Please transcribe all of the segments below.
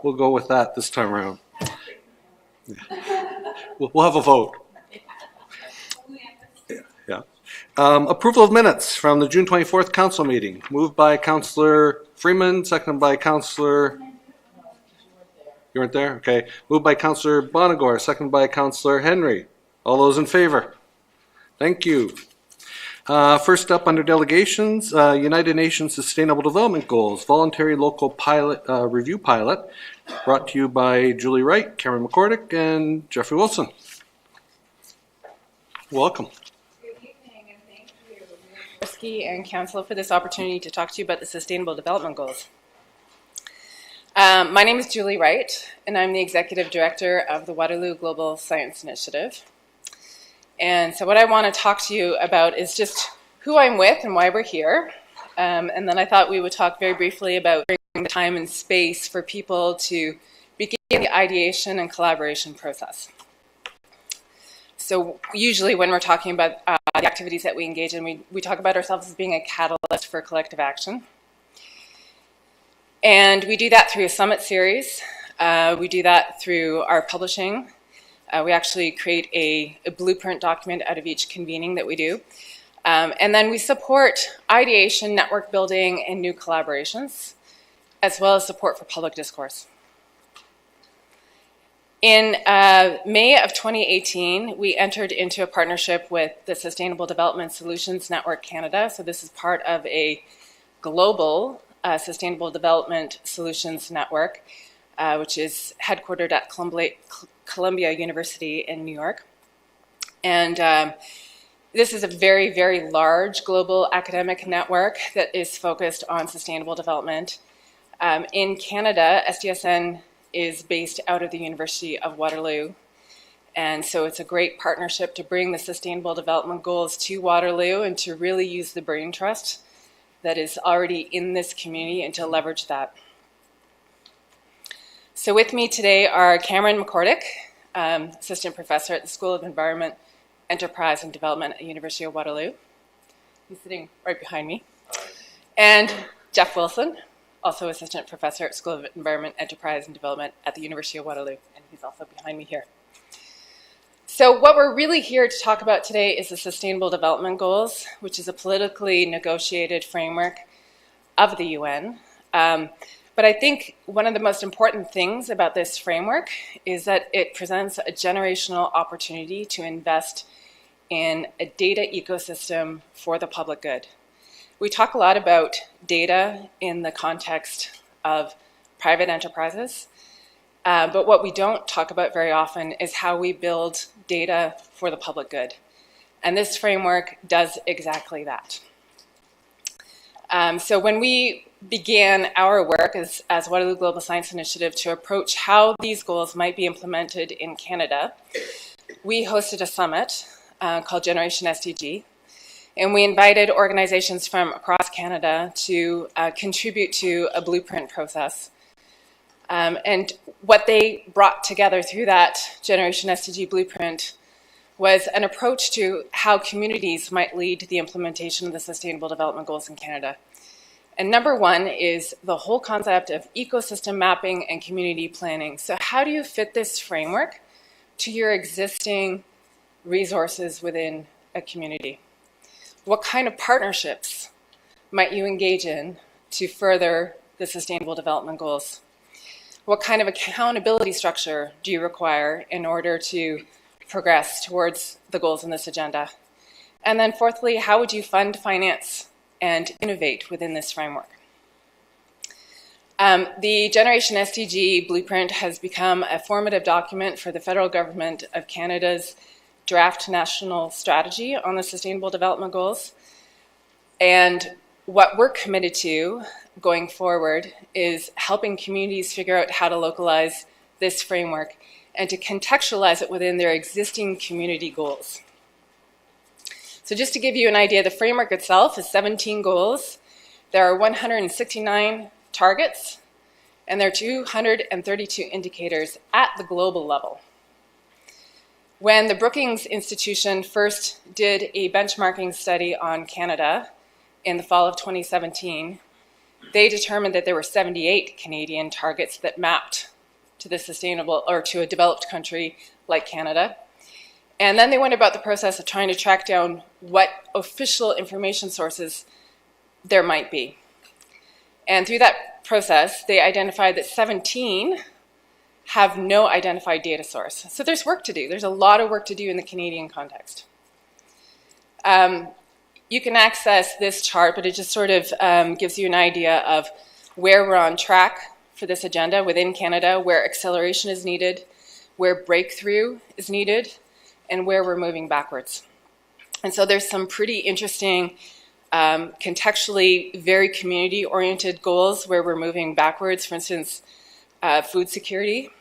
We'll go with that this time around. Yeah. We'll have a vote. Yeah. Approval of minutes from the June 24th council meeting. Moved by Councillor Freeman, seconded by Councillor... You weren't there? Okay. Moved by Councillor Bonagor, seconded by Councillor Henry. All those in favor? Thank you. First up under delegations, United Nations Sustainable Development Goals, voluntary local pilot review pilot, brought to you by Julie Wright, Cameron McCordick, and Jeffrey Wilson. Welcome. Good evening, and thank you, Mayor and Council, for this opportunity to talk to you about the Sustainable Development Goals. My name is Julie Wright, and I'm the Executive Director of the Waterloo Global Science Initiative. And so what I want to talk to you about is just who I'm with and why we're here. And then I thought we would talk very briefly about bringing the time and space for people to begin the ideation and collaboration process. So usually when we're talking about the activities that we engage in, we talk about ourselves as being a catalyst for collective action. And we do that through a summit series. We do that through our publishing. We actually create a blueprint document out of each convening that we do. And then we support ideation, network building, and new collaborations, as well as support for public discourse. In May of 2018, we entered into a partnership with the Sustainable Development Solutions Network Canada. So this is part of a global Sustainable Development Solutions Network, which is headquartered at Columbia University in New York. And this is a very, very large global academic network that is focused on sustainable development. In Canada, SDSN is based out of the University of Waterloo. And so it's a great partnership to bring the Sustainable Development Goals to Waterloo and to really use the brain trust that is already in this community and to leverage that. So with me today are Cameron McCordick, Assistant Professor at the School of Environment, Enterprise and Development at the University of Waterloo. He's sitting right behind me. And Jeff Wilson, also Assistant Professor at School of Environment, Enterprise and Development at the University of Waterloo, and he's also behind me here. So what we're really here to talk about today is the Sustainable Development Goals, which is a politically negotiated framework of the UN. But I think one of the most important things about this framework is that it presents a generational opportunity to invest in a data ecosystem for the public good. We talk a lot about data in the context of private enterprises, but what we don't talk about very often is how we build data for the public good. And this framework does exactly that. So when we began our work as Waterloo Global Science Initiative to approach how these goals might be implemented in Canada, we hosted a summit called Generation SDG, and we invited organizations from across Canada to contribute to a blueprint process. And what they brought together through that Generation SDG blueprint was an approach to how communities might lead the implementation of the Sustainable Development Goals in Canada. And number one is the whole concept of ecosystem mapping and community planning. So how do you fit this framework to your existing resources within a community? What kind of partnerships might you engage in to further the Sustainable Development Goals? What kind of accountability structure do you require in order to progress towards the goals in this agenda? And then fourthly, how would you fund, finance, and innovate within this framework? The Generation SDG blueprint has become a formative document for the federal government of Canada's draft national strategy on the Sustainable Development Goals. And what we're committed to going forward is helping communities figure out how to localize this framework and to contextualize it within their existing community goals. So just to give you an idea, the framework itself is 17 goals. There are 169 targets, and there are 232 indicators at the global level. When the Brookings Institution first did a benchmarking study on Canada in the fall of 2017, they determined that there were 78 Canadian targets that mapped to the sustainable or to a developed country like Canada. And then they went about the process of trying to track down what official information sources there might be. And through that process, they identified that 17 have no identified data source. So there's work to do. There's a lot of work to do in the Canadian context. You can access this chart, but it just sort of gives you an idea of where we're on track for this agenda within Canada, where acceleration is needed, where breakthrough is needed, and where we're moving backwards. And so there's some pretty interesting, contextually very community-oriented goals where we're moving backwards. For instance, food security.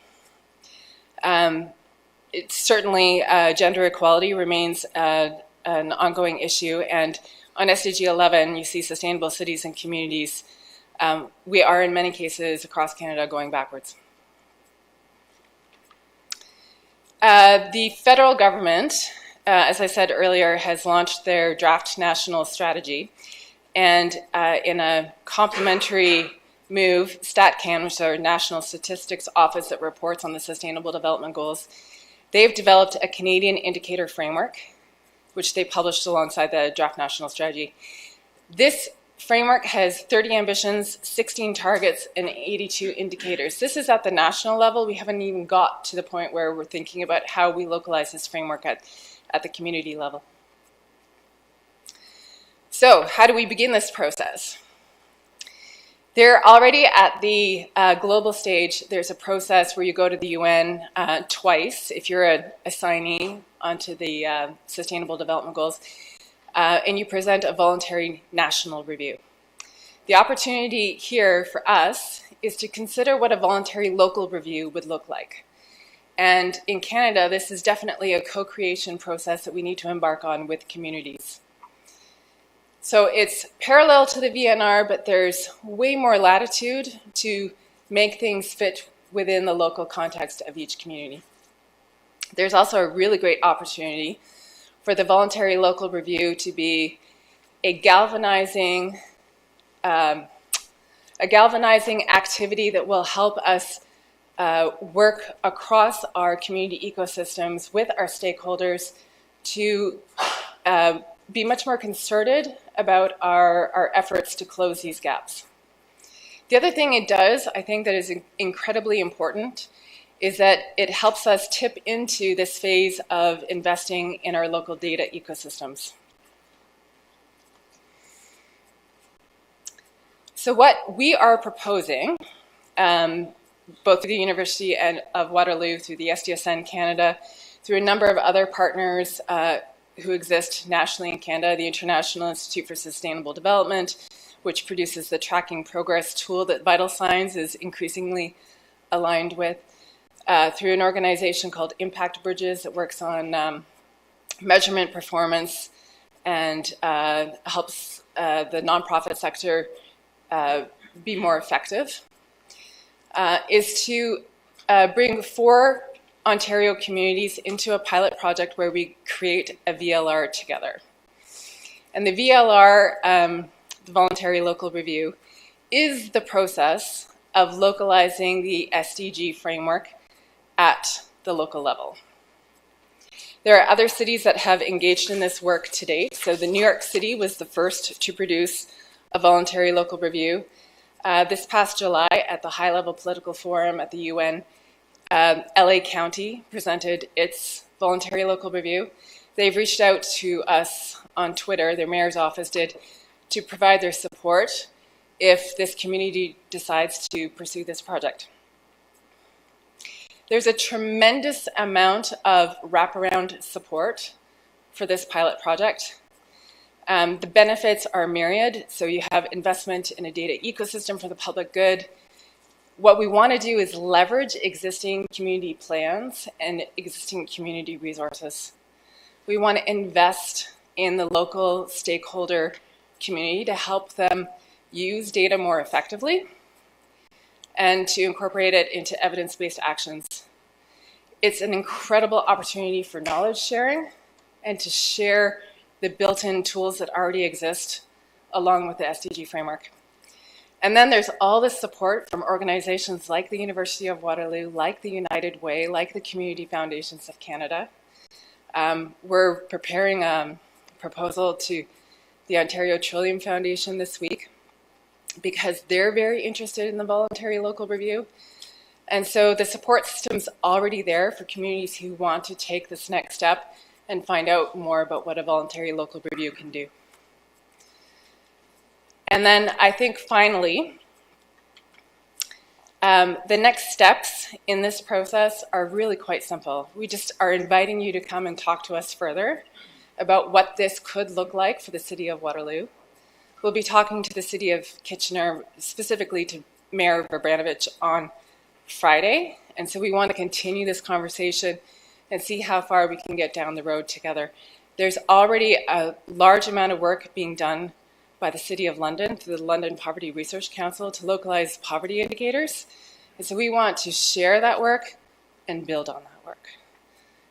It's certainly gender equality remains an ongoing issue, and on SDG 11, you see sustainable cities and communities. We are, in many cases across Canada, going backwards. The federal government, as I said earlier, has launched their draft national strategy, and in a complementary move, StatCan, which is our National Statistics Office that reports on the Sustainable Development Goals, they've developed a Canadian indicator framework, which they published alongside the draft national strategy. This framework has 30 ambitions, 16 targets, and 82 indicators. This is at the national level. We haven't even got to the point where we're thinking about how we localize this framework at the community level. So how do we begin this process? They're already at the global stage. There's a process where you go to the UN twice if you're an assignee onto the Sustainable Development Goals, and you present a voluntary national review. The opportunity here for us is to consider what a voluntary local review would look like. And in Canada, this is definitely a co-creation process that we need to embark on with communities. So it's parallel to the VNR, but there's way more latitude to make things fit within the local context of each community. There's also a really great opportunity for the voluntary local review to be a galvanizing activity that will help us work across our community ecosystems with our stakeholders to be much more concerted about our efforts to close these gaps. The other thing it does, I think, that is incredibly important is that it helps us tip into this phase of investing in our local data ecosystems. So what we are proposing, both through the University of Waterloo, through the SDSN Canada, through a number of other partners who exist nationally in Canada, the International Institute for Sustainable Development, which produces the tracking progress tool that Vital Signs is increasingly aligned with, through an organization called Impact Bridges that works on measurement performance and helps the nonprofit sector be more effective, is to bring 4 Ontario communities into a pilot project where we create a VLR together. And the VLR, the Voluntary Local Review, is the process of localizing the SDG framework at the local level. There are other cities that have engaged in this work to date. So the New York City was the first to produce a voluntary local review. This past July at the high-level political forum at the UN, LA County presented its voluntary local review. They've reached out to us on Twitter, their mayor's office did, to provide their support if this community decides to pursue this project. There's a tremendous amount of wraparound support for this pilot project. The benefits are myriad, so you have investment in a data ecosystem for the public good. What we want to do is leverage existing community plans and existing community resources. We want to invest in the local stakeholder community to help them use data more effectively and to incorporate it into evidence-based actions. It's an incredible opportunity for knowledge sharing and to share the built-in tools that already exist along with the SDG framework. And then there's all this support from organizations like the University of Waterloo, like the United Way, like the Community Foundations of Canada. We're preparing a proposal to the Ontario Trillium Foundation this week because they're very interested in the voluntary local review. And so the support system's already there for communities who want to take this next step and find out more about what a voluntary local review can do. And then I think finally, the next steps in this process are really quite simple. We just are inviting you to come and talk to us further about what this could look like for the City of Waterloo. We'll be talking to the City of Kitchener, specifically to Mayor Verbranovich on Friday. And so we want to continue this conversation and see how far we can get down the road together. There's already a large amount of work being done by the City of London through the London Poverty Research Council to localize poverty indicators. And so we want to share that work and build on that work.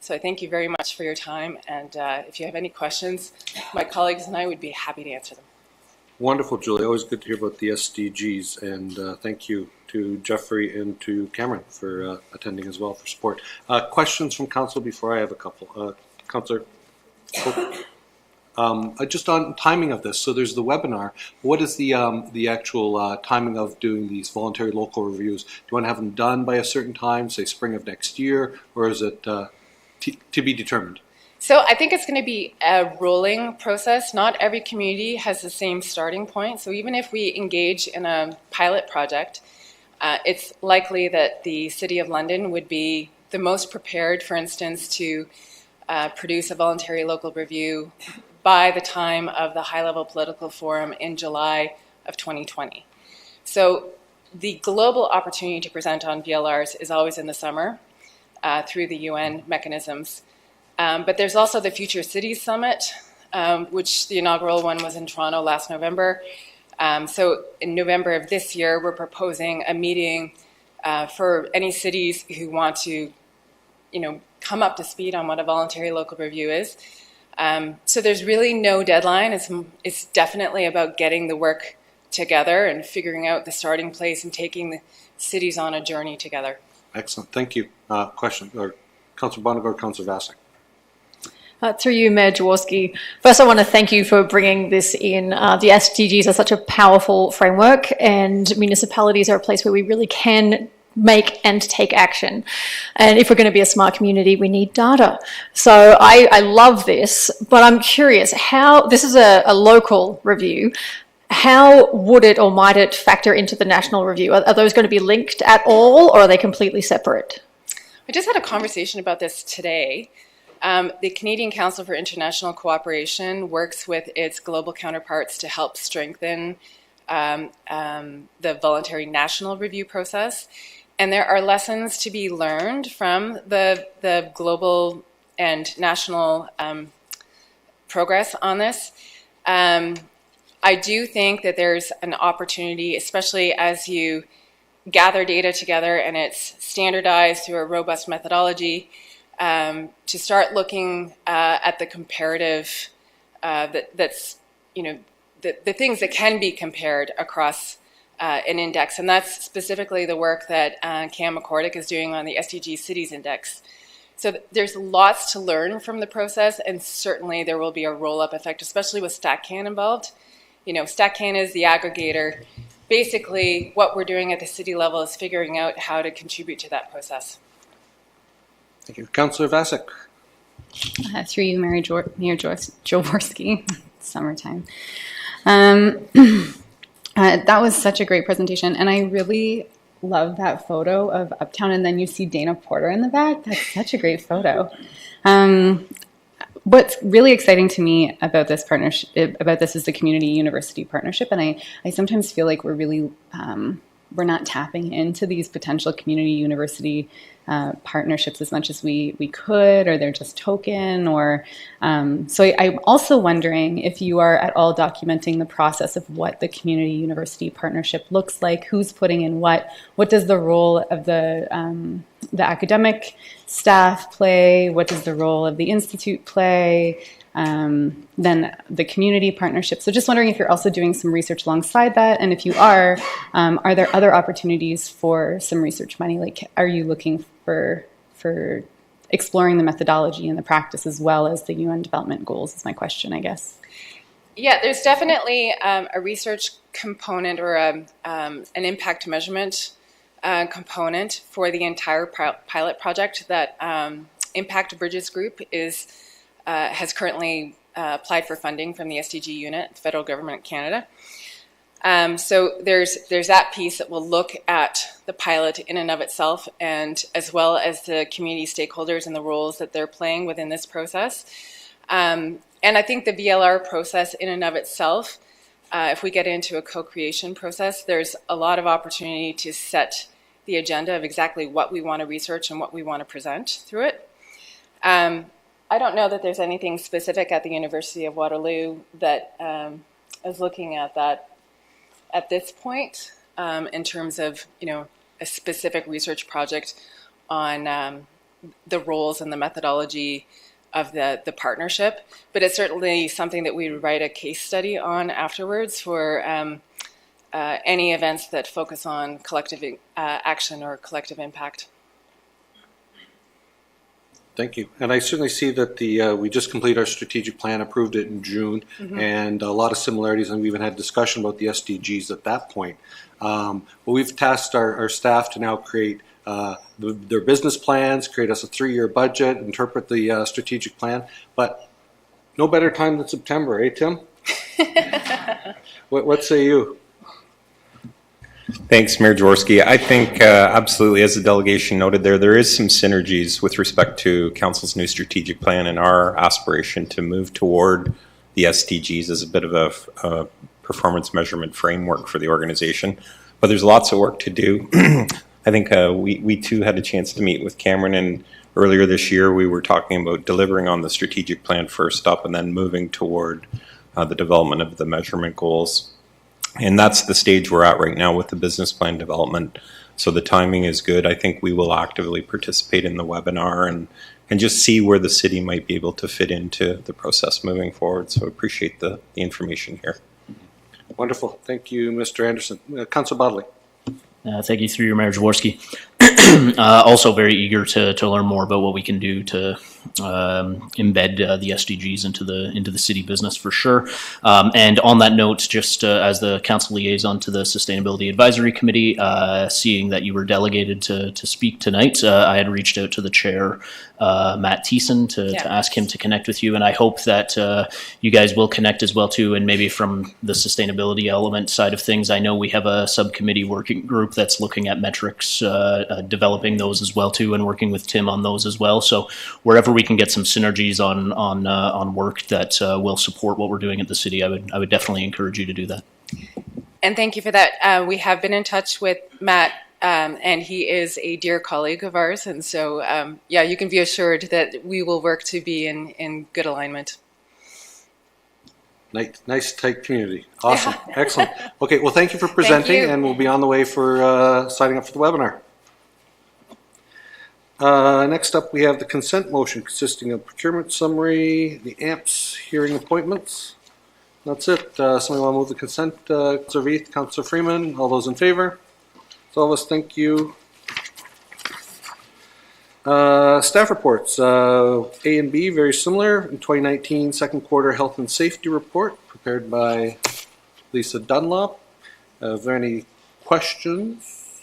So I thank you very much for your time. And if you have any questions, my colleagues and I would be happy to answer them. Wonderful, Julie. Always good to hear about the SDGs. And thank you to Jeffrey and to Cameron for attending as well for support. Questions from council before I have a couple. Councillor? Just on timing of this, so there's the webinar. What is the actual timing of doing these voluntary local reviews? Do you want to have them done by a certain time, say spring of next year, or is it to be determined? So I think it's going to be a rolling process. Not every community has the same starting point. So even if we engage in a pilot project, it's likely that the City of London would be the most prepared, for instance, to produce a voluntary local review by the time of the high-level political forum in July of 2020. So the global opportunity to present on VLRs is always in the summer through the UN mechanisms. But there's also the Future Cities Summit, which the inaugural one was in Toronto last November. So in November of this year, we're proposing a meeting for any cities who want to, come up to speed on what a voluntary local review is. So there's really no deadline. It's definitely about getting the work together and figuring out the starting place and taking the cities on a journey together. Excellent. Thank you. Question, or Councillor Bonnegar, Councillor Vasek. Through you, Mayor Jaworski. First, I want to thank you for bringing this in. The SDGs are such a powerful framework, and municipalities are a place where we really can make and take action. And if we're going to be a smart community, we need data. So I love this, but I'm curious how, this is a local review, how would it or might it factor into the national review? Are those going to be linked at all, or are they completely separate? I just had a conversation about this today. The Canadian Council for International Cooperation works with its global counterparts to help strengthen the voluntary national review process. And there are lessons to be learned from the global and national progress on this. I do think that there's an opportunity, especially as you gather data together and it's standardized through a robust methodology, to start looking at the comparative, that's, the things that can be compared across an index. And that's specifically the work that Cam McCordick is doing on the SDG Cities Index. So there's lots to learn from the process, and certainly there will be a roll-up effect, especially with StatCan involved. StatCan is the aggregator. Basically, what we're doing at the city level is figuring out how to contribute to that process. Thank you. Councillor Vasek. Through you, Mayor Jaworski. Summertime. That was such a great presentation, and I really love that photo of Uptown, and then you see Dana Porter in the back. That's such a great photo. What's really exciting to me about this partnership, is the community university partnership, and I sometimes feel like we're really we're not tapping into these potential community university partnerships as much as we could, or they're just token, or so I'm also wondering if you are at all documenting the process of what the community university partnership looks like, who's putting in what does the role of the academic staff play, what does the role of the institute play, then the community partnership. So just wondering if you're also doing some research alongside that, and if you are there other opportunities for some research money? Like, are you looking for exploring the methodology and the practice as well as the UN development goals is my question, I guess. Yeah, there's definitely a research component or an impact measurement component for the entire pilot project that Impact Bridges Group has currently applied for funding from the SDG unit, the federal government of Canada. So there's that piece that will look at the pilot in and of itself, and as well as the community stakeholders and the roles that they're playing within this process. And I think the VLR process in and of itself, if we get into a co-creation process, there's a lot of opportunity to set the agenda of exactly what we want to research and what we want to present through it. I don't know that there's anything specific at the University of Waterloo that is looking at that at this point in terms of, a specific research project on the roles and the methodology of the partnership, but it's certainly something that we would write a case study on afterwards for any events that focus on collective action or collective impact. Thank you. And I certainly see that we just completed our strategic plan, approved it in June, and a lot of similarities, and we even had discussion about the SDGs at that point. But we've tasked our staff to now create their business plans, create us a 3-year budget, interpret the strategic plan. But no better time than September, eh, Tim? What say you? Thanks, Mayor Jaworski. I think absolutely, as the delegation noted there is some synergies with respect to Council's new strategic plan and our aspiration to move toward the SDGs as a bit of a performance measurement framework for the organization. But there's lots of work to do. I think we too had a chance to meet with Cameron, and earlier this year we were talking about delivering on the strategic plan first up and then moving toward the development of the measurement goals. And that's the stage we're at right now with the business plan development. So the timing is good. I think we will actively participate in the webinar and just see where the city might be able to fit into the process moving forward. So I appreciate the information here. Wonderful. Thank you, Mr. Anderson. Councillor Bodley. Thank you, through your Mayor Jaworski. Also very eager to learn more about what we can do to embed the SDGs into the city business for sure. And on that note, just as the council liaison to the Sustainability Advisory Committee, seeing that you were delegated to speak tonight, I had reached out to the chair, Matt Thiessen, to ask him to connect with you. And I hope that you guys will connect as well too. And maybe from the sustainability element side of things, I know we have a subcommittee working group that's looking at metrics, developing those as well too, and working with Tim on those as well. So wherever we can get some synergies on work that will support what we're doing at the city, I would definitely encourage you to do that. And thank you for that. We have been in touch with Matt, and he is a dear colleague of ours. And so, you can be assured that we will work to be in good alignment. Nice, tight community. Awesome. Excellent. Okay, well, thank you for presenting, and we'll be on the way for signing up for the webinar. Next up, we have the consent motion consisting of procurement summary, the AMPS hearing appointments. That's it. Somebody want to move the consent? Councillor Veith, Councillor Freeman, all those in favor? All of us, thank you. Staff reports, A and B, very similar. In 2019, second quarter health and safety report prepared by Lisa Dunlop. Are there any questions?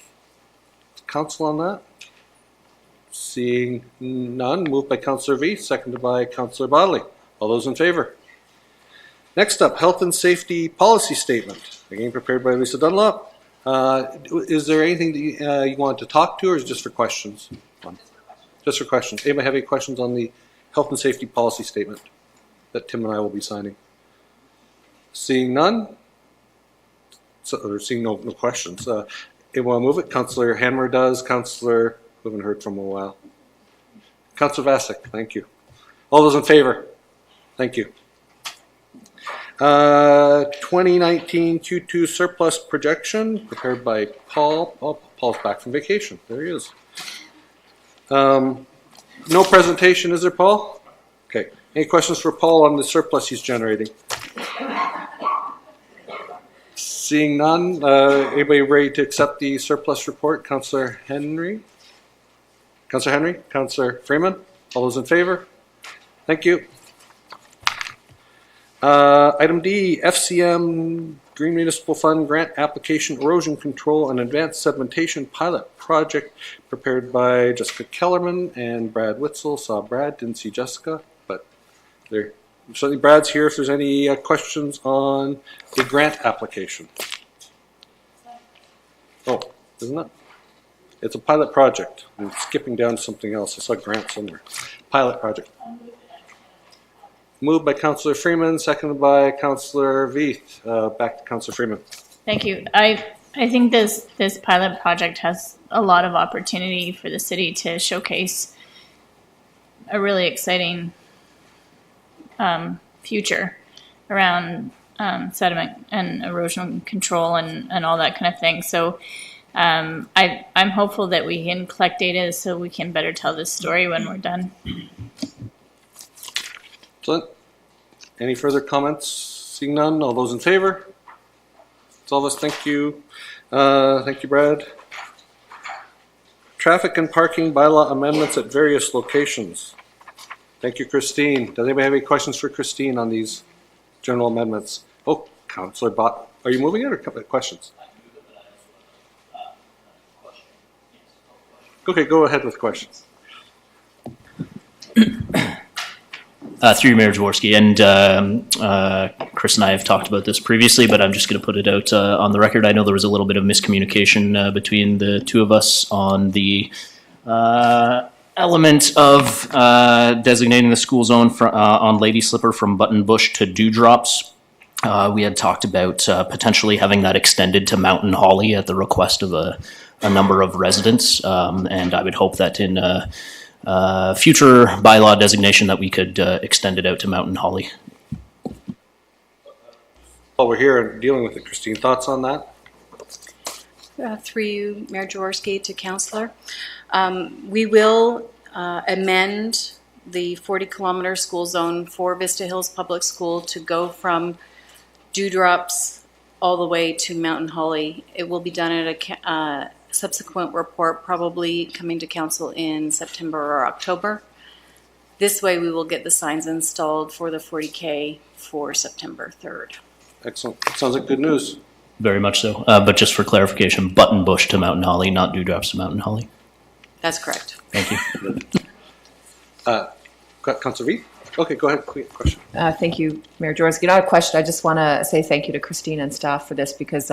Council on that? Seeing none, moved by Councillor Veith, seconded by Councillor Bodley. All those in favor? Next up, health and safety policy statement. Again, prepared by Lisa Dunlop. Is there anything that you want to talk to, or is it just for questions? Just for questions. Anybody have any questions on the health and safety policy statement that Tim and I will be signing? Seeing none, or seeing no questions. Anyone want to move it? Councillor Hanmer does. Councillor, we haven't heard from a while. Councillor Vasek, thank you. All those in favor? Thank you. 2019 Q2 surplus projection prepared by Paul. Oh, Paul's back from vacation. There he is. No presentation, is there, Paul? Okay. Any questions for Paul on the surplus he's generating? Seeing none, anybody ready to accept the surplus report? Councillor Henry? Councillor Henry? Councillor Freeman? All those in favor? Thank you. Item D, FCM Green Municipal Fund Grant Application Erosion Control and Advanced Sedimentation Pilot Project prepared by Jessica Kellerman and Brad Witzel. Saw Brad, didn't see Jessica, but there. Certainly Brad's here if there's any questions on the grant application. Oh, isn't it? It's a pilot project. I'm skipping down to something else. I saw grant somewhere. Pilot project. Moved by Councillor Freeman, seconded by Councillor Veith. Back to Councillor Freeman. Thank you. I think this pilot project has a lot of opportunity for the city to showcase a really exciting future around sediment and erosion control and all that kind of thing. So I'm hopeful that we can collect data so we can better tell this story when we're done. Excellent. Any further comments? Seeing none, all those in favor? That's all of us. Thank you. Thank you, Brad. Traffic and parking bylaw amendments at various locations. Thank you, Christine. Does anybody have any questions for Christine on these general amendments? Oh, Councillor Bott. Are you moving it or questions? Okay, go ahead with questions. Through you, Mayor Jaworski, and Chris and I have talked about this previously, but I'm just going to put it out on the record. I know there was a little bit of miscommunication between the two of us on the element of designating the school zone on Lady Slipper from Button Bush to Dewdrops. We had talked about potentially having that extended to Mountain Holly at the request of a number of residents, and I would hope that in future bylaw designation that we could extend it out to Mountain Holly. While we're here and dealing with it, Christine, thoughts on that? Through you, Mayor Jaworski, to Councillor. We will amend the 40-kilometer school zone for Vista Hills Public School to go from Dewdrops all the way to Mountain Holly. It will be done at a subsequent report, probably coming to council in September or October. This way we will get the signs installed for the 40K for September 3rd. Excellent. Sounds like good news. Very much so. But just for clarification, Button Bush to Mountain Holly, not Dewdrops to Mountain Holly. That's correct. Thank you. Councillor Reed? Okay, go ahead. Question. Thank you, Mayor Jaworski. Not a question. I just want to say thank you to Christine and staff for this because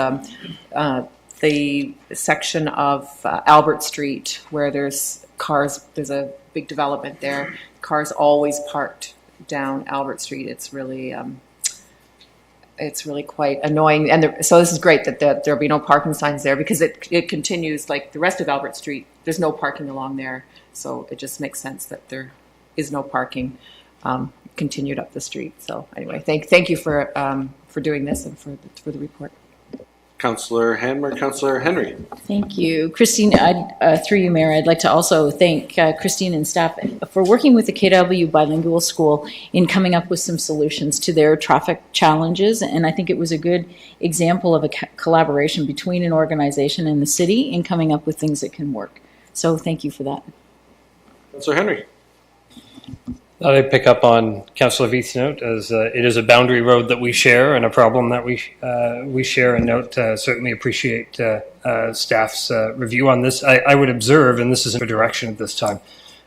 the section of Albert Street where there's cars, there's a big development there. Cars always parked down Albert Street. It's really quite annoying. And so this is great that there'll be no parking signs there because it continues like the rest of Albert Street. There's no parking along there. So it just makes sense that there is no parking continued up the street. So anyway, thank you for doing this and for the report. Councillor Hammer, Councillor Henry. Thank you. Christine, through you, Mayor, I'd like to also thank Christine and staff for working with the KW Bilingual School in coming up with some solutions to their traffic challenges. And I think it was a good example of a collaboration between an organization and the city in coming up with things that can work. So thank you for that. Councillor Henry. I pick up on Councillor Veith's note as it is a boundary road that we share and a problem that we share and note. Certainly appreciate staff's review on this. I would observe, and this is a direction at this time,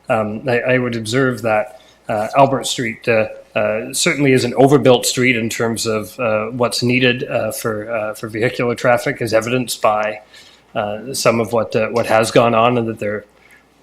I would observe that Albert Street certainly is an overbuilt street in terms of what's needed for vehicular traffic, as evidenced by some of what has gone on, and that there,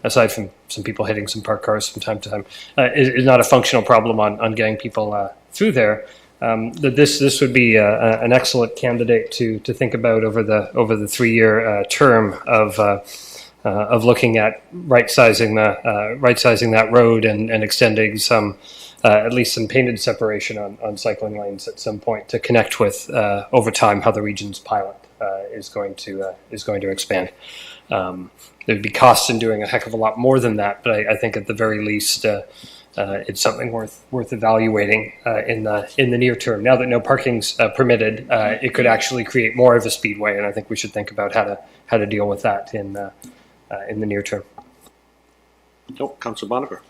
aside from some people hitting some parked cars from time to time, is not a functional problem on getting people through there. That this would be an excellent candidate to think about over the 3-year term of looking at right sizing that road and extending some at least some painted separation on cycling lanes at some point to connect with over time how the region's pilot is going to expand. There'd be costs in doing a heck of a lot more than that, but I think at the very least, it's something worth evaluating in the near term. Now that no parking's permitted, it could actually create more of a speedway, and I think we should think about how to deal with that in the near term. Oh, Councillor Bonneker.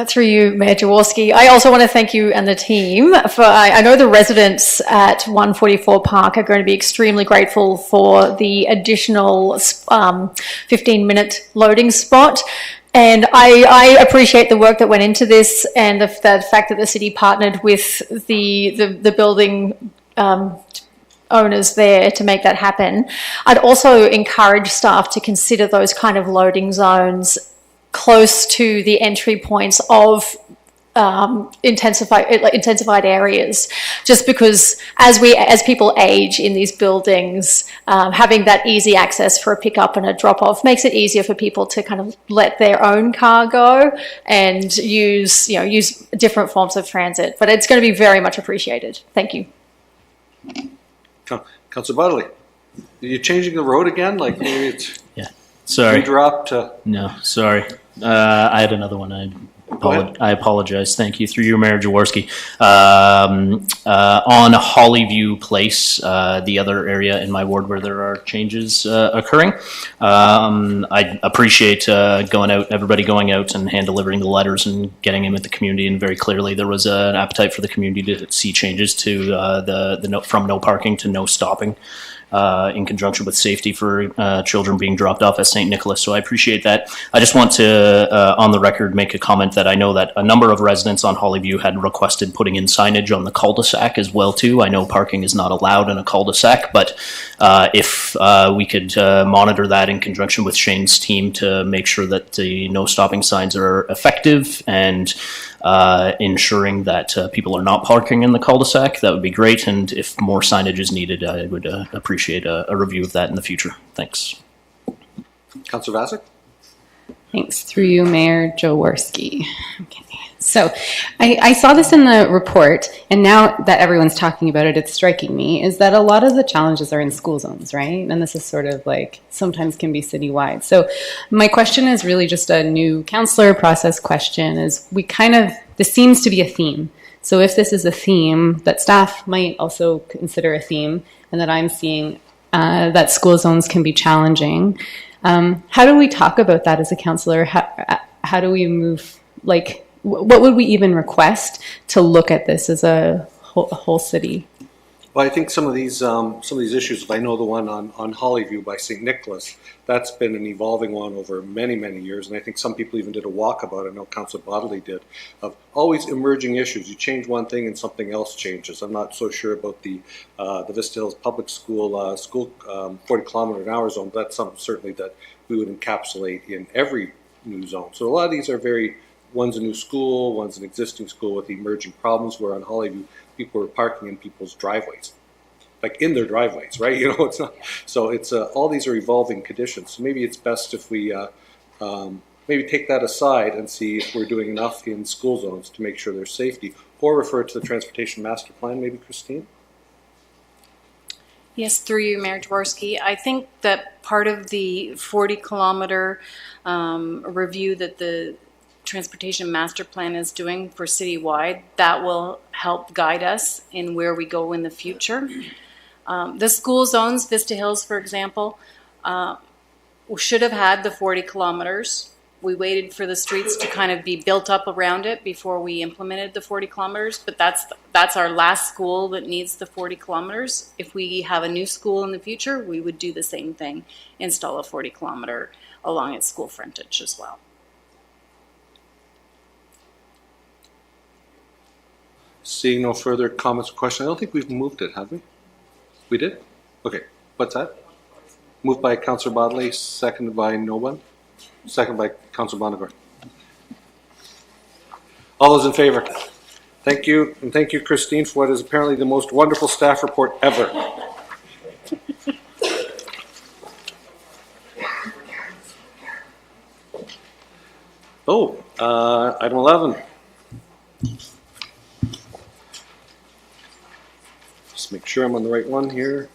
Through you, Mayor Jaworski. I also want to thank you and the team for, I know the residents at 144 Park are going to be extremely grateful for the additional 15-minute loading spot. And I appreciate the work that went into this and the fact that the city partnered with the building owners there to make that happen. I'd also encourage staff to consider those kind of loading zones close to the entry points of intensified areas, just because as people age in these buildings, having that easy access for a pickup and a drop off makes it easier for people to kind of let their own car go and use different forms of transit. But it's going to be very much appreciated. Thank you. Councillor Bodley, are you changing the road again? Like maybe it's Sorry. dropped. No, sorry. I had another one. I apologize. Thank you. Through you, Mayor Jaworski. On Hollyview Place, the other area in my ward where there are changes occurring, I appreciate everybody going out and hand delivering the letters and getting them at the community. And very clearly, there was an appetite for the community to see changes to from no parking to no stopping. In conjunction with safety for children being dropped off at St. Nicholas. So I appreciate that. I just want to, on the record, make a comment that I know that a number of residents on Hollyview had requested putting in signage on the cul-de-sac as well, too. I know parking is not allowed in a cul-de-sac, but if we could monitor that in conjunction with Shane's team to make sure that the no stopping signs are effective and ensuring that people are not parking in the cul-de-sac, that would be great. And if more signage is needed, I would appreciate a review of that in the future. Thanks. Councillor Vasic? Thanks. Through you, Mayor Jaworski. Okay. So I saw this in the report, and now that everyone's talking about it, it's striking me, is that a lot of the challenges are in school zones, right? And this is sort of like sometimes can be citywide. So my question is really just a new councillor process question, is this seems to be a theme. So if this is a theme that staff might also consider a theme, and that I'm seeing that school zones can be challenging, how do we talk about that as a councillor? How do we move, what would we even request to look at this as a whole city? Well, I think some of these issues, if I know the one on Hollyview by St. Nicholas, that's been an evolving one over many, many years. And I think some people even did a walkabout, I know Councillor Bodley did, of always emerging issues. You change one thing and something else changes. I'm not so sure about the Vista Hills Public School 40-kilometer-an-hour zone, but that's something certainly that we would encapsulate in every new zone. So a lot of these are one's a new school, one's an existing school with emerging problems, where on Hollyview, people are parking in people's driveways, like in their driveways, right? It's not. So it's all these are evolving conditions. So maybe it's best if we maybe take that aside and see if we're doing enough in school zones to make sure there's safety, or refer to the transportation master plan. Maybe Christine. Yes, through you, Mayor Jaworski. I think that part of the 40-kilometer review that the Transportation Master Plan is doing for citywide, that will help guide us in where we go in the future. The school zones, Vista Hills, for example, should have had the 40 kilometers. We waited for the streets to kind of be built up around it before we implemented the 40 kilometers, but that's our last school that needs the 40 kilometers. If we have a new school in the future, we would do the same thing, install a 40 kilometer along its school frontage as well. Seeing no further comments or questions, I don't think we've moved it, have we? We did? Okay. What's that? Moved by Councillor Bodley, seconded by no one? Seconded by Councillor Bonnegar. All those in favor? Thank you, and thank you, Christine, for what is apparently the most wonderful staff report ever. Item 11. Just make sure I'm on the right one here.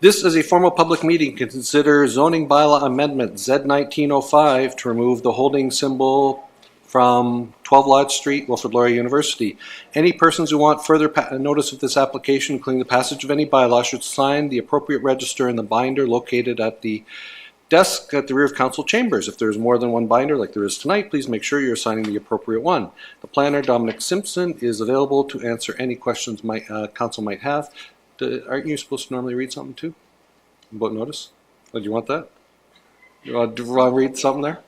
This is a formal public meeting to consider zoning bylaw amendment Z1905 to remove the holding symbol from 12 Lodge Street, Wilfrid Laurier University. Any persons who want further notice of this application, including the passage of any bylaw, should sign the appropriate register in the binder located at the desk at the rear of council chambers. If there's more than one binder like there is tonight, please make sure you're signing the appropriate one. The planner, Dominic Simpson, is available to answer any questions council might have. Aren't you supposed to normally read something too? About notice? Oh, do you want that? Do you want to read something there?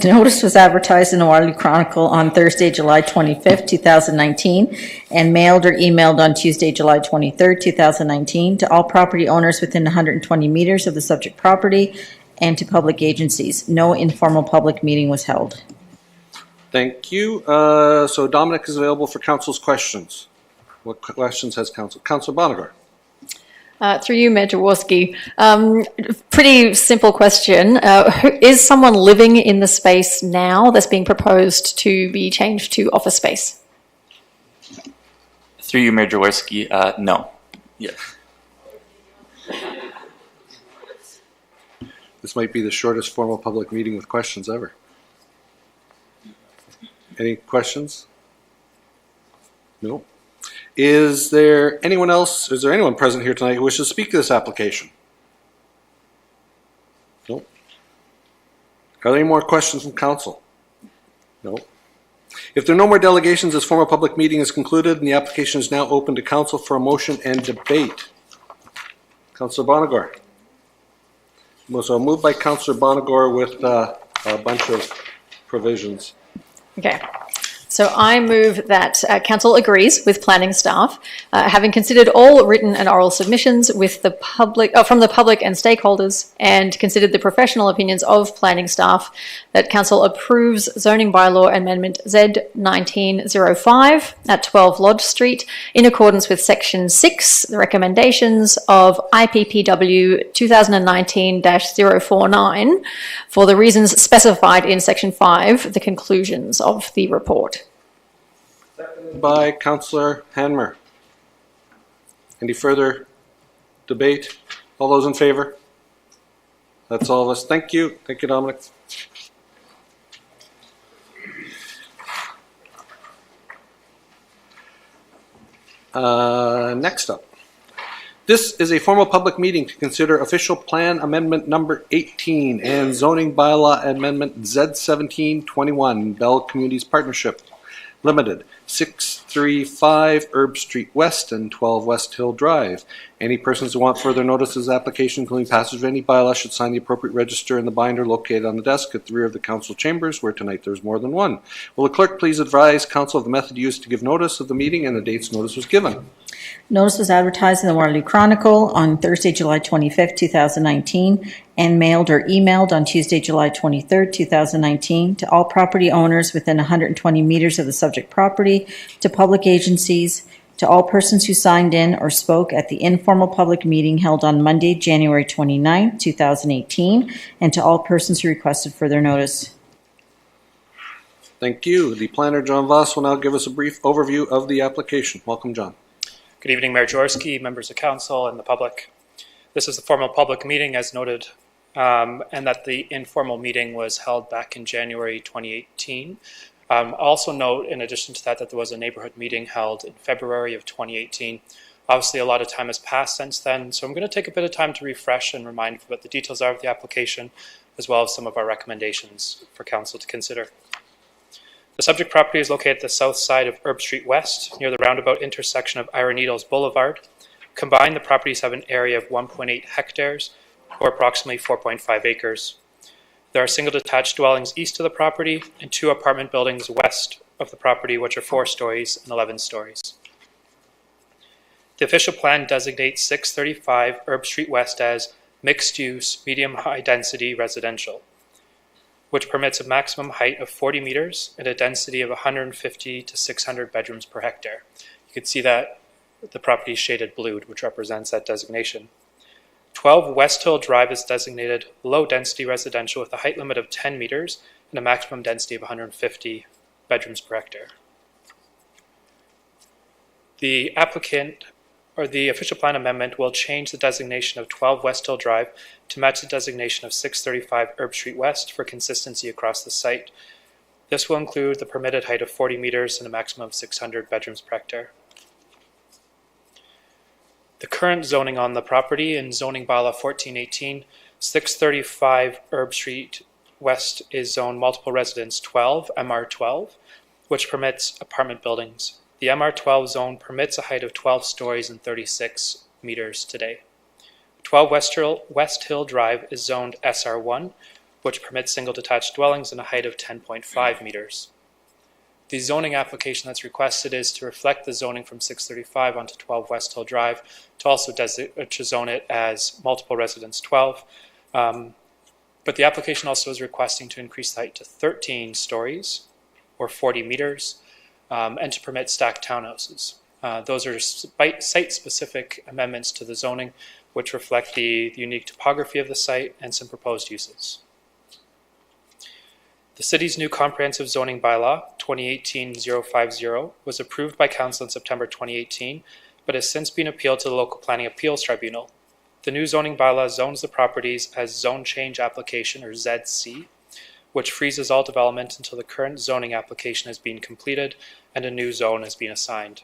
Notice was advertised in the Waterloo Chronicle on Thursday, July 25th, 2019, and mailed or emailed on Tuesday, July 23rd, 2019, to all property owners within 120 meters of the subject property and to public agencies. No informal public meeting was held. Thank you. So Dominic is available for council's questions. What questions has council? Councilor Bonigar. Through you, Mayor Jaworski. Pretty simple question. Is someone living in the space now that's being proposed to be changed to office space? Through you, Mayor Jaworski, no. Yeah. This might be the shortest formal public meeting with questions ever. Any questions? No. Is there anyone present here tonight who wishes to speak to this application? No. Are there any more questions from council? No. If there are no more delegations, this formal public meeting is concluded and the application is now open to council for a motion and debate. Councillor Bonigar. So moved by Councillor Bonigar with a bunch of provisions. Okay. So I move that council agrees with planning staff, having considered all written and oral submissions with the public, from the public and stakeholders, and considered the professional opinions of planning staff, that council approves zoning bylaw amendment Z1905 at 12 Lodge Street in accordance with section 6, the recommendations of IPPW 2019-049 for the reasons specified in section 5, the conclusions of the report. By Councillor Hanmer. Any further debate? All those in favor? That's all of us. Thank you. Thank you, Dominic. Next up. This is a formal public meeting to consider official plan amendment number 18 and zoning bylaw amendment Z1721, Bell Communities Partnership Limited, 635 Herb Street West and 12 West Hill Drive. Any persons who want further notice of this application, including passage of any bylaw, should sign the appropriate register in the binder located on the desk at the rear of the council chambers, where tonight there's more than one. Will the clerk please advise council of the method used to give notice of the meeting and the dates notice was given? Notice was advertised in the Waterloo Chronicle on Thursday, July 25th, 2019, and mailed or emailed on Tuesday, July 23rd, 2019, to all property owners within 120 meters of the subject property, to public agencies, to all persons who signed in or spoke at the informal public meeting held on Monday, January 29th, 2018, and to all persons who requested further notice. Thank you. The planner, John Voss, will now give us a brief overview of the application. Welcome, John. Good evening, Mayor Jaworski, members of council, and the public. This is the formal public meeting as noted, and that the informal meeting was held back in January 2018. Also note, in addition to that, that there was a neighborhood meeting held in February of 2018. Obviously, a lot of time has passed since then, so I'm going to take a bit of time to refresh and remind you what the details are of the application, as well as some of our recommendations for council to consider. The subject property is located at the south side of Herb Street West, near the roundabout intersection of Iron Needles Boulevard. Combined, the properties have an area of 1.8 hectares, or approximately 4.5 acres. There are single detached dwellings east of the property and 2 apartment buildings west of the property, which are 4 stories and 11 stories. The official plan designates 635 Herb Street West as mixed-use, medium-high-density residential, which permits a maximum height of 40 meters and a density of 150 to 600 bedrooms per hectare. You can see that the property is shaded blue, which represents that designation. 12 West Hill Drive is designated low-density residential with a height limit of 10 meters and a maximum density of 150 bedrooms per hectare. The applicant the official plan amendment will change the designation of 12 West Hill Drive to match the designation of 635 Herb Street West for consistency across the site. This will include the permitted height of 40 meters and a maximum of 600 bedrooms per hectare. The current zoning on the property in zoning bylaw 1418, 635 Herb Street West is zone multiple residence 12, MR12, which permits apartment buildings. The MR12 zone permits a height of 12 stories and 36 meters today. 12 West Hill Drive is zoned SR1, which permits single detached dwellings and a height of 10.5 meters. The zoning application that's requested is to reflect the zoning from 635 onto 12 West Hill Drive, to also to zone it as multiple residence 12. But the application also is requesting to increase the height to 13 stories or 40 meters and to permit stacked townhouses. Those are site-specific amendments to the zoning, which reflect the unique topography of the site and some proposed uses. The city's new comprehensive zoning bylaw, 2018-050, was approved by council in September 2018, but has since been appealed to the Local Planning Appeals Tribunal. The new zoning bylaw zones the properties as Zone Change Application, or ZC, which freezes all development until the current zoning application has been completed and a new zone has been assigned.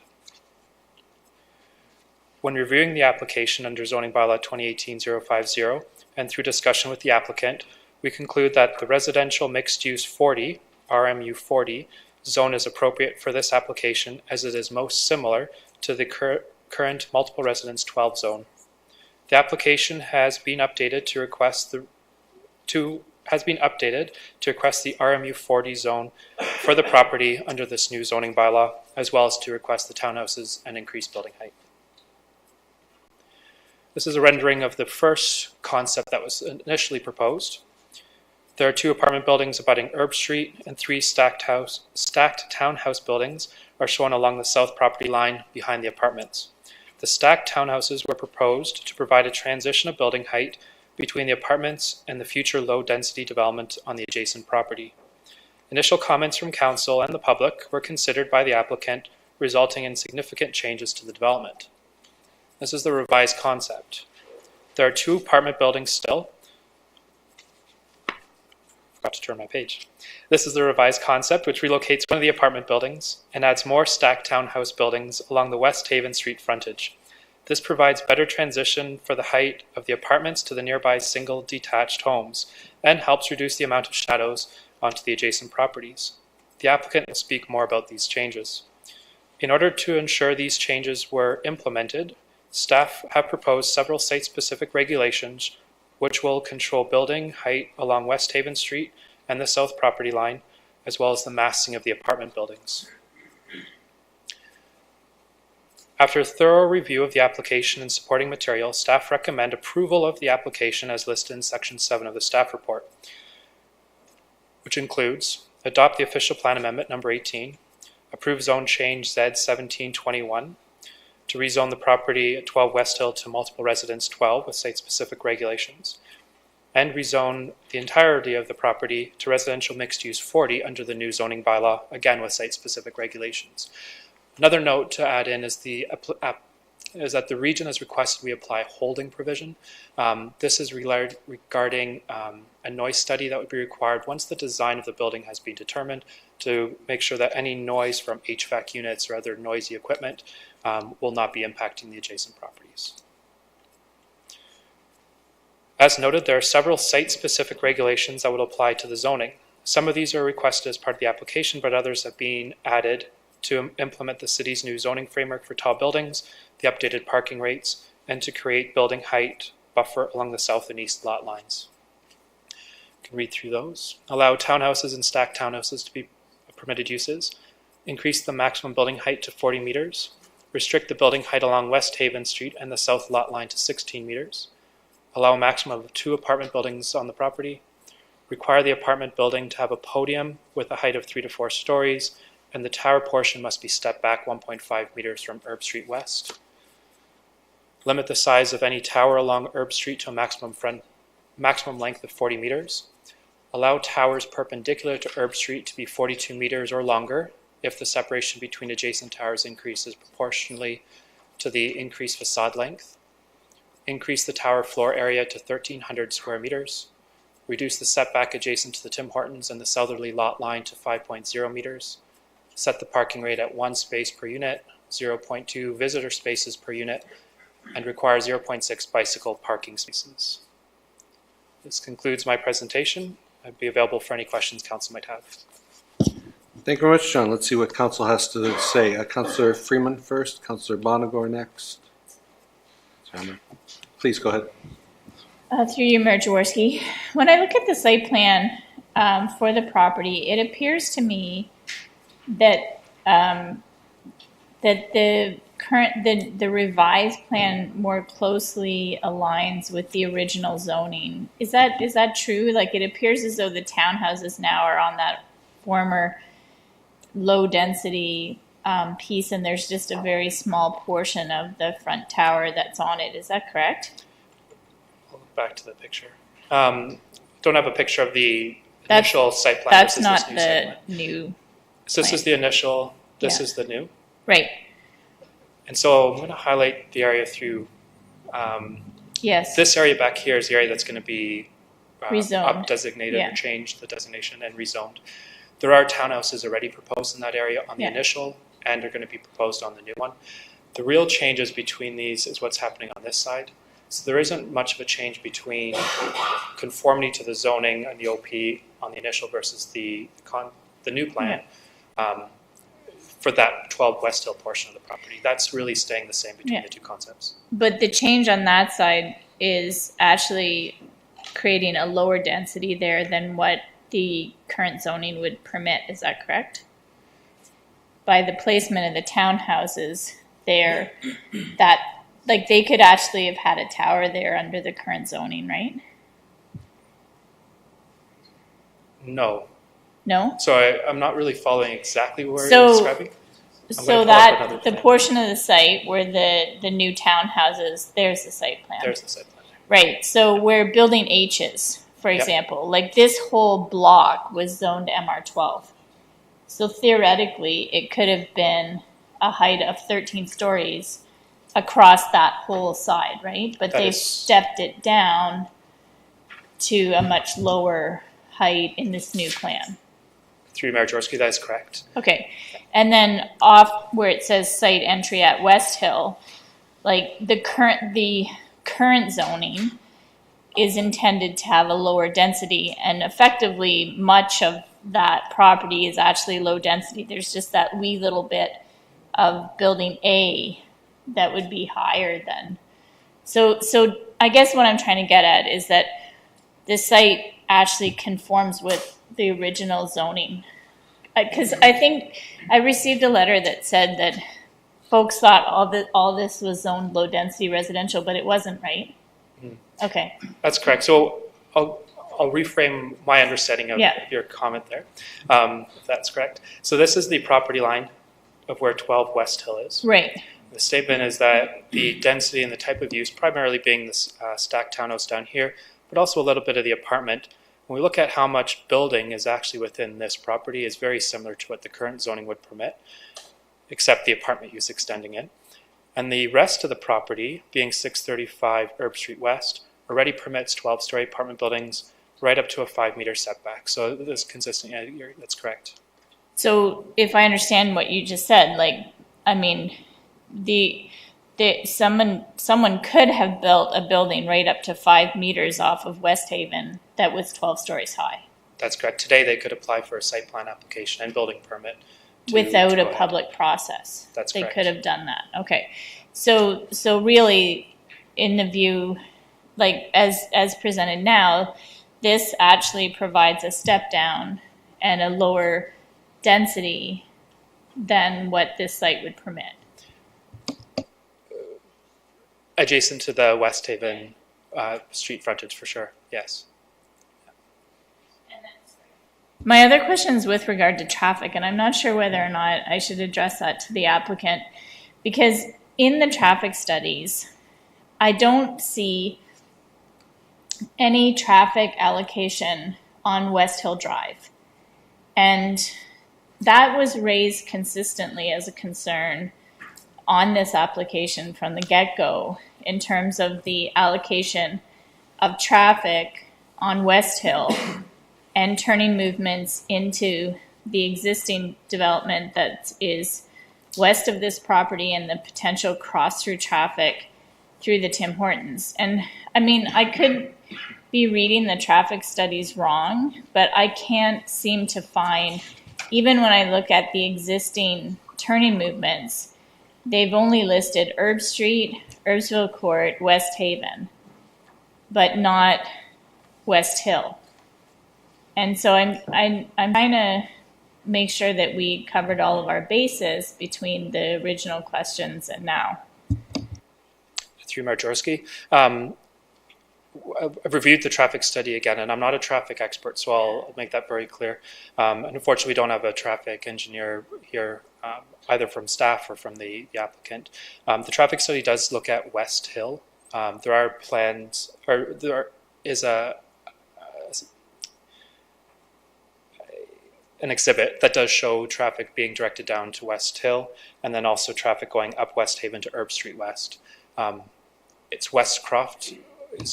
When reviewing the application under zoning bylaw 2018-050 and through discussion with the applicant, we conclude that the residential mixed-use 40, RMU 40, zone is appropriate for this application as it is most similar to the current multiple residence 12 zone. The application has been updated to request the RMU 40 zone for the property under this new zoning bylaw, as well as to request the townhouses and increased building height. This is a rendering of the first concept that was initially proposed. There are 2 apartment buildings abutting Herb Street, and 3 stacked townhouse buildings are shown along the south property line behind the apartments. The stacked townhouses were proposed to provide a transition of building height between the apartments and the future low-density development on the adjacent property. Initial comments from council and the public were considered by the applicant, resulting in significant changes to the development. This is the revised concept. There are 2 apartment buildings still. Forgot to turn my page. This is the revised concept, which relocates one of the apartment buildings and adds more stacked townhouse buildings along the West Haven Street frontage. This provides better transition for the height of the apartments to the nearby single detached homes and helps reduce the amount of shadows onto the adjacent properties. The applicant will speak more about these changes. In order to ensure these changes were implemented, staff have proposed several site-specific regulations which will control building height along West Haven Street and the south property line, as well as the massing of the apartment buildings. After a thorough review of the application and supporting material, staff recommend approval of the application as listed in Section 7 of the staff report, which includes adopt the official plan amendment number 18, approve zone change Z1721 to rezone the property at 12 West Hill to multiple residence 12 with site-specific regulations, and rezone the entirety of the property to residential mixed-use 40 under the new zoning bylaw, again with site-specific regulations. Another note to add in is that the region has requested we apply a holding provision. This is regarding a noise study that would be required once the design of the building has been determined to make sure that any noise from HVAC units or other noisy equipment will not be impacting the adjacent properties. As noted, there are several site-specific regulations that would apply to the zoning. Some of these are requested as part of the application, but others have been added to implement the city's new zoning framework for tall buildings, the updated parking rates, and to create building height buffer along the south and east lot lines. You can read through those. Allow townhouses and stacked townhouses to be permitted uses. Increase the maximum building height to 40 meters. Restrict the building height along West Haven Street and the south lot line to 16 meters. Allow a maximum of 2 apartment buildings on the property. Require the apartment building to have a podium with a height of 3 to 4 stories, and the tower portion must be stepped back 1.5 meters from Herb Street West. Limit the size of any tower along Herb Street to a maximum length of 40 meters. Allow towers perpendicular to Herb Street to be 42 meters or longer if the separation between adjacent towers increases proportionally to the increased facade length, increase the tower floor area to 1,300 square meters, reduce the setback adjacent to the Tim Hortons and the southerly lot line to 5.0 meters, set the parking rate at 1 space per unit, 0.2 visitor spaces per unit, and require 0.6 bicycle parking spaces. This concludes my presentation. I'd be available for any questions council might have. Thank you very much, John. Let's see what council has to say. Councillor Freeman first, Councillor Bonagor next. Please go ahead. Through you, Mayor Jaworski. When I look at the site plan for the property, it appears to me that that the revised plan more closely aligns with the original zoning. Is that true? Like, it appears as though the townhouses now are on that former low density piece, and there's just a very small portion of the front tower that's on it. Is that correct? I'll look back to the picture. Don't have a picture of the initial site plan. That's not the new. So this is the initial. This is the new. Right. And so I'm going to highlight the area through. Yes. This area back here is the area that's going to be rezoned, up designated, or change the designation and rezoned. There are townhouses already proposed in that area on the initial, and are going to be proposed on the new one. The real changes between these is what's happening on this side. So there isn't much of a change between conformity to the zoning and the OP on the initial versus the new plan for that 12 West Hill portion of the property. That's really staying the same between the two concepts. But the change on that side is actually creating a lower density there than what the current zoning would permit. Is that correct? By the placement of the townhouses there, that like they could actually have had a tower there under the current zoning, right? No. No? So I'm not really following exactly where you're describing. So that the portion of the site where the new townhouses, there's the site plan. There's the site plan. Right. So where building H is, for example, like this whole block was zoned MR12. So theoretically, it could have been a height of 13 stories across that whole side, right? But they've stepped it down to a much lower height in this new plan. Through Mayor Jaworski, that is correct. Okay. And then off where it says site entry at West Hill, like the current zoning is intended to have a lower density, and effectively much of that property is actually low density. There's just that wee little bit of building A that would be higher than. So I guess what I'm trying to get at is that the site actually conforms with the original zoning. Because I think I received a letter that said that folks thought all this was zoned low density residential, but it wasn't, right? Okay. That's correct. So I'll reframe my understanding of your comment there, if that's correct. So this is the property line of where 12 West Hill is. Right. The statement is that the density and the type of use, primarily being this stacked townhouse down here, but also a little bit of the apartment. When we look at how much building is actually within this property, is very similar to what the current zoning would permit, except the apartment use extending in. And the rest of the property, being 635 Herb Street West, already permits 12-story apartment buildings right up to a 5-meter setback. So this is consistent. Yeah, that's correct. So if I understand what you just said, like, I mean, someone could have built a building right up to 5 meters off of West Haven that was 12 stories high. That's correct. Today they could apply for a site plan application and building permit without a public process. That's they correct. Could have done that. Okay. So really, in the view, like as presented now, this actually provides a step down and a lower density than what this site would permit. Adjacent to the West Haven street frontage, for sure. Yes. My other question is with regard to traffic, and I'm not sure whether or not I should address that to the applicant, because in the traffic studies, I don't see any traffic allocation on West Hill Drive. And that was raised consistently as a concern on this application from the get-go in terms of the allocation of traffic on West Hill and turning movements into the existing development that is west of this property and the potential cross-through traffic through the Tim Hortons. And I mean, I could be reading the traffic studies wrong, but I can't seem to find, even when I look at the existing turning movements, they've only listed Herb Street, Herbsville Court, West Haven, but not West Hill. And so I'm trying to make sure that we covered all of our bases between the original questions and now. Through Mayor Jaworski. I've reviewed the traffic study again, and I'm not a traffic expert, so I'll make that very clear. And unfortunately, we don't have a traffic engineer here, either from staff or from the applicant. The traffic study does look at West Hill. There are plans, or there is an exhibit that does show traffic being directed down to West Hill, and then also traffic going up West Haven to Herb Street West. It's West Croft.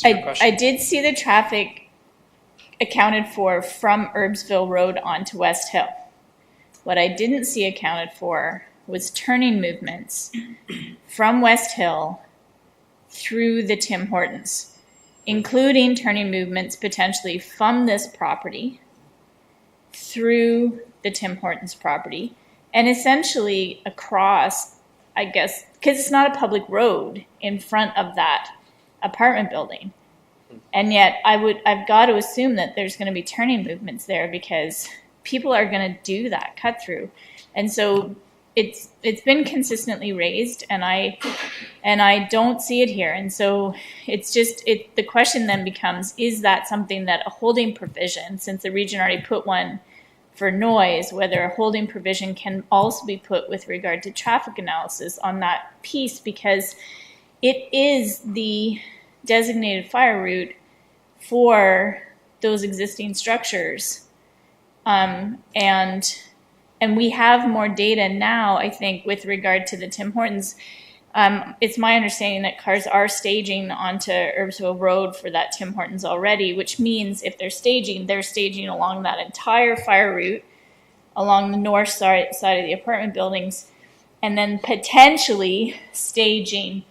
I did see the traffic accounted for from Herbsville Road onto West Hill. What I didn't see accounted for was turning movements from West Hill through the Tim Hortons, including turning movements potentially from this property through the Tim Hortons property and essentially across, I guess, because it's not a public road in front of that apartment building. And yet I've got to assume that there's going to be turning movements there because people are going to do that cut through. And so it's been consistently raised, and I don't see it here. And so it's just the question then becomes, is that something that a holding provision, since the region already put one for noise, whether a holding provision can also be put with regard to traffic analysis on that piece, because it is the designated fire route for those existing structures. And we have more data now, I think, with regard to the Tim Hortons. It's my understanding that cars are staging onto Herbsville Road for that Tim Hortons already, which means if they're staging along that entire fire route, along the north side of the apartment buildings, and then potentially staging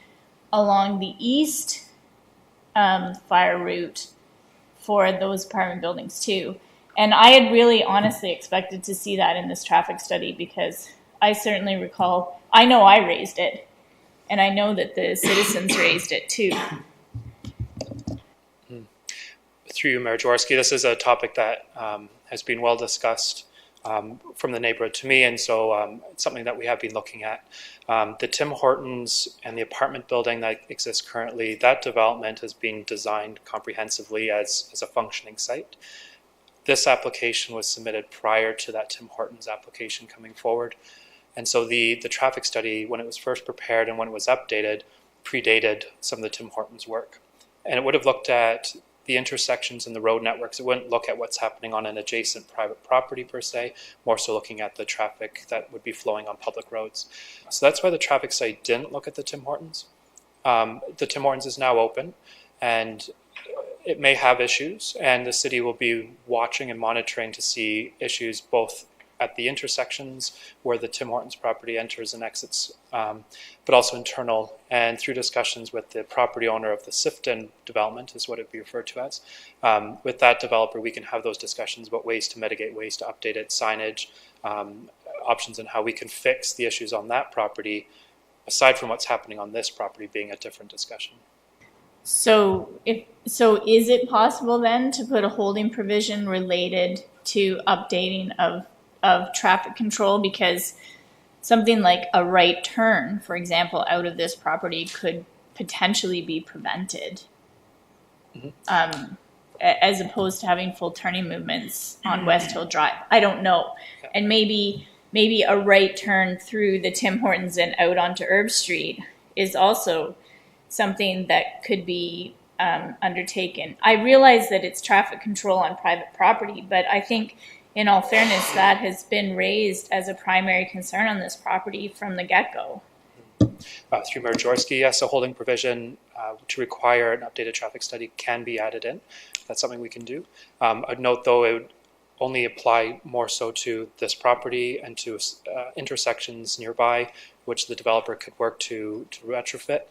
along the east fire route for those apartment buildings too. And I had really honestly expected to see that in this traffic study, because I certainly recall, I know I raised it, and I know that the citizens raised it too. Through you, Mayor Jaworski, this is a topic that has been well discussed from the neighborhood to me, and so it's something that we have been looking at. The Tim Hortons and the apartment building that exists currently, that development has been designed comprehensively as a functioning site. This application was submitted prior to that Tim Hortons application coming forward. And so the traffic study, when it was first prepared and when it was updated, predated some of the Tim Hortons work. And it would have looked at the intersections in the road networks. It wouldn't look at what's happening on an adjacent private property per se, more so looking at the traffic that would be flowing on public roads. So that's why the traffic study didn't look at the Tim Hortons. The Tim Hortons is now open, and it may have issues, and the city will be watching and monitoring to see issues both at the intersections where the Tim Hortons property enters and exits, but also internal, and through discussions with the property owner of the Sifton development, is what it would be referred to as. With that developer, we can have those discussions about ways to mitigate, ways to update it, signage, options, and how we can fix the issues on that property, aside from what's happening on this property being a different discussion. So is it possible then to put a holding provision related to updating of traffic control? Because something like a right turn, for example, out of this property could potentially be prevented, as opposed to having full turning movements on West Hill Drive. I don't know. And maybe a right turn through the Tim Hortons and out onto Herb Street is also something that could be undertaken. I realize that it's traffic control on private property, but I think in all fairness, that has been raised as a primary concern on this property from the get-go. Through Mayor Jaworski, yes, a holding provision to require an updated traffic study can be added in. That's something we can do. I'd note, though, it would only apply more so to this property and to intersections nearby, which the developer could work to retrofit.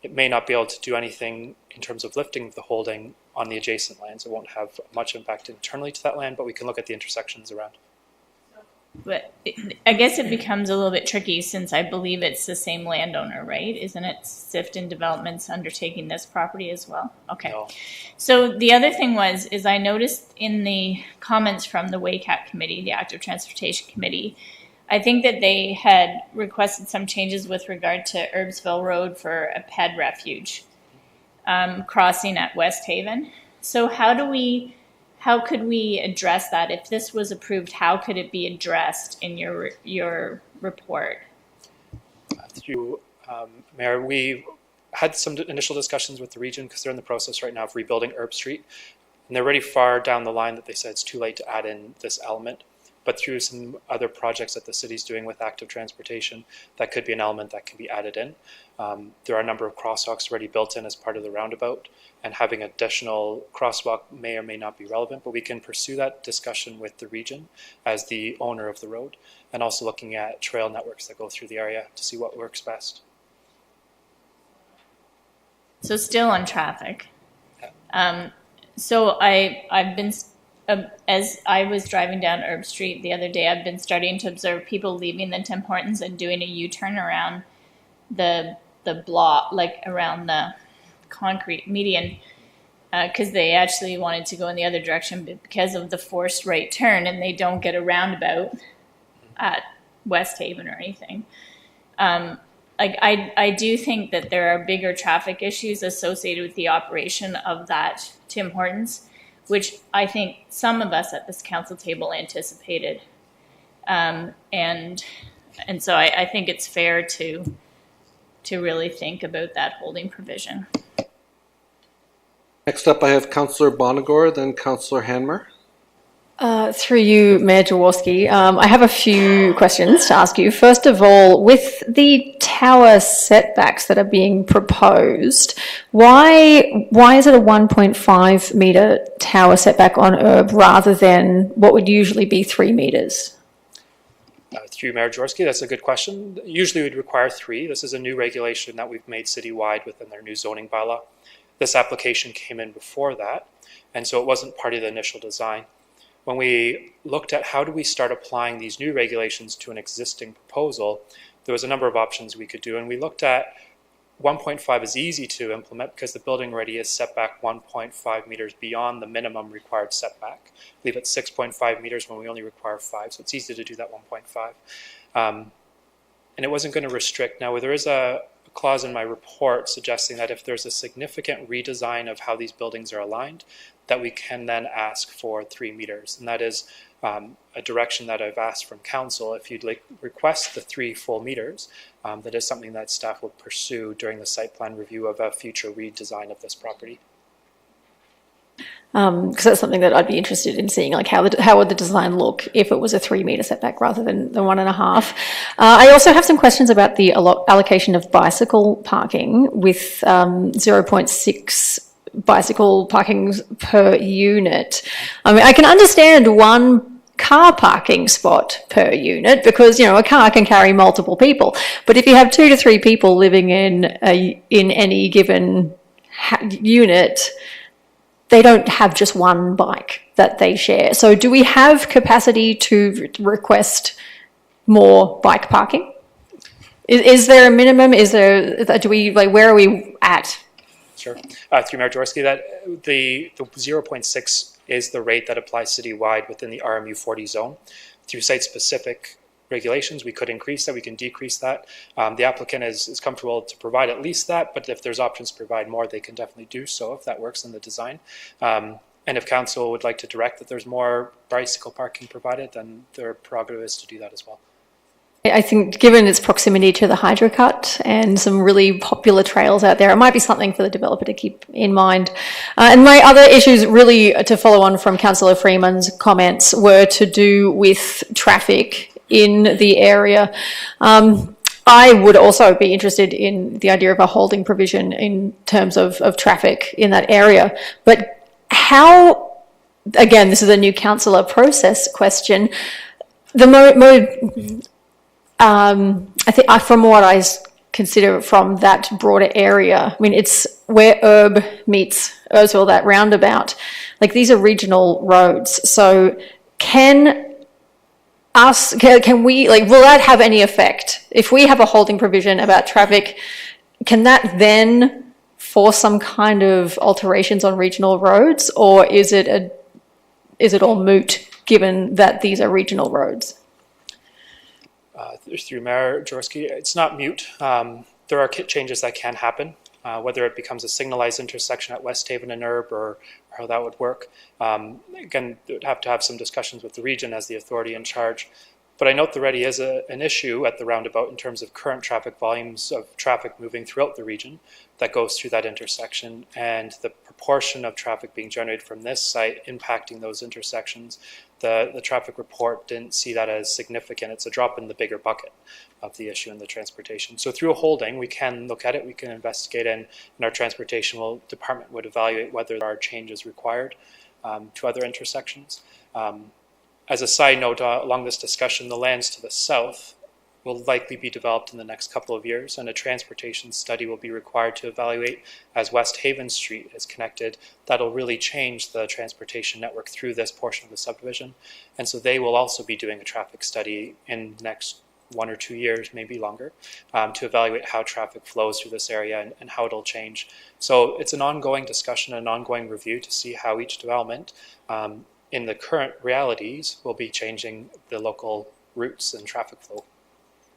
It may not be able to do anything in terms of lifting the holding on the adjacent lands. It won't have much impact internally to that land, but we can look at the intersections around. But I guess it becomes a little bit tricky since I believe it's the same landowner, right? Isn't it Sifton Developments undertaking this property as well? Okay. No. So the other thing is I noticed in the comments from the WACAT committee, the Active Transportation Committee, I think that they had requested some changes with regard to Herbsville Road for a ped refuge crossing at West Haven. So how could we address that? If this was approved, how could it be addressed in your report? Through Mayor, we had some initial discussions with the region because they're in the process right now of rebuilding Herb Street. And they're already far down the line that they said it's too late to add in this element. But through some other projects that the city's doing with active transportation, that could be an element that can be added in. There are a number of crosswalks already built in as part of the roundabout, and having additional crosswalk may or may not be relevant, but we can pursue that discussion with the region as the owner of the road, and also looking at trail networks that go through the area to see what works best. So still on traffic. So I've been, as I was driving down Herb Street the other day, I've been starting to observe people leaving the Tim Hortons and doing a U-turn around the block, like around the concrete median, because they actually wanted to go in the other direction because of the forced right turn, and they don't get a roundabout at West Haven or anything. I do think that there are bigger traffic issues associated with the operation of that Tim Hortons, which I think some of us at this council table anticipated. And so I think it's fair to really think about that holding provision. Next up, I have Councillor Bonagor, then Councillor Hanmer. Through you, Mayor Jaworski, I have a few questions to ask you. First of all, with the tower setbacks that are being proposed, why is it a 1.5 metre tower setback on Herb rather than what would usually be 3 metres? Through Mayor Jaworski, that's a good question. Usually we'd require 3. This is a new regulation that we've made citywide within their new zoning bylaw. This application came in before that, and so it wasn't part of the initial design. When we looked at how do we start applying these new regulations to an existing proposal, there was a number of options we could do, and we looked at 1.5 is easy to implement because the building already is set back 1.5 meters beyond the minimum required setback. I believe it's 6.5 meters when we only require 5, so it's easy to do that 1.5. And it wasn't going to restrict. Now, there is a clause in my report suggesting that if there's a significant redesign of how these buildings are aligned, that we can then ask for 3 meters. And that is a direction that I've asked from council. If you'd like request the 3 full meters, that is something that staff will pursue during the site plan review of a future redesign of this property. Because that's something that I'd be interested in seeing, like how would the design look if it was a 3 metre setback rather than the 1.5. I also have some questions about the allocation of bicycle parking with 0.6 bicycle parkings per unit. I mean, I can understand 1 car parking spot per unit because, a car can carry multiple people. But if you have 2 to 3 people living in any given unit, they don't have just 1 bike that they share. So do we have capacity to request more bike parking? Is there a minimum? Where are we at? Sure. Through Mayor Jaworski, that the 0.6 is the rate that applies citywide within the RMU 40 zone. Through site-specific regulations, we could increase that, we can decrease that. The applicant is comfortable to provide at least that, but if there's options to provide more, they can definitely do so if that works in the design. And if council would like to direct that there's more bicycle parking provided, then their prerogative is to do that as well. I think given its proximity to the hydrocut and some really popular trails out there, it might be something for the developer to keep in mind. And my other issues, really to follow on from Councillor Freeman's comments, were to do with traffic in the area. I would also be interested in the idea of a holding provision in terms of traffic in that area. But how, again, this is a new councillor process question. I think from what I consider from that broader area, I mean, it's where Herb meets Earlsville, that roundabout. Like, these are regional roads. So can we, like, will that have any effect? If we have a holding provision about traffic, can that then force some kind of alterations on regional roads, or is it all moot given that these are regional roads? Through Mayor Jaworski, it's not mute. There are changes that can happen, whether it becomes a signalized intersection at West Haven and Herb, or how that would work. Again, we would have to have some discussions with the region as the authority in charge. But I note there already is an issue at the roundabout in terms of current traffic volumes of traffic moving throughout the region that goes through that intersection, and the proportion of traffic being generated from this site impacting those intersections. The traffic report didn't see that as significant. It's a drop in the bigger bucket of the issue in the transportation. So through a holding, we can look at it, we can investigate, and our transportation department would evaluate whether there are changes required to other intersections. As a side note, along this discussion, the lands to the south will likely be developed in the next couple of years, and a transportation study will be required to evaluate as West Haven Street is connected. That'll really change the transportation network through this portion of the subdivision. And so they will also be doing a traffic study in the next 1 or 2 years, maybe longer, to evaluate how traffic flows through this area and how it'll change. So it's an ongoing discussion, an ongoing review to see how each development in the current realities will be changing the local routes and traffic flow.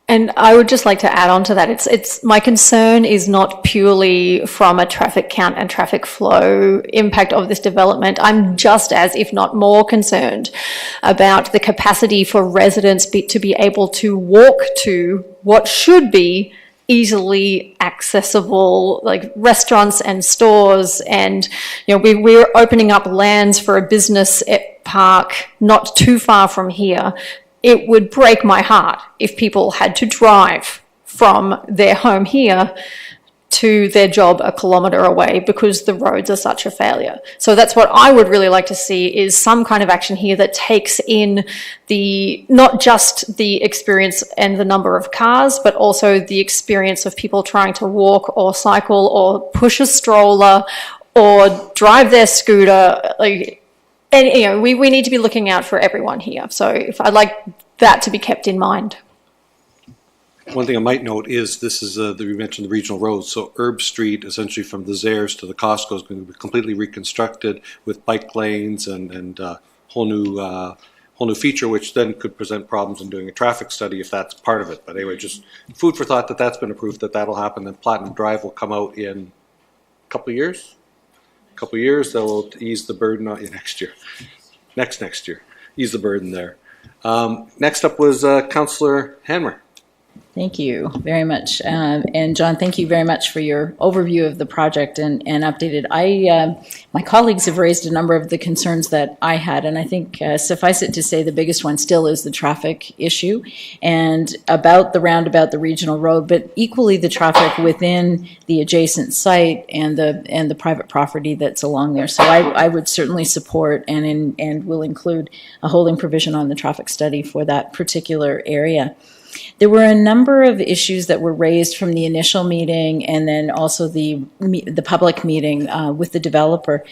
And I would just like to add on to that. It's my concern is not purely from a traffic count and traffic flow impact of this development. I'm just as, if not more, concerned about the capacity for residents to be able to walk to what should be easily accessible, like restaurants and stores. And, you know, we're opening up lands for a business park not too far from here. It would break my heart if people had to drive from their home here to their job a kilometre away because the roads are such a failure. So that's what I would really like to see, is some kind of action here that takes in not just the experience and the number of cars, but also the experience of people trying to walk or cycle or push a stroller or drive their scooter, and, you know, we need to be looking out for everyone here. So I'd like that to be kept in mind. One thing I might note is this is, we mentioned the regional roads. So Herb Street, essentially from the Zares to the Costco, is going to be completely reconstructed with bike lanes and whole new feature, which then could present problems in doing a traffic study if that's part of it. But anyway, just food for thought that's been approved, that'll happen. Then Platinum Drive will come out in a couple of years. That will ease the burden on you next year. Next year. Ease the burden there. Next up was Councillor Hanmer. Thank you very much. And John, thank you very much for your overview of the project and updated. My colleagues have raised a number of the concerns that I had, and I think suffice it to say the biggest one still is the traffic issue and about the roundabout, the regional road, but equally the traffic within the adjacent site and the private property that's along there. So I would certainly support and will include a holding provision on the traffic study for that particular area. There were a number of issues that were raised from the initial meeting and then also the public meeting with the developer.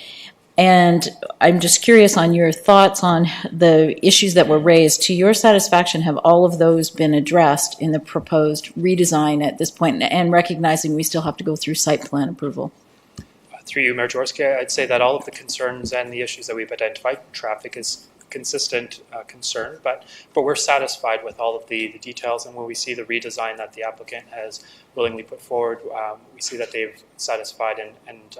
And I'm just curious on your thoughts on the issues that were raised. To your satisfaction, have all of those been addressed in the proposed redesign at this point, and recognizing we still have to go through site plan approval? Through you, Mayor Jaworski, I'd say that all of the concerns and the issues that we've identified, traffic is consistent concern, but we're satisfied with all of the details, and when we see the redesign that the applicant has willingly put forward, we see that they've satisfied and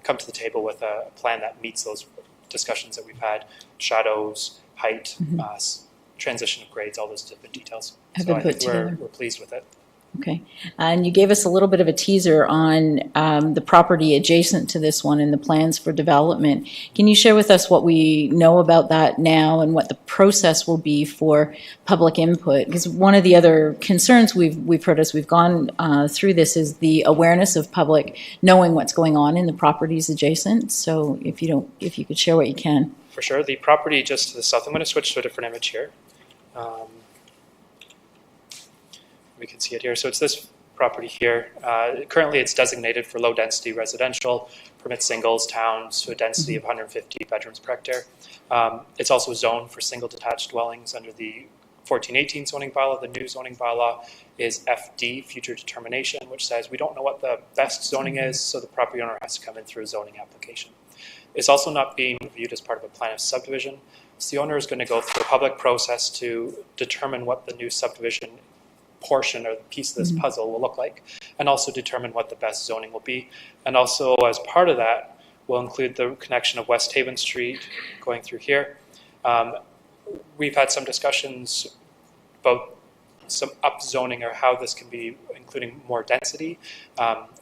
come to the table with a plan that meets those discussions that we've had, shadows, height, transition of grades, all those different details. So I think we're pleased with it. Okay. And you gave us a little bit of a teaser on the property adjacent to this one and the plans for development. Can you share with us what we know about that now and what the process will be for public input? Because one of the other concerns we've heard as we've gone through this is the awareness of public knowing what's going on in the properties adjacent. So if you could share what you can. For sure. The property just to the south, I'm going to switch to a different image here. We can see it here. So it's this property here. Currently, it's designated for low-density residential, permits singles, towns to a density of 150 bedrooms per hectare. It's also zoned for single detached dwellings under the 1418 zoning bylaw. The new zoning bylaw is FD, future determination, which says we don't know what the best zoning is, so the property owner has to come in through a zoning application. It's also not being viewed as part of a plan of subdivision. So the owner is going to go through a public process to determine what the new subdivision portion or piece of this puzzle will look like, and also determine what the best zoning will be. And also, as part of that, we'll include the connection of West Haven Street going through here. We've had some discussions about some upzoning or how this can be including more density.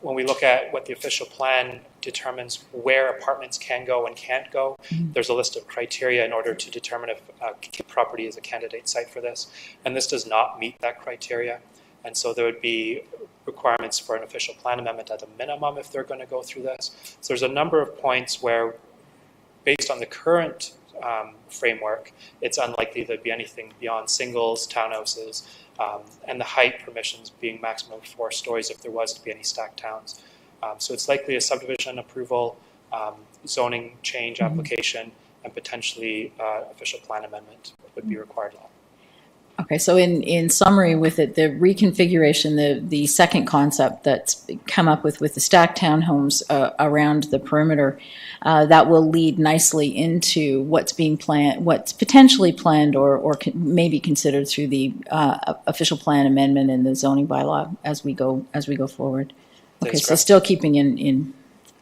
When we look at what the official plan determines where apartments can go and can't go, there's a list of criteria in order to determine if a property is a candidate site for this. And this does not meet that criteria. And so there would be requirements for an official plan amendment at a minimum if they're going to go through this. So there's a number of points where, based on the current framework, it's unlikely there'd be anything beyond singles, townhouses, and the height permissions being maximum 4 stories if there was to be any stacked towns. So it's likely a subdivision approval, zoning change application, and potentially official plan amendment would be required. Okay, so in summary with it, the reconfiguration, the second concept that's come up with the stacked townhomes around the perimeter, that will lead nicely into what's being planned, what's potentially planned or maybe considered through the official plan amendment and the zoning bylaw as we go forward. Okay, so still keeping in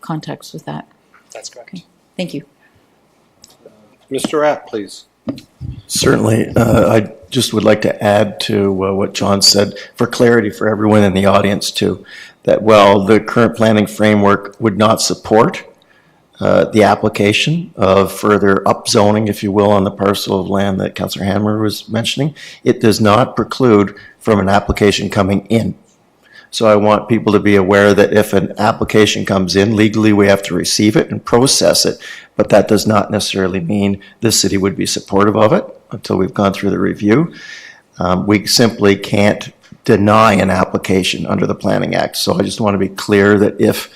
context with that. That's correct. Okay, thank you. Mr. Rapp, please. Certainly. I just would like to add to what John said for clarity for everyone in the audience too, that while the current planning framework would not support the application of further upzoning, if you will, on the parcel of land that Councillor Hammer was mentioning, it does not preclude from an application coming in. So I want people to be aware that if an application comes in, legally we have to receive it and process it, but that does not necessarily mean the city would be supportive of it until we've gone through the review. We simply can't deny an application under the Planning Act. So I just want to be clear that if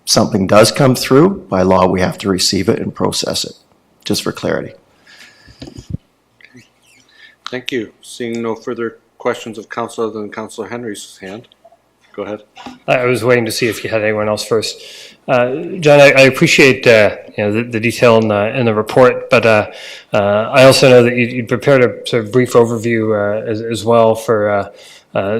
something does come through, by law we have to receive it and process it, just for clarity. Thank you. Seeing no further questions of council other than Councillor Henry's hand. Go ahead. I was waiting to see if you had anyone else first. John, I appreciate the detail in the report, but I also know that you prepared a sort of brief overview as well for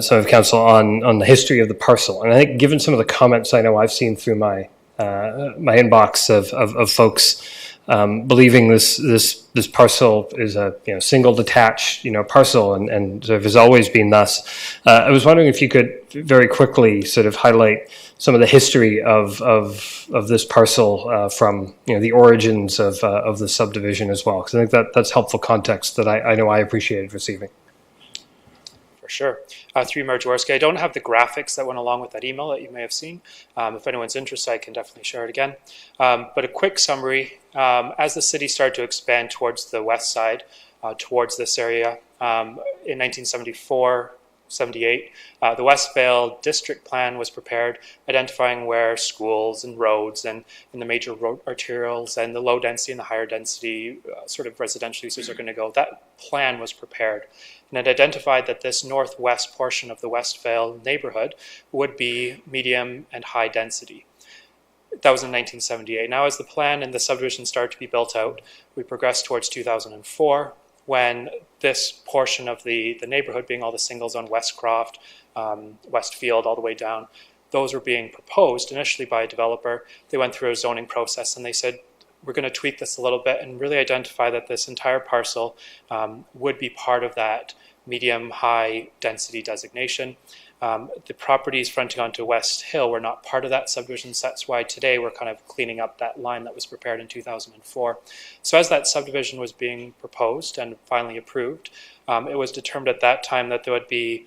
some of council on the history of the parcel. And I think given some of the comments I know I've seen through my my inbox of folks believing this parcel is a single detached parcel and sort of has always been thus. I was wondering if you could very quickly sort of highlight some of the history of this parcel from the origins of the subdivision as well, because I think that's helpful context that I know I appreciated receiving. For sure. Through Mayor Jaworski, I don't have the graphics that went along with that email that you may have seen. If anyone's interested, I can definitely share it again. But a quick summary, as the city started to expand towards the west side, towards this area, in 1974, 78, the Westvale District Plan was prepared, identifying where schools and roads and the major road arterials and the low density and the higher density sort of residential uses are going to go. That plan was prepared. And it identified that this northwest portion of the Westvale neighborhood would be medium and high density. That was in 1978. Now, as the plan and the subdivision started to be built out, we progressed towards 2004, when this portion of the neighborhood, being all the singles on Westcroft, Westfield, all the way down, those were being proposed initially by a developer. They went through a zoning process and they said, we're going to tweak this a little bit and really identify that this entire parcel would be part of that medium high density designation. The properties fronting onto West Hill were not part of that subdivision, so that's why today we're kind of cleaning up that line that was prepared in 2004. So as that subdivision was being proposed and finally approved, it was determined at that time that there would be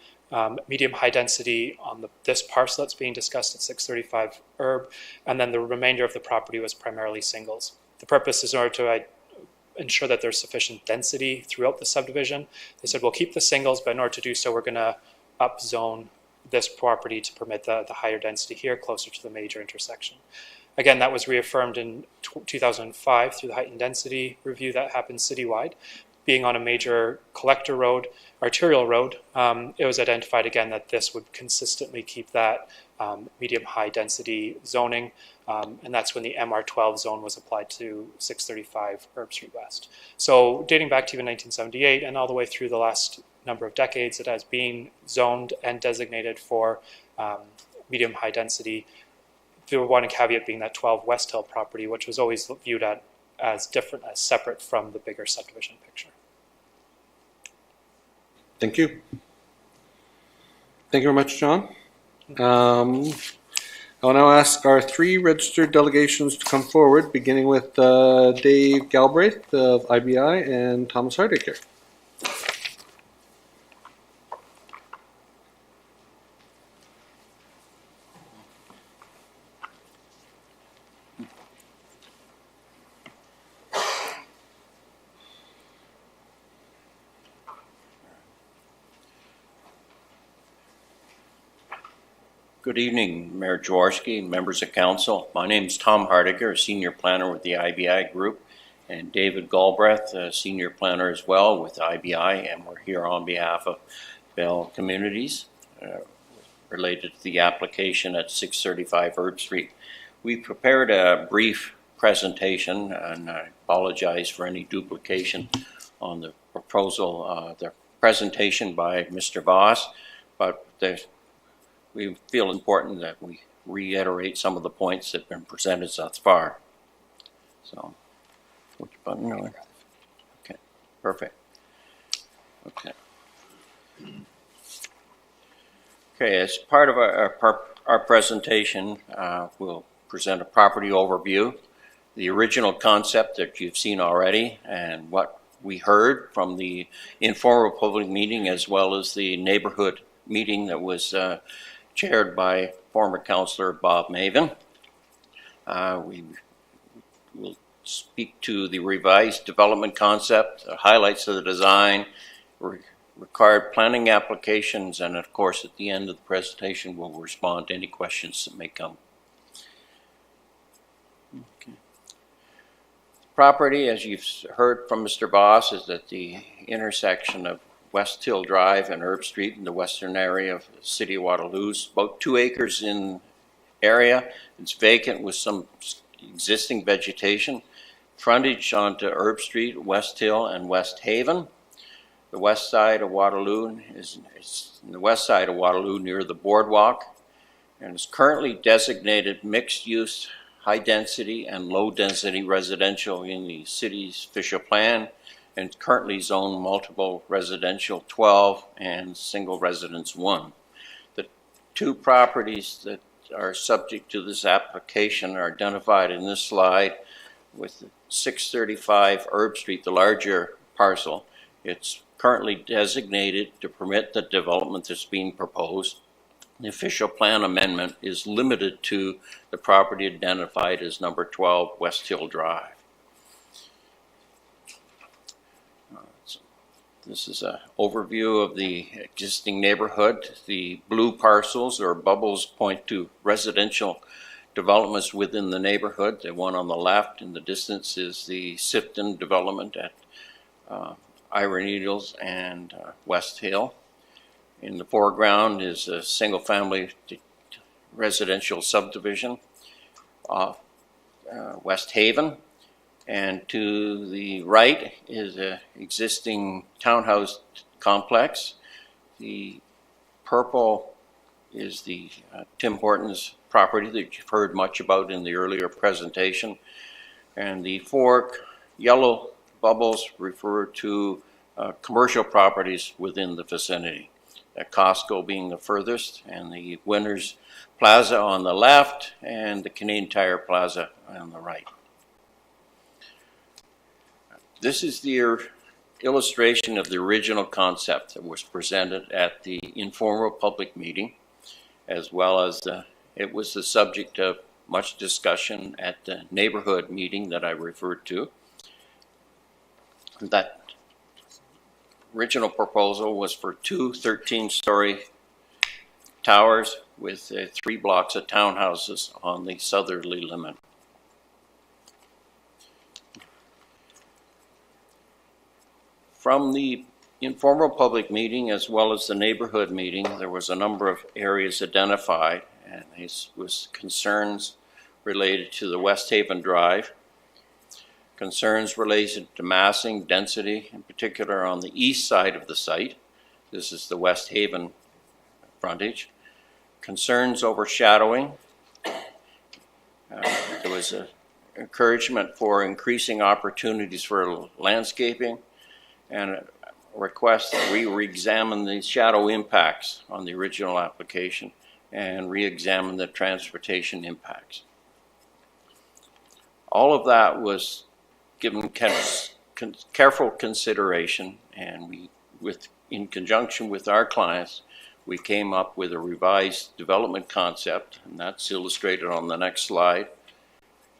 medium high density on this parcel that's being discussed at 635 Herb, and then the remainder of the property was primarily singles. The purpose is in order to ensure that there's sufficient density throughout the subdivision. They said, we'll keep the singles, but in order to do so, we're going to upzone this property to permit the higher density here, closer to the major intersection. Again, that was reaffirmed in 2005 through the height and density review that happened citywide. Being on a major collector road, arterial road, it was identified again that this would consistently keep that medium-high density zoning, and that's when the MR12 zone was applied to 635 Herb Street West. So dating back to even 1978 and all the way through the last number of decades, it has been zoned and designated for medium-high density. The one caveat being that 12 West Hill property, which was always viewed as different, as separate from the bigger subdivision picture. Thank you. Thank you very much, John. I'll now ask our three registered delegations to come forward, beginning with Dave Galbraith of IBI and Thomas Hardiker. Good evening, Mayor Jaworski and members of council. My name is Tom Hardiger, a senior planner with the IBI group, and David Galbraith, a senior planner as well with IBI, and we're here on behalf of Bell Communities related to the application at 635 Herb Street. We prepared a brief presentation, and I apologize for any duplication on the proposal, the presentation by Mr. Voss, but we feel important that we reiterate some of the points that have been presented thus far. So, which button really? Okay, perfect. Okay. Okay, as part of our presentation, we'll present a property overview, the original concept that you've seen already, and what we heard from the informal public meeting, as well as the neighborhood meeting that was chaired by former councillor Bob Maven. We will speak to the revised development concept, highlights of the design, required planning applications, and of course at the end of the presentation we'll respond to any questions that may come. Okay. Property, as you've heard from Mr. Voss, is at the intersection of West Hill Drive and Herb Street in the western area of the city of Waterloo. It's about 2 acres in area. It's vacant with some existing vegetation. Frontage onto Herb Street, West Hill, and West Haven. The west side of Waterloo is in the west side of Waterloo near the boardwalk, and is currently designated mixed use, high density and low density residential in the city's official plan, and currently zoned multiple residential 12 and single residence 1. The two properties that are subject to this application are identified in this slide with 635 Herb Street, the larger parcel. It's currently designated to permit the development that's being proposed. The official plan amendment is limited to the property identified as number 12 West Hill Drive. This is an overview of the existing neighborhood. The blue parcels or bubbles point to residential developments within the neighborhood. The one on the left in the distance is the Sifton development at Iron Needles and West Hill. In the foreground is a single-family residential subdivision off West Haven. And to the right is an existing townhouse complex. The purple is the Tim Hortons property that you've heard much about in the earlier presentation. And the 4 yellow bubbles refer to commercial properties within the vicinity. Costco being the furthest, and the Winners Plaza on the left, and the Canadian Tire Plaza on the right. This is the illustration of the original concept that was presented at the informal public meeting, as well as it was the subject of much discussion at the neighborhood meeting that I referred to. That original proposal was for two 13-story towers with 3 blocks of townhouses on the southerly limit. From the informal public meeting as well as the neighborhood meeting, there was a number of areas identified, and this was concerns related to the West Haven Drive, concerns related to massing, density, in particular on the east side of the site. This is the West Haven frontage. Concerns overshadowing. There was an encouragement for increasing opportunities for landscaping, and a request that we re-examine the shadow impacts on the original application and re-examine the transportation impacts. All of that was given careful consideration, and we, in conjunction with our clients, we came up with a revised development concept, and that's illustrated on the next slide.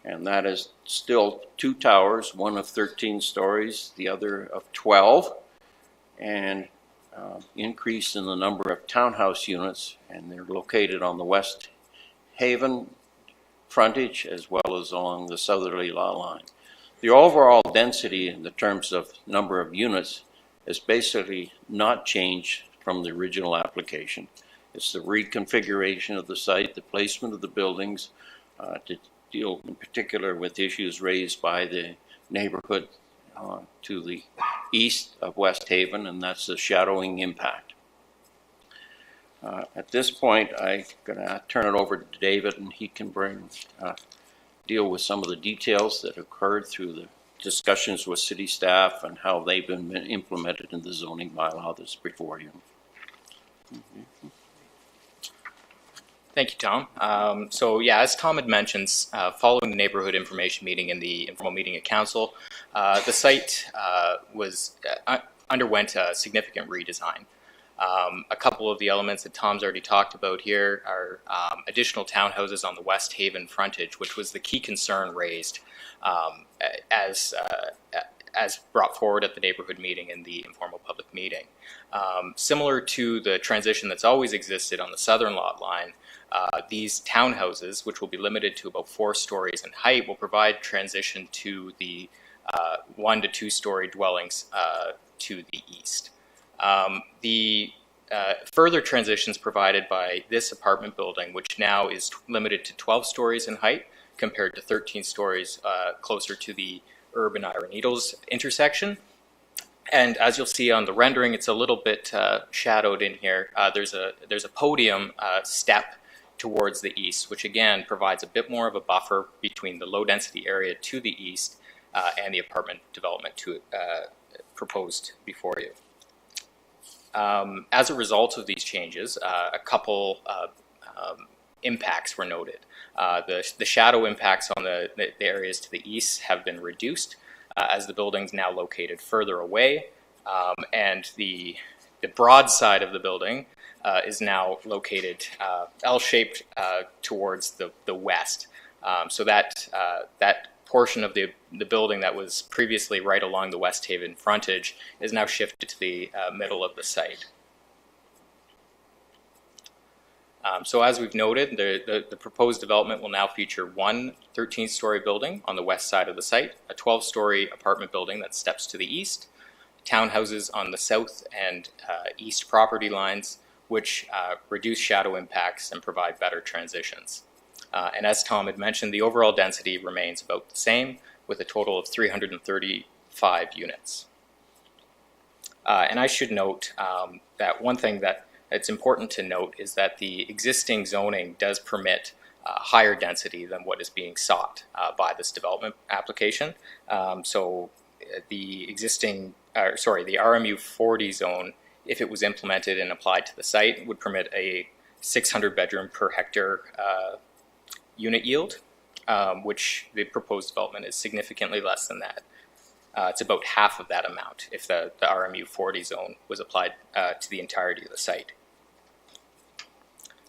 And that is still 2 towers, one of 13 stories, the other of 12, and increase in the number of townhouse units, and they're located on the West Haven frontage as well as along the southerly lot line. The overall density in the terms of number of units is basically not changed from the original application. It's the reconfiguration of the site, the placement of the buildings, to deal in particular with issues raised by the neighborhood to the east of West Haven, and that's the shadowing impact. At this point, I'm going to turn it over to David, and he can deal with some of the details that occurred through the discussions with city staff and how they've been implemented in the zoning bylaw that's before you. Thank you, Tom. So yeah, as Tom had mentioned, following the neighborhood information meeting and the informal meeting at council, the site underwent a significant redesign. A couple of the elements that Tom's already talked about here are additional townhouses on the West Haven frontage, which was the key concern raised as brought forward at the neighborhood meeting and the informal public meeting. Similar to the transition that's always existed on the southern lot line, these townhouses, which will be limited to about 4 stories in height, will provide transition to the 1 to 2 story dwellings to the east. The further transitions provided by this apartment building, which now is limited to 12 stories in height compared to 13 stories closer to the urban Iron Needles intersection. And as you'll see on the rendering, it's a little bit shadowed in here. There's a podium step towards the east, which again provides a bit more of a buffer between the low density area to the east and the apartment development proposed before you. As a result of these changes, a couple impacts were noted. The shadow impacts on the areas to the east have been reduced as the building's now located further away, and the broad side of the building is now located L-shaped towards the west. So that portion of the building that was previously right along the West Haven frontage is now shifted to the middle of the site. So as we've noted, the proposed development will now feature one 13-story building on the west side of the site, a 12-story apartment building that steps to the east, townhouses on the south and east property lines, which reduce shadow impacts and provide better transitions. And as Tom had mentioned, the overall density remains about the same, with a total of 335 units. And I should note that one thing that it's important to note is that the existing zoning does permit higher density than what is being sought by this development application. So the existing, the RMU 40 zone if it was implemented and applied to the site, would permit a 600 bedroom per hectare unit yield, which the proposed development is significantly less than that. It's about half of that amount if the RMU 40 zone was applied to the entirety of the site.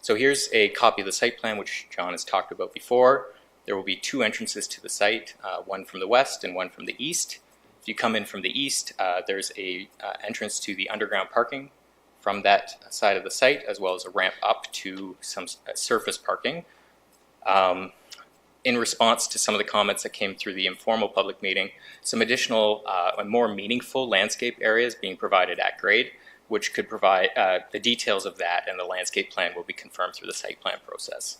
So here's a copy of the site plan, which John has talked about before. There will be two entrances to the site, one from the west and one from the east. If you come in from the east, there's a entrance to the underground parking from that side of the site, as well as a ramp up to some surface parking. In response to some of the comments that came through the informal public meeting, some additional and more meaningful landscape areas being provided at grade, which could provide the details of that, and the landscape plan will be confirmed through the site plan process.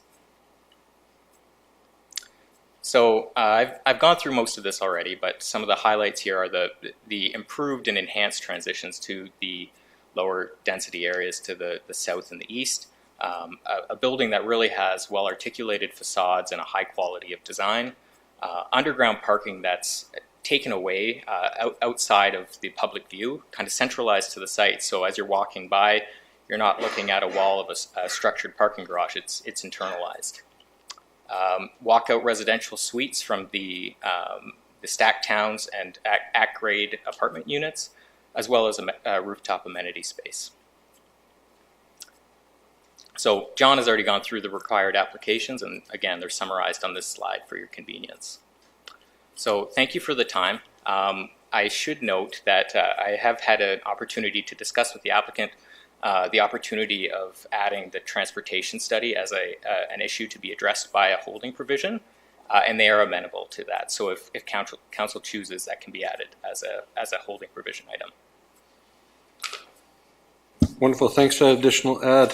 So I've gone through most of this already, but some of the highlights here are the improved and enhanced transitions to the lower density areas to the south and the east. A building that really has well-articulated facades and a high quality of design. Underground parking that's taken away outside of the public view, kind of centralized to the site. So as you're walking by, you're not looking at a wall of a structured parking garage. It's internalized. Walkout residential suites from the stacked towns and at-grade apartment units, as well as a rooftop amenity space. So John has already gone through the required applications, and again, they're summarized on this slide for your convenience. So thank you for the time. I should note that I have had an opportunity to discuss with the applicant the opportunity of adding the transportation study as an issue to be addressed by a holding provision, and they are amenable to that. So if council chooses, that can be added as a holding provision item. Wonderful. Thanks for that additional add,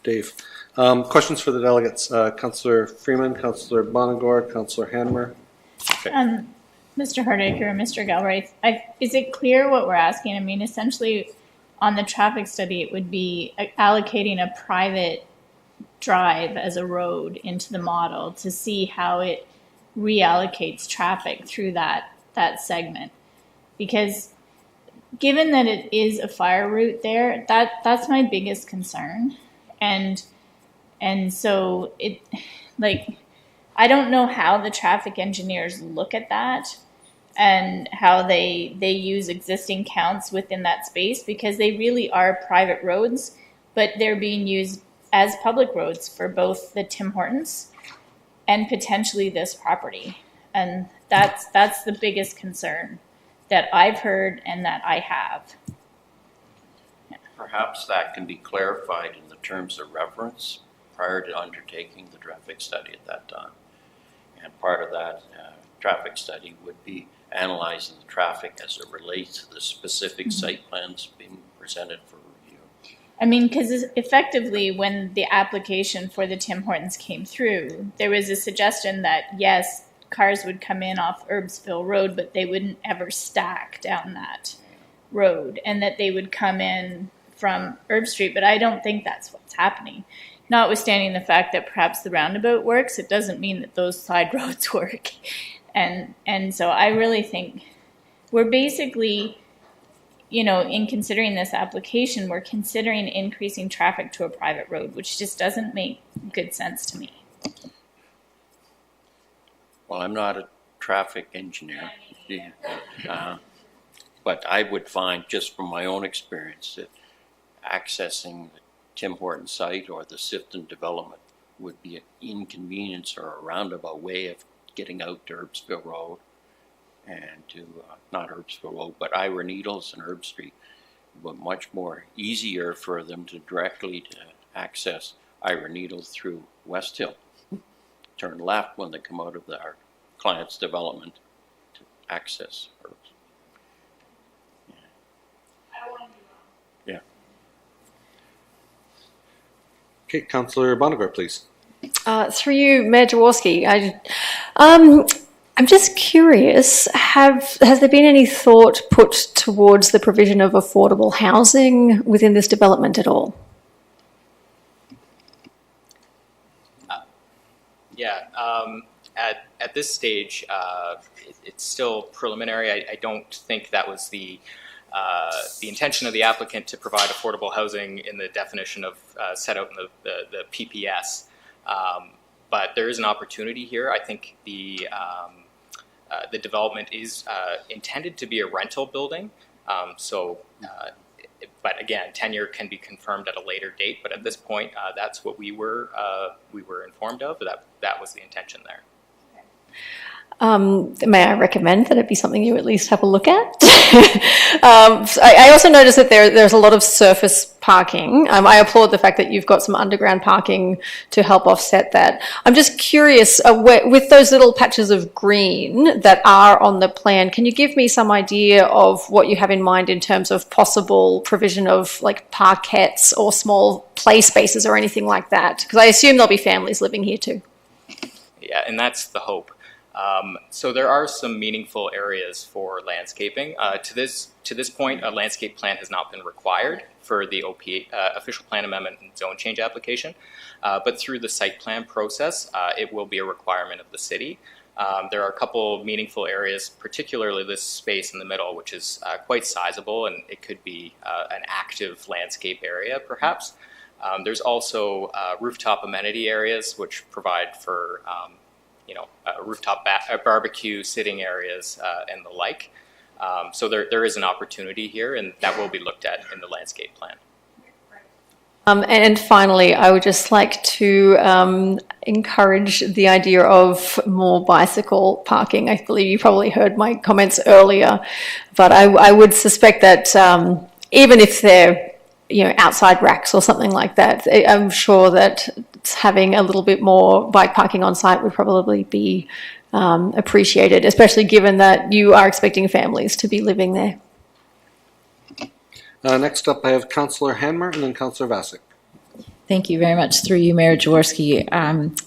Dave. Questions for the delegates? Councillor Freeman, Councillor Bonagor, Councillor Hanmer. Okay. Mr. Hardacre, Mr. Galbraith, is it clear what we're asking? I mean, essentially, on the traffic study, it would be allocating a private drive as a road into the model to see how it reallocates traffic through that segment. Because given that it is a fire route there, that's my biggest concern. And so I don't know how the traffic engineers look at that and how they use existing counts within that space, because they really are private roads, but they're being used as public roads for both the Tim Hortons and potentially this property. And that's the biggest concern that I've heard and that I have. Perhaps that can be clarified in the terms of reference prior to undertaking the traffic study at that time. And part of that traffic study would be analyzing the traffic as it relates to the specific site plans being presented for review. I mean, because effectively when the application for the Tim Hortons came through, there was a suggestion that, yes, cars would come in off Erbsville Road, but they wouldn't ever stack down that road, and that they would come in from Herb Street, but I don't think that's what's happening. Notwithstanding the fact that perhaps the roundabout works, it doesn't mean that those side roads work. And so I really think we're basically, in considering this application, we're considering increasing traffic to a private road, which just doesn't make good sense to me. Well, I'm not a traffic engineer, but I would find, just from my own experience, that accessing the Tim Hortons site or the Sifton development would be an inconvenience or a roundabout way of getting out to Erbsville Road and to, not Erbsville Road, but Ira Needles and Herb Street. But much more easier for them to directly access Ira Needles through West Hill. Turn left when they come out of our client's development to access Herbs. Yeah. Okay, Councillor Bonagor, please. Through you, Mayor Jaworski, I'm just curious, has there been any thought put towards the provision of affordable housing within this development at all? At this stage, it's still preliminary. I don't think that was the the intention of the applicant to provide affordable housing in the definition of set out in the PPS. But there is an opportunity here. I think the development is intended to be a rental building. But again, tenure can be confirmed at a later date. But at this point, that's what we were informed of. That was the intention there. May I recommend that it be something you at least have a look at? I also noticed that there's a lot of surface parking. I applaud the fact that you've got some underground parking to help offset that. I'm just curious, with those little patches of green that are on the plan, can you give me some idea of what you have in mind in terms of possible provision of like parkettes or small play spaces or anything like that? Because I assume there'll be families living here too. Yeah, and that's the hope. So there are some meaningful areas for landscaping. To this point, a landscape plan has not been required for the official plan amendment and zone change application, but through the site plan process, it will be a requirement of the city. There are a couple meaningful areas, particularly this space in the middle, which is quite sizable, and it could be an active landscape area, perhaps. There's also rooftop amenity areas, which provide for rooftop barbecue, sitting areas, and the like. So there is an opportunity here, and that will be looked at in the landscape plan. And finally, I would just like to encourage the idea of more bicycle parking. I believe you probably heard my comments earlier, but I would suspect that even if they're outside racks or something like that, I'm sure that having a little bit more bike parking on site would probably be appreciated, especially given that you are expecting families to be living there. Next up, I have Councillor Hanmer and then Councillor Vasic. Thank you very much. Through you, Mayor Jaworski.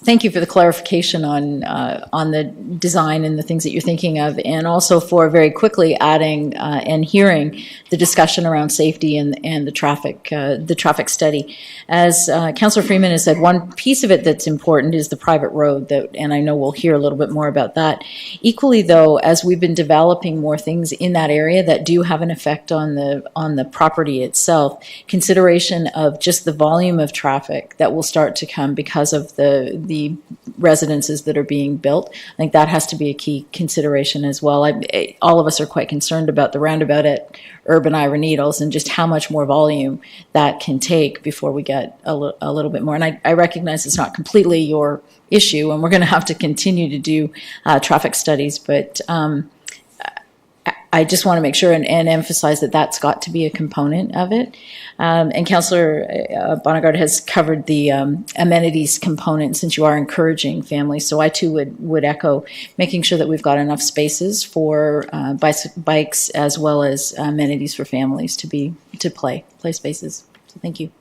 Thank you for the clarification on the design and the things that you're thinking of, and also for very quickly adding and hearing the discussion around safety and the traffic study. As Councillor Freeman has said, one piece of it that's important is the private road, and I know we'll hear a little bit more about that. Equally, though, as we've been developing more things in that area that do have an effect on the property itself, consideration of just the volume of traffic that will start to come because of the residences that are being built. I think that has to be a key consideration as well. All of us are quite concerned about the roundabout at Urban Ira Needles and just how much more volume that can take before we get a little bit more. And I recognize it's not completely your issue, and we're going to have to continue to do traffic studies, but I just want to make sure and emphasize that that's got to be a component of it. And Councillor Bonagard has covered the amenities component, since you are encouraging families. So I too would echo making sure that we've got enough spaces for bikes as well as amenities for families to play spaces. So thank you.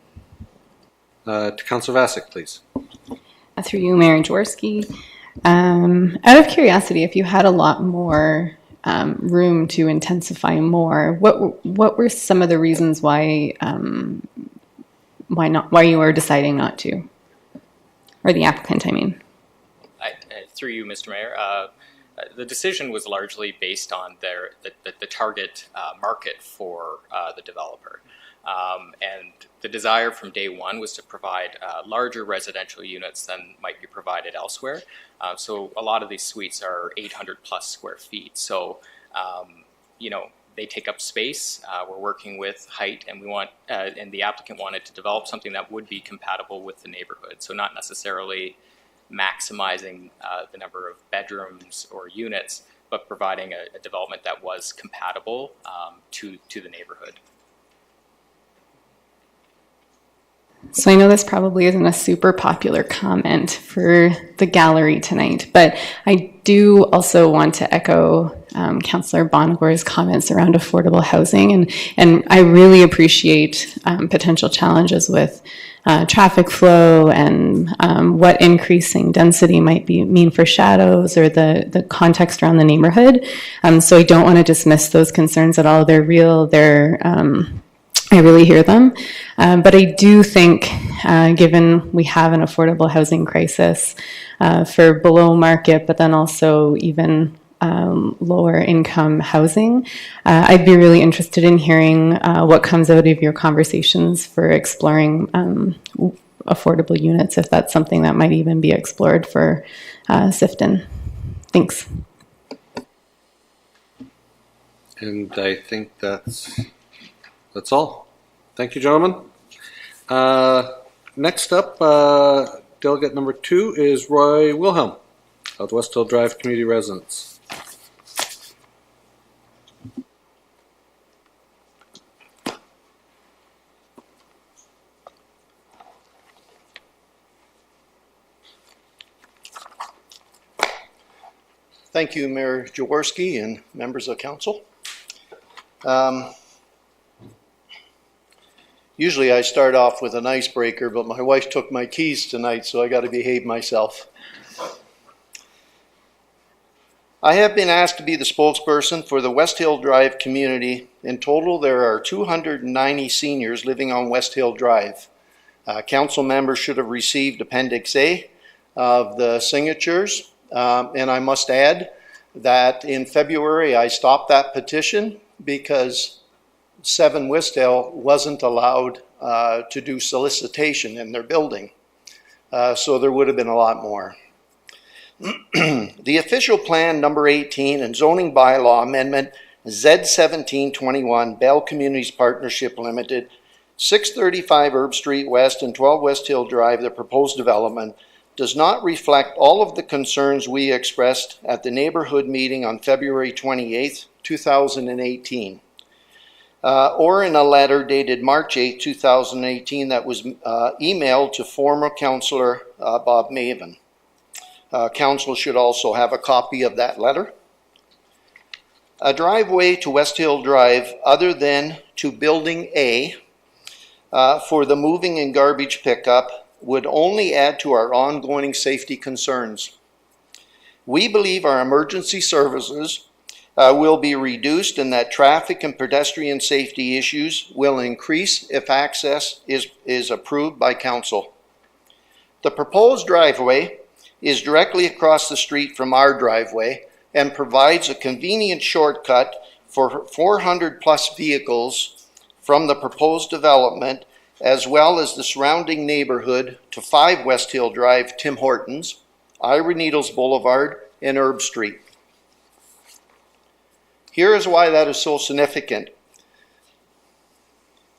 To Councillor Vasic, please. Through you, Mayor Jaworski. Out of curiosity, if you had a lot more room to intensify more, what were some of the reasons why you were deciding not to, or the applicant, I mean? Through you, Mr. Mayor, the decision was largely based on the target market for the developer. And the desire from day one was to provide larger residential units than might be provided elsewhere. So a lot of these suites are 800 plus square feet. So, they take up space. We're working with height, and and the applicant wanted to develop something that would be compatible with the neighborhood. So not necessarily maximizing the number of bedrooms or units, but providing a development that was compatible to the neighborhood. So I know this probably isn't a super popular comment for the gallery tonight, but I do also want to echo Councillor Bonagor's comments around affordable housing, and I really appreciate potential challenges with traffic flow and what increasing density might mean for shadows or the context around the neighborhood. So I don't want to dismiss those concerns at all. They're real. I really hear them. But I do think, given we have an affordable housing crisis for below market, but then also even lower income housing. I'd be really interested in hearing what comes out of your conversations for exploring affordable units, if that's something that might even be explored for Sifton. Thanks. And I think that's all. Thank you, gentlemen. Next up, delegate number 2 is Roy Wilhelm of the West Hill Drive Community Residents. Thank you, Mayor Jaworski and members of council. Usually I start off with an icebreaker, but my wife took my keys tonight, so I got to behave myself. I have been asked to be the spokesperson for the West Hill Drive community. In total, there are 290 seniors living on West Hill Drive. Council members should have received Appendix A of the signatures. And I must add that in February I stopped that petition because 7 West Hill wasn't allowed to do solicitation in their building. So there would have been a lot more. The official plan number 18 and zoning bylaw amendment Z1721 Bell Communities Partnership Limited, 635 Herb Street West and 12 West Hill Drive, the proposed development, does not reflect all of the concerns we expressed at the neighborhood meeting on February 28, 2018, or in a letter dated March 8, 2018 that was emailed to former Councillor Bob Maven. Council should also have a copy of that letter. A driveway to West Hill Drive other than to Building A for the moving and garbage pickup would only add to our ongoing safety concerns. We believe our emergency services will be reduced and that traffic and pedestrian safety issues will increase if access is approved by council. The proposed driveway is directly across the street from our driveway and provides a convenient shortcut for 400 plus vehicles from the proposed development as well as the surrounding neighborhood to 5 West Hill Drive, Tim Hortons, Ira Needles Boulevard, and Herb Street. Here is why that is so significant.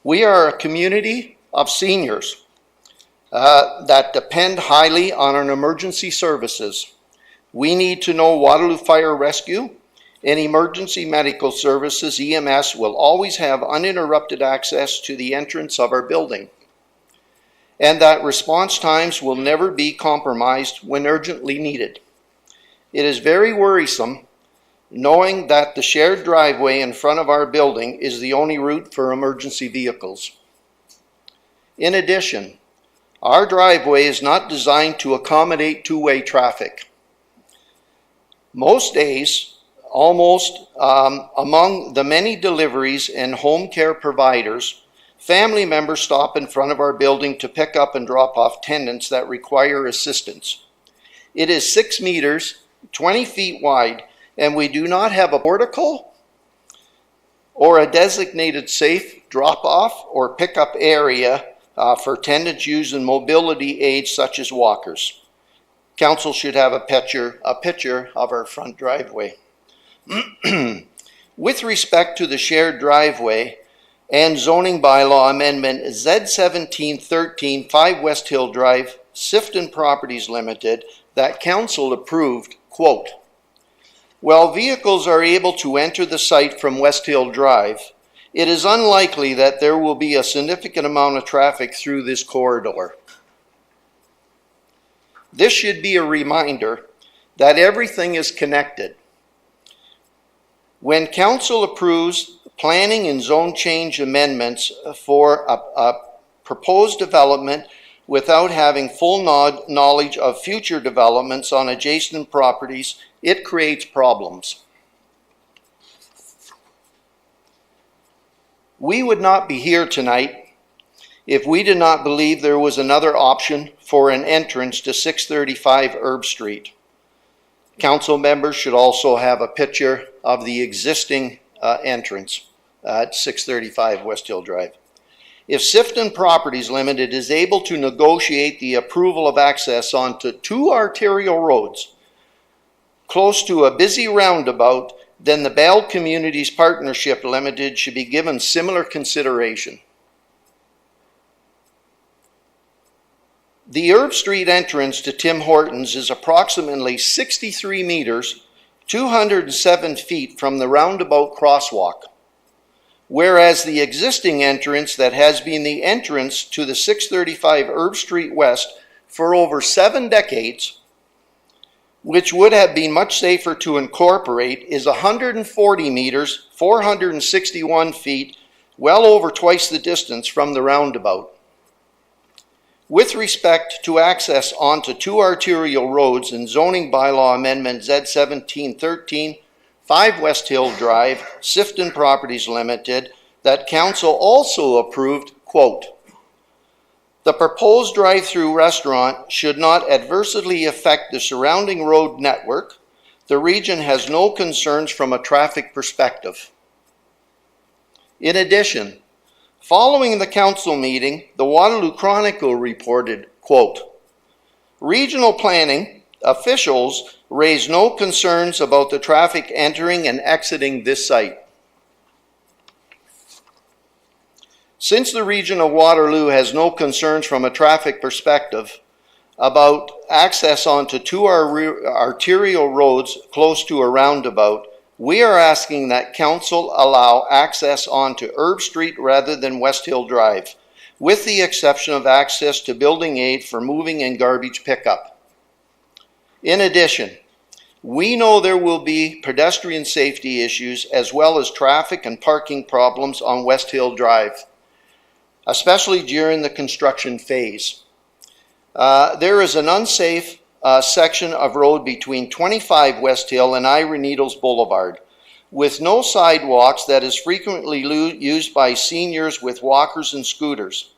We are a community of seniors that depend highly on our emergency services. We need to know Waterloo Fire Rescue and emergency medical services, EMS, will always have uninterrupted access to the entrance of our building, and that response times will never be compromised when urgently needed. It is very worrisome knowing that the shared driveway in front of our building is the only route for emergency vehicles. In addition, our driveway is not designed to accommodate two-way traffic. Most days, almost among the many deliveries and home care providers, family members stop in front of our building to pick up and drop off tenants that require assistance. It is 6 meters, 20 feet wide, and we do not have a portico or a designated safe drop-off or pickup area for tenants using mobility aids such as walkers. Council should have a picture of our front driveway. With respect to the shared driveway and zoning bylaw amendment Z1713 5 West Hill Drive, Sifton Properties Limited, that council approved, quote, while vehicles are able to enter the site from West Hill Drive, it is unlikely that there will be a significant amount of traffic through this corridor. This should be a reminder that everything is connected. When council approves planning and zone change amendments for a proposed development without having full knowledge of future developments on adjacent properties, it creates problems. We would not be here tonight if we did not believe there was another option for an entrance to 635 Herb Street. Council members should also have a picture of the existing entrance at 635 West Hill Drive. If Sifton Properties Limited is able to negotiate the approval of access onto 2 arterial roads close to a busy roundabout, then the Bell Communities Partnership Limited should be given similar consideration. The Herb Street entrance to Tim Hortons is approximately 63 meters, 207 feet from the roundabout crosswalk, whereas the existing entrance that has been the entrance to the 635 Herb Street West for over 7 decades, which would have been much safer to incorporate, is 140 meters, 461 feet, well over twice the distance from the roundabout. With respect to access onto 2 arterial roads in zoning bylaw amendment Z1713, 5 West Hill Drive, Sifton Properties Limited, that council also approved, quote, "The proposed drive-through restaurant should not adversely affect the surrounding road network. The region has no concerns from a traffic perspective." In addition, following the council meeting, the Waterloo Chronicle reported, quote, "Regional planning officials raised no concerns about the traffic entering and exiting this site." Since the region of Waterloo has no concerns from a traffic perspective about access onto 2 arterial roads close to a roundabout, we are asking that council allow access onto Herb Street rather than West Hill Drive, with the exception of access to building 8 for moving and garbage pickup. In addition, we know there will be pedestrian safety issues as well as traffic and parking problems on West Hill Drive, especially during the construction phase. There is an unsafe section of road between 25 West Hill and Ira Needles Boulevard, with no sidewalks that is frequently used by seniors with walkers and scooters.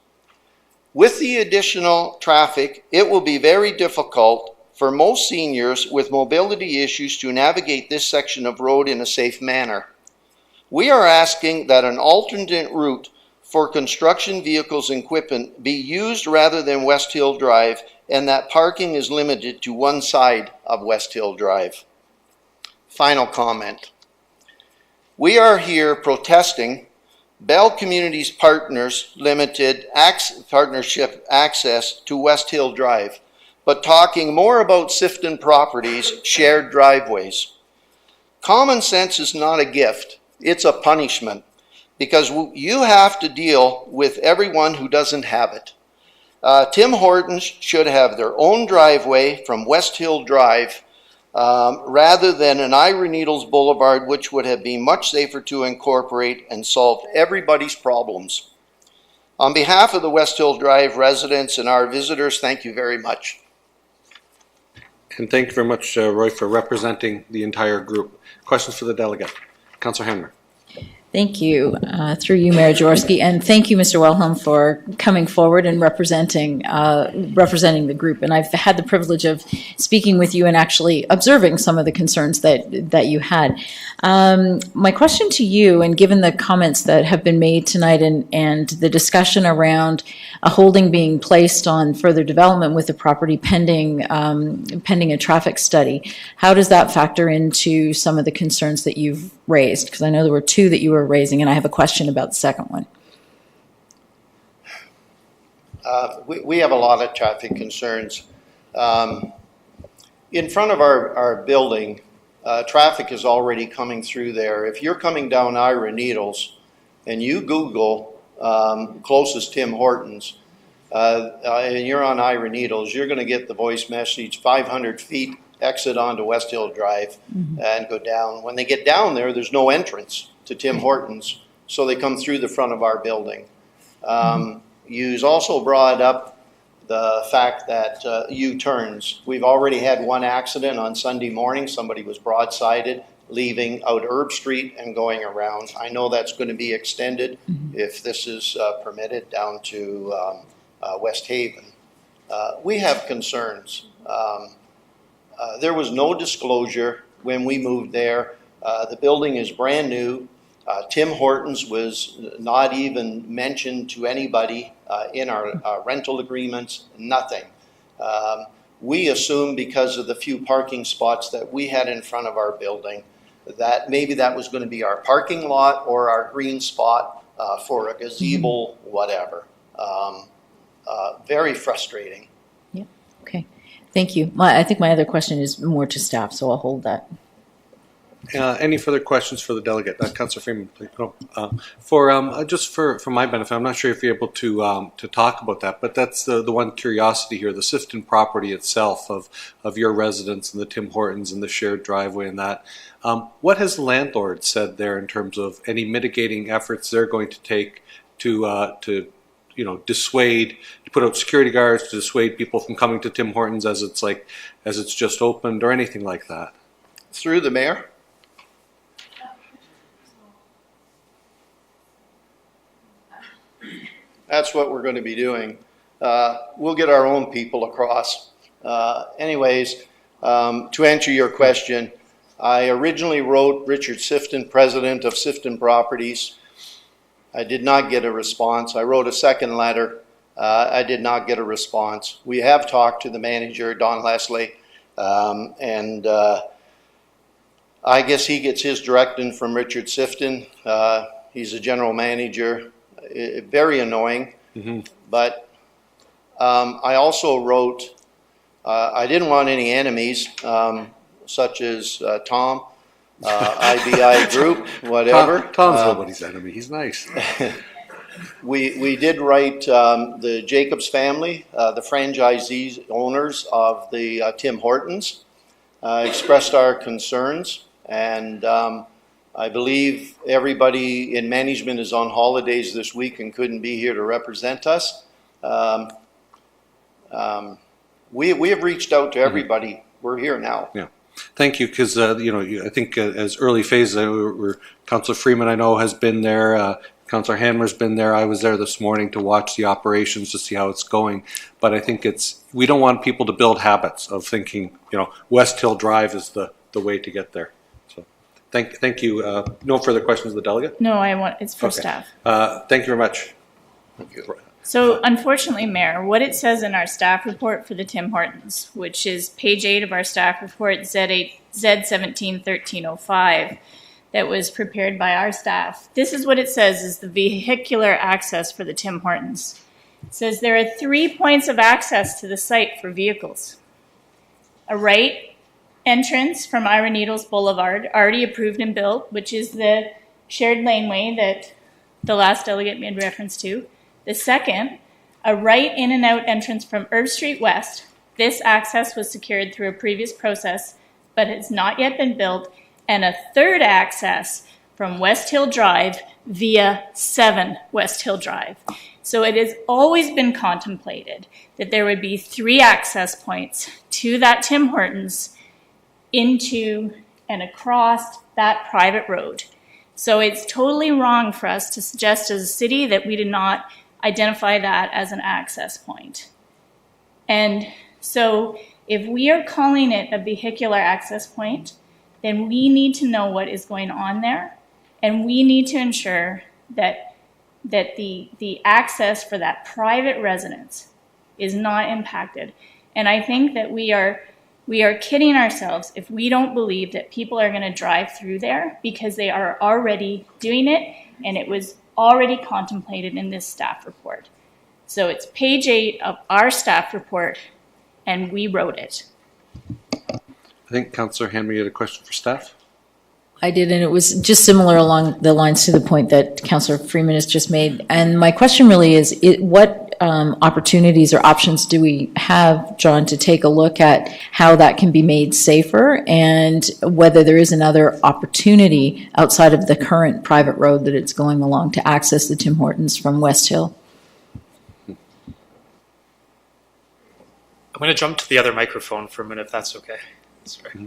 With the additional traffic, it will be very difficult for most seniors with mobility issues to navigate this section of road in a safe manner. We are asking that an alternate route for construction vehicles and equipment be used rather than West Hill Drive, and that parking is limited to one side of West Hill Drive. Final comment. We are here protesting Bell Communities Partners Limited partnership access to West Hill Drive, but talking more about Sifton Properties shared driveways. Common sense is not a gift, it's a punishment, because you have to deal with everyone who doesn't have it. Tim Hortons should have their own driveway from West Hill Drive rather than an Ira Needles Boulevard, which would have been much safer to incorporate and solved everybody's problems. On behalf of the West Hill Drive residents and our visitors, thank you very much. And thank you very much, Roy, for representing the entire group. Questions for the delegate? Councillor Hanmer. Thank you, through you, Mayor Jaworski, and thank you, Mr. Wilhelm, for coming forward and representing the group. And I've had the privilege of speaking with you and actually observing some of the concerns that you had. My question to you, and given the comments that have been made tonight and the discussion around a holding being placed on further development with the property pending a traffic study, how does that factor into some of the concerns that you've raised? Because I know there were 2 that you were raising, and I have a question about the second one. We have a lot of traffic concerns. In front of our building, traffic is already coming through there. If you're coming down Ira Needles and you Google closest Tim Hortons, and you're on Ira Needles, you're going to get the voice message, 500 feet, exit onto West Hill Drive, and go down. When they get down there, there's no entrance to Tim Hortons, so they come through the front of our building. You also brought up the fact that U-turns. We've already had one accident on Sunday morning. Somebody was broadsided leaving out Herb Street and going around. I know that's going to be extended if this is permitted down to West Haven. We have concerns. There was no disclosure when we moved there. The building is brand new. Tim Hortons was not even mentioned to anybody in our rental agreements, nothing. We assumed because of the few parking spots that we had in front of our building that maybe that was going to be our parking lot or our green spot for a gazebo, whatever. Very frustrating. Yeah. Okay. Thank you. I think my other question is more to staff, so I'll hold that. Any further questions for the delegate? Councillor Freeman, please. Just for my benefit, I'm not sure if you're able to talk about that, but that's the one curiosity here, the Sifton property itself of your residents and the Tim Hortons and the shared driveway and that. What has the landlord said there in terms of any mitigating efforts they're going to take to dissuade, to put out security guards to dissuade people from coming to Tim Hortons as it's just opened or anything like that? Through the mayor. That's what we're going to be doing. We'll get our own people across. Anyways, to answer your question, I originally wrote Richard Sifton, president of Sifton Properties. I did not get a response. I wrote a second letter. I did not get a response. We have talked to the manager, Don Leslie, and I guess he gets his direction from Richard Sifton. He's a general manager. Very annoying. Mm-hmm. But I also wrote, I didn't want any enemies, such as Tom, IBI Group, whatever. Tom's nobody's enemy. He's nice. We did write the Jacobs family, the franchisees, owners of the Tim Hortons, expressed our concerns, and I believe everybody in management is on holidays this week and couldn't be here to represent us. We have reached out to everybody. Mm-hmm. We're here now. Yeah. Thank you, because I think as early phases, Councillor Freeman, I know, has been there. Councillor Hanmer's been there. I was there this morning to watch the operations to see how it's going. But I think we don't want people to build habits of thinking, West Hill Drive is the way to get there. So, thank you. No further questions of the delegate? No, it's for staff. Thank you very much. Thank you. So unfortunately, Mayor, what it says in our staff report for the Tim Hortons, which is page 8 of our staff report, Z171305, that was prepared by our staff. This is what it says is the vehicular access for the Tim Hortons. It says there are 3 points of access to the site for vehicles. A right entrance from Ira Needles Boulevard, already approved and built, which is the shared laneway that the last delegate made reference to. The second, a right in and out entrance from Herb Street West. This access was secured through a previous process, but has not yet been built. And a third access from West Hill Drive via 7 West Hill Drive. So it has always been contemplated that there would be 3 access points to that Tim Hortons into and across that private road. So it's totally wrong for us to suggest as a city that we did not identify that as an access point. And so if we are calling it a vehicular access point, then we need to know what is going on there, and we need to ensure that the access for that private residence is not impacted. And I think that we are kidding ourselves if we don't believe that people are going to drive through there, because they are already doing it, and it was already contemplated in this staff report. So it's page 8 of our staff report, and we wrote it. I think Councillor Henry had a question for staff. I did, and it was just similar along the lines to the point that Councillor Freeman has just made. And my question really is, what opportunities or options do we have, John, to take a look at how that can be made safer, and whether there is another opportunity outside of the current private road that it's going along to access the Tim Hortons from West Hill? I'm going to jump to the other microphone for a minute, if that's okay. Sorry. Mm-hmm.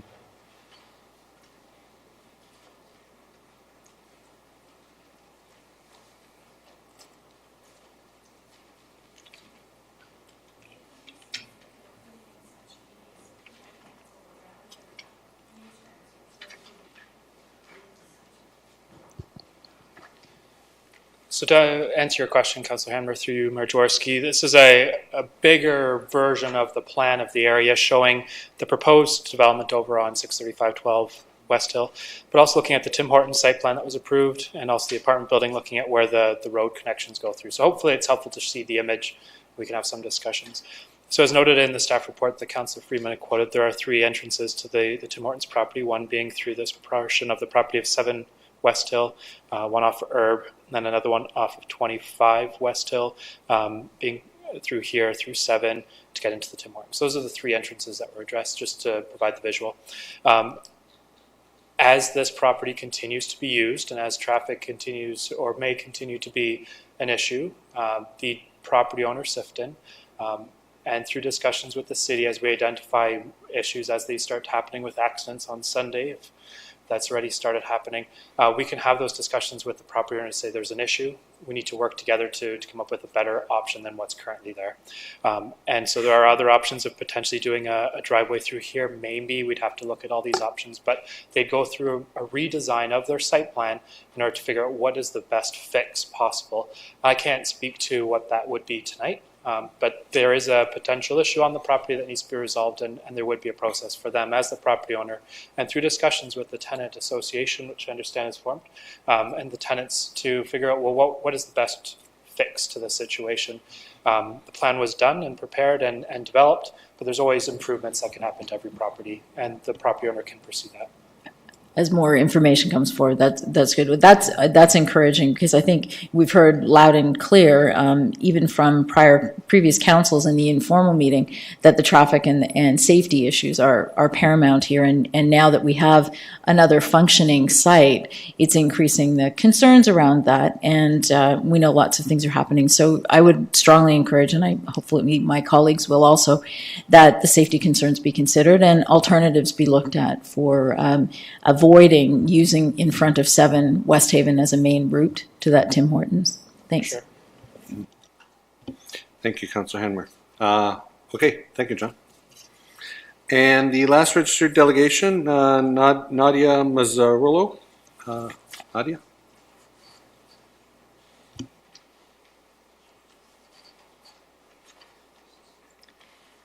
So to answer your question, Councillor Hanmer, through you, Mayor Jaworski, this is a bigger version of the plan of the area showing the proposed development over on 63512 West Hill, but also looking at the Tim Hortons site plan that was approved and also the apartment building, looking at where the road connections go through. So hopefully it's helpful to see the image. We can have some discussions. So as noted in the staff report that Councillor Freeman had quoted, there are 3 entrances to the Tim Hortons property, one being through this portion of the property of 7 West Hill, one off of Herb, and then another one off of 25 West Hill, being through here, through 7, to get into the Tim Hortons. So those are the 3 entrances that were addressed, just to provide the visual. As this property continues to be used and as traffic continues or may continue to be an issue, the property owner, Sifton, and through discussions with the city as we identify issues as they start happening with accidents on Sunday, if that's already started happening, we can have those discussions with the property owner and say there's an issue. We need to work together to come up with a better option than what's currently there. And so there are other options of potentially doing a driveway through here. Maybe we'd have to look at all these options, but they'd go through a redesign of their site plan in order to figure out what is the best fix possible. I can't speak to what that would be tonight. But there is a potential issue on the property that needs to be resolved, and there would be a process for them as the property owner, and through discussions with the tenant association, which I understand is formed, and the tenants to figure out, well, what is the best fix to the situation. The plan was done and prepared and developed, but there's always improvements that can happen to every property, and the property owner can pursue that. As more information comes forward, that's good. That's encouraging, because I think we've heard loud and clear, even from previous councils in the informal meeting, that the traffic and safety issues are paramount here. And now that we have another functioning site, it's increasing the concerns around that. And we know lots of things are happening. So I would strongly encourage, and I hopefully my colleagues will also, that the safety concerns be considered and alternatives be looked at for avoiding using in front of 7 West Haven as a main route to that Tim Hortons. Thanks. Sure. Thank you, Councillor Hanmer. Okay, thank you, John. And the last registered delegation, Nadia Mazzarolo. Nadia?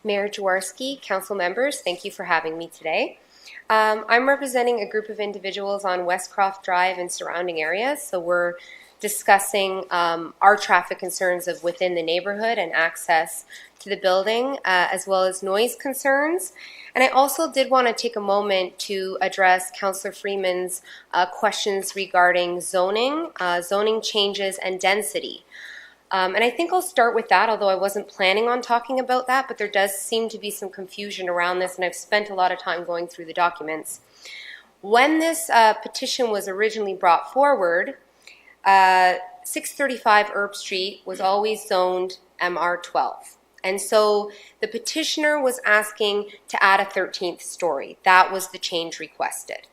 Mayor Jaworski, council members, thank you for having me today. I'm representing a group of individuals on Westcroft Drive and surrounding areas. So we're discussing our traffic concerns of within the neighborhood and access to the building, as well as noise concerns. And I also did want to take a moment to address Councillor Freeman's questions regarding zoning, zoning changes, and density. And I think I'll start with that, although I wasn't planning on talking about that, but there does seem to be some confusion around this, and I've spent a lot of time going through the documents. When this petition was originally brought forward, 635 Herb Street was always zoned MR12. And so the petitioner was asking to add a 13th story. That was the change requested.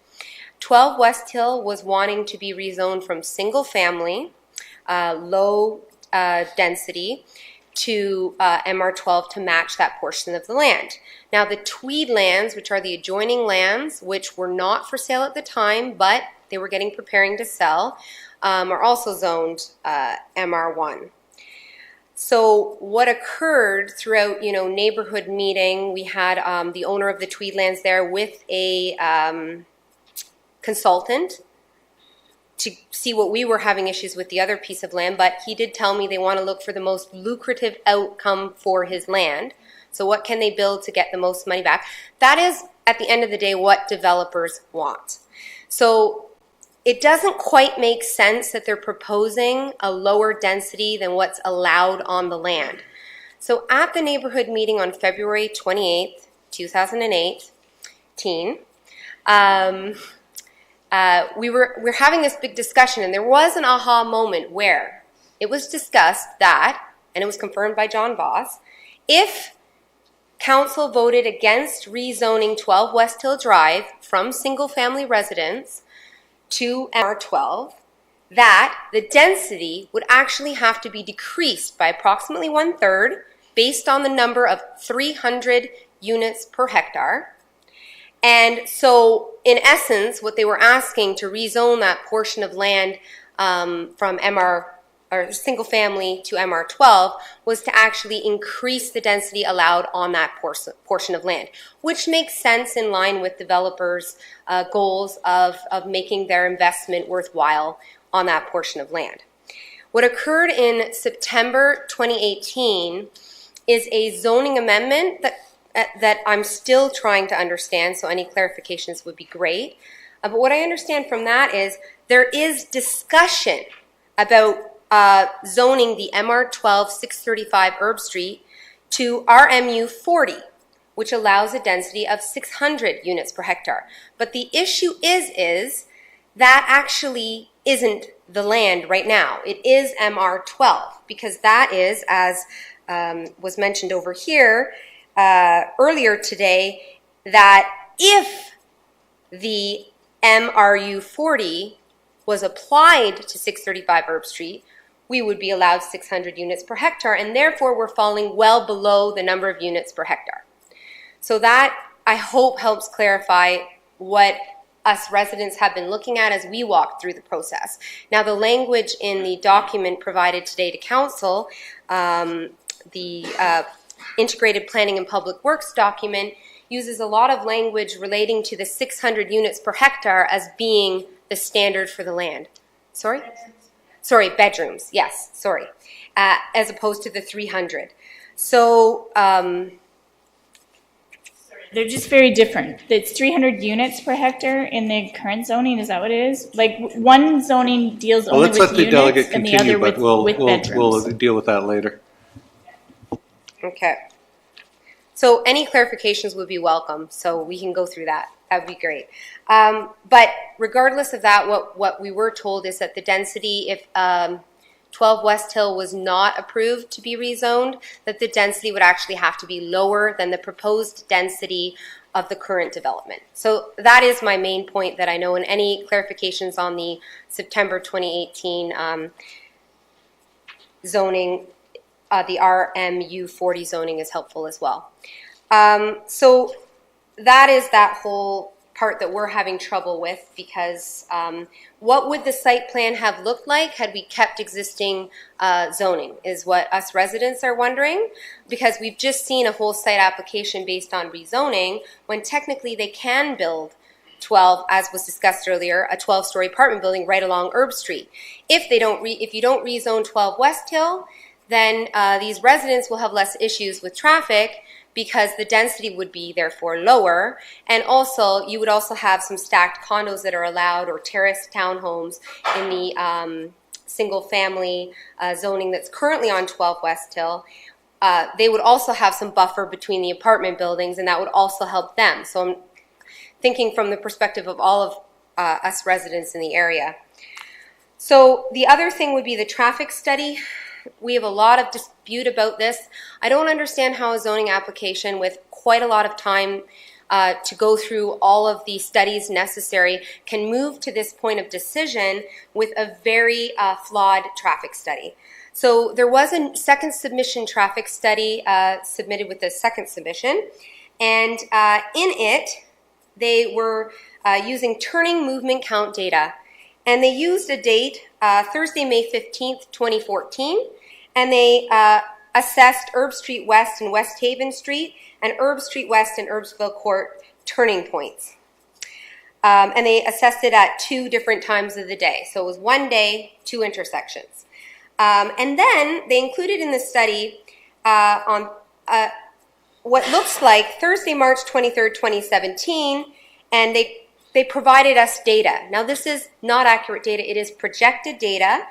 12 West Hill was wanting to be rezoned from single family, low density, to MR12 to match that portion of the land. Now the Tweed lands, which are the adjoining lands, which were not for sale at the time, but they were preparing to sell, are also zoned MR1. So what occurred throughout, neighborhood meeting, we had the owner of the Tweed lands there with a consultant to see what we were having issues with the other piece of land, but he did tell me they want to look for the most lucrative outcome for his land. So what can they build to get the most money back? That is, at the end of the day, what developers want. So it doesn't quite make sense that they're proposing a lower density than what's allowed on the land. So at the neighborhood meeting on February 28th, 2018, we're having this big discussion, and there was an aha moment where it was discussed that, and it was confirmed by John Voss, if council voted against rezoning 12 West Hill Drive from single-family residence to MR12, that the density would actually have to be decreased by approximately 1/3 based on the number of 300 units per hectare. And so, in essence, what they were asking to rezone that portion of land from or single family to MR12 was to actually increase the density allowed on that portion of land, which makes sense in line with developers' goals of making their investment worthwhile on that portion of land. What occurred in September 2018 is a zoning amendment that I'm still trying to understand, so any clarifications would be great. But what I understand from that is there is discussion about zoning the MR12 635 Herb Street to RMU 40, which allows a density of 600 units per hectare. But the issue is that actually isn't the land right now. It is MR12, because that is, as was mentioned over here earlier today, that if the MRU 40 was applied to 635 Herb Street, we would be allowed 600 units per hectare, and therefore we're falling well below the number of units per hectare. So that, I hope, helps clarify what us residents have been looking at as we walk through the process. Now, the language in the document provided today to Council, the Integrated Planning and Public Works document, uses a lot of language relating to the 600 units per hectare as being the standard for the land. Sorry? Sorry, bedrooms, yes, sorry, as opposed to the 300. So, they're just very different. It's 300 units per hectare in the current zoning. Is that what it is? Like one zoning deals Well, only let's with let the units, delegate and the continue, other but with bedrooms. we'll deal with that later. okay. So any clarifications would be welcome, so we can go through that. That would be great. But regardless of that, what we were told is that the density, if 12 West Hill was not approved to be rezoned, that the density would actually have to be lower than the proposed density of the current development. So that is my main point that I know, and any clarifications on the September 2018 zoning, the RMU 40 zoning is helpful as well. So that is that whole part that we're having trouble with, because what would the site plan have looked like had we kept existing zoning is what us residents are wondering, because we've just seen a whole site application based on rezoning when technically they can build 12, as was discussed earlier, a 12-story apartment building right along Herb Street. If you don't rezone 12 West Hill, then these residents will have less issues with traffic because the density would be therefore lower, and also you would also have some stacked condos that are allowed or terraced townhomes in the single-family zoning that's currently on 12 West Hill. They would also have some buffer between the apartment buildings, and that would also help them. So I'm thinking from the perspective of all of us residents in the area. So the other thing would be the traffic study. We have a lot of dispute about this. I don't understand how a zoning application with quite a lot of time to go through all of the studies necessary can move to this point of decision with a very flawed traffic study. So there was a second submission traffic study submitted with the second submission, and in it they were using turning movement count data. And they used a date, Thursday, May 15th, 2014, and they assessed Herb Street West and West Haven Street and Herb Street West and Herbsville Court turning points. And they assessed it at 2 different times of the day. So it was one day, 2 intersections. And then they included in the study on what looks like Thursday, March 23rd, 2017, and they provided us data. Now, this is not accurate data. It is projected data,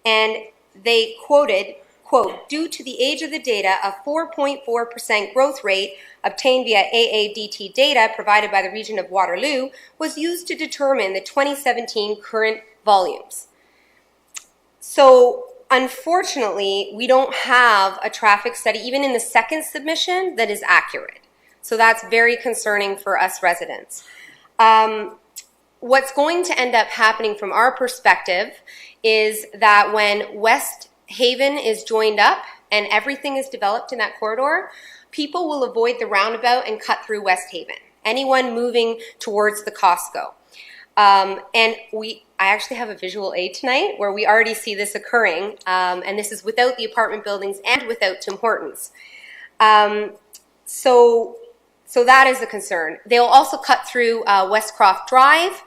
and they quoted, quote, due to the age of the data, a 4.4% growth rate obtained via AADT data provided by the region of Waterloo was used to determine the 2017 current volumes. So, unfortunately, we don't have a traffic study, even in the second submission, that is accurate. So that's very concerning for us residents. What's going to end up happening from our perspective is that when West Haven is joined up and everything is developed in that corridor, people will avoid the roundabout and cut through West Haven. Anyone moving towards the Costco. And I actually have a visual aid tonight where we already see this occurring, and this is without the apartment buildings and without Tim Hortons. So that is a concern. They'll also cut through Westcroft Drive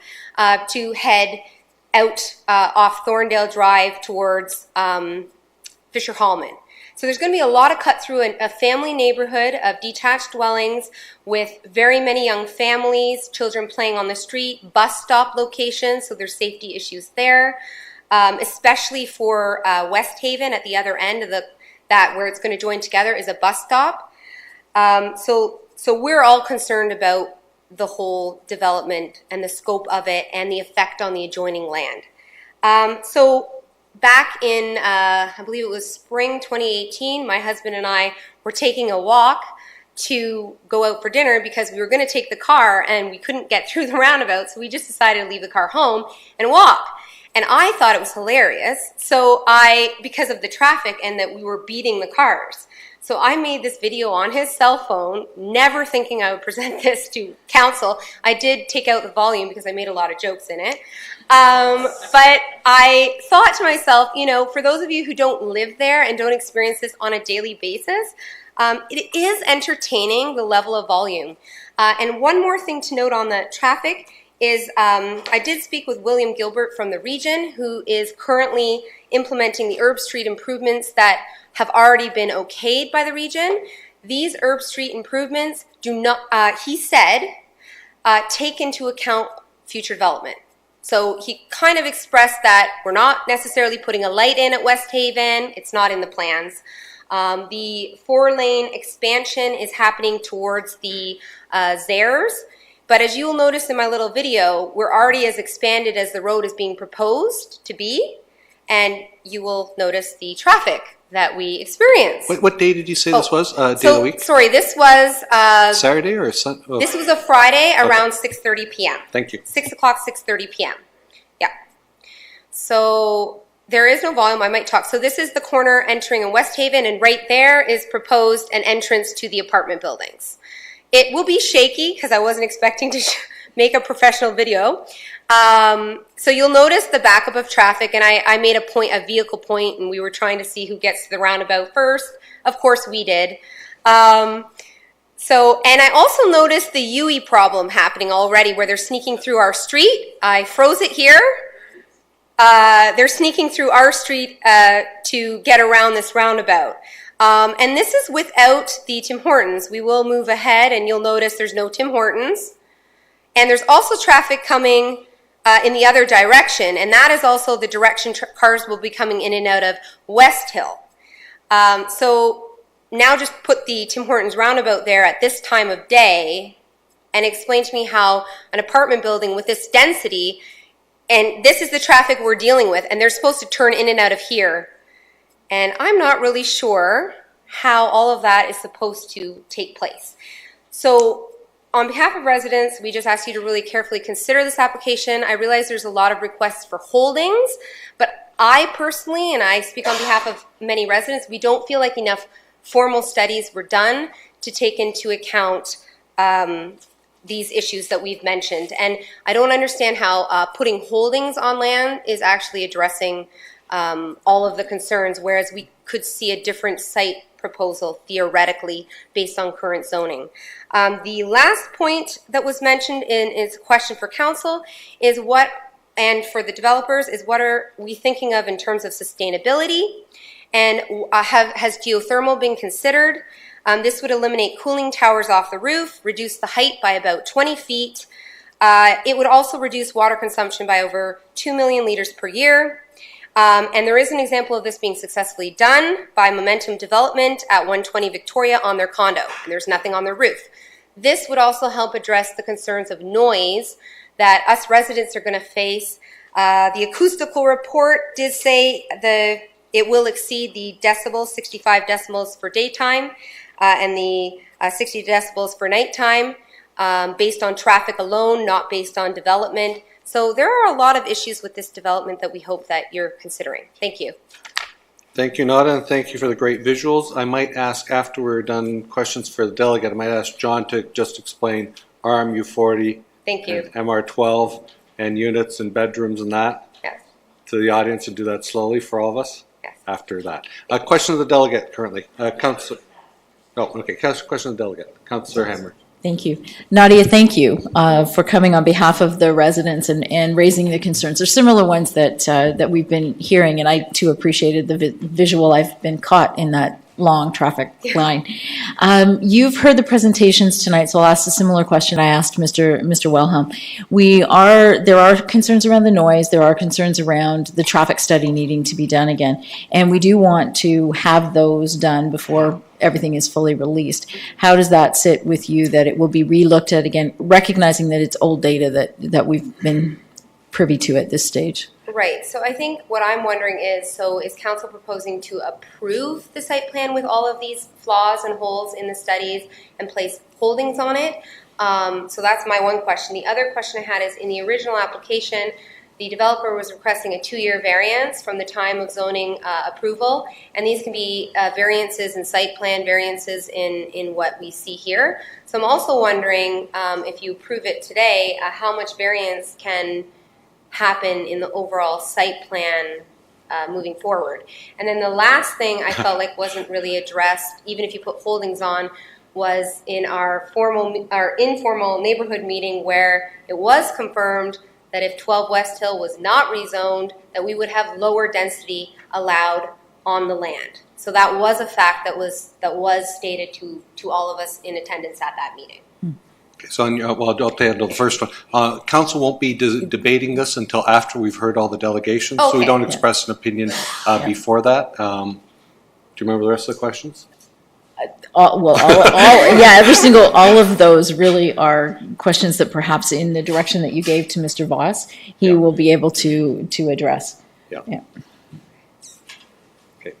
to head out off Thorndale Drive towards Fisher Hallman. So there's going to be a lot of cut through a family neighborhood of detached dwellings with very many young families, children playing on the street, bus stop locations, so there's safety issues there, especially for West Haven at the other end of that where it's going to join together is a bus stop. So we're all concerned about the whole development and the scope of it and the effect on the adjoining land. So back in, I believe it was spring 2018, my husband and I were taking a walk to go out for dinner because we were going to take the car and we couldn't get through the roundabout, so we just decided to leave the car home and walk. And I thought it was hilarious, so because of the traffic and that we were beating the cars. So I made this video on his cell phone, never thinking I would present this to council. I did take out the volume because I made a lot of jokes in it. But I thought to myself, for those of you who don't live there and don't experience this on a daily basis, it is entertaining, the level of volume. And one more thing to note on the traffic is I did speak with William Gilbert from the region, who is currently implementing the Herb Street improvements that have already been okayed by the region. These Herb Street improvements do not, he said, take into account future development. So he kind of expressed that we're not necessarily putting a light in at West Haven. It's not in the plans. The 4-lane expansion is happening towards the Zares. But as you'll notice in my little video, we're already as expanded as the road is being proposed to be. And you will notice the traffic that we experience. What day did you say this was? Day of the week? Sorry, this was Saturday or Sunday? Oh. This was a Friday around 6:30 p.m. Thank you. 6 o'clock, 6:30 p.m. Yeah. So there is no volume. I might talk. So this is the corner entering in West Haven, and right there is proposed an entrance to the apartment buildings. It will be shaky because I wasn't expecting to make a professional video. So you'll notice the backup of traffic, and I made a vehicle point, and we were trying to see who gets to the roundabout first. Of course we did. And I also noticed the UE problem happening already, where they're sneaking through our street. I froze it here. They're sneaking through our street to get around this roundabout. And this is without the Tim Hortons. We will move ahead, and you'll notice there's no Tim Hortons. And there's also traffic coming in the other direction, and that is also the direction cars will be coming in and out of West Hill. So now just put the Tim Hortons roundabout there at this time of day and explain to me how an apartment building with this density, and this is the traffic we're dealing with, and they're supposed to turn in and out of here. And I'm not really sure how all of that is supposed to take place. So on behalf of residents, we just ask you to really carefully consider this application. I realize there's a lot of requests for holdings, but I personally, and I speak on behalf of many residents, we don't feel like enough formal studies were done to take into account these issues that we've mentioned. And I don't understand how putting holdings on land is actually addressing all of the concerns, whereas we could see a different site proposal theoretically based on current zoning. The last point that was mentioned is a question for council is and for the developers, is what are we thinking of in terms of sustainability, and has geothermal been considered? This would eliminate cooling towers off the roof, reduce the height by about 20 feet. It would also reduce water consumption by over 2 million liters per year. And there is an example of this being successfully done by Momentum Development at 120 Victoria on their condo, and there's nothing on their roof. This would also help address the concerns of noise that us residents are going to face. The acoustical report did say it will exceed the decibels, 65 decibels for daytime, and the 60 decibels for nighttime, based on traffic alone, not based on development. So there are a lot of issues with this development that we hope that you're considering. Thank you. Thank you, Nada, and thank you for the great visuals. I might ask, after we're done questions for the delegate, I might ask John to just explain RMU 40, thank you, and MR 12, and units and bedrooms and that Yes. to the audience and do that slowly for all of us? Yes. After that. Question of the delegate currently. Councillor. Oh, okay. Question of the delegate. Councillor Hammer. Thank you. Nadia, thank you for coming on behalf of the residents and raising the concerns. There's similar ones that we've been hearing, and I too appreciated the visual. I've been caught in that long traffic line. You've heard the presentations tonight, so I'll ask a similar question I asked Mr. Wilhelm. There are concerns around the noise, there are concerns around the traffic study needing to be done again, and we do want to have those done before everything is fully released. How does that sit with you, that it will be re-looked at again, recognizing that it's old data that we've been privy to at this stage? Right. So I think what I'm wondering is, is council proposing to approve the site plan with all of these flaws and holes in the studies and place holdings on it? So that's my one question. The other question I had is, in the original application, the developer was requesting a 2-year variance from the time of zoning approval, and these can be variances in site plan, variances in what we see here. So I'm also wondering, if you approve it today, how much variance can happen in the overall site plan moving forward. And then the last thing I felt like wasn't really addressed, even if you put holdings on, was in our informal neighborhood meeting, where it was confirmed that if 12 West Hill was not rezoned, that we would have lower density allowed on the land. So that was a fact that was stated to all of us in attendance at that meeting. Okay, so I'll handle the first one. Council won't be debating this until after we've heard all the delegations, so we don't express an opinion before that. Do you remember the rest of the questions? All of those really are questions that perhaps in the direction that you gave to Mr. Voss, he will be able to address. Yeah. Okay.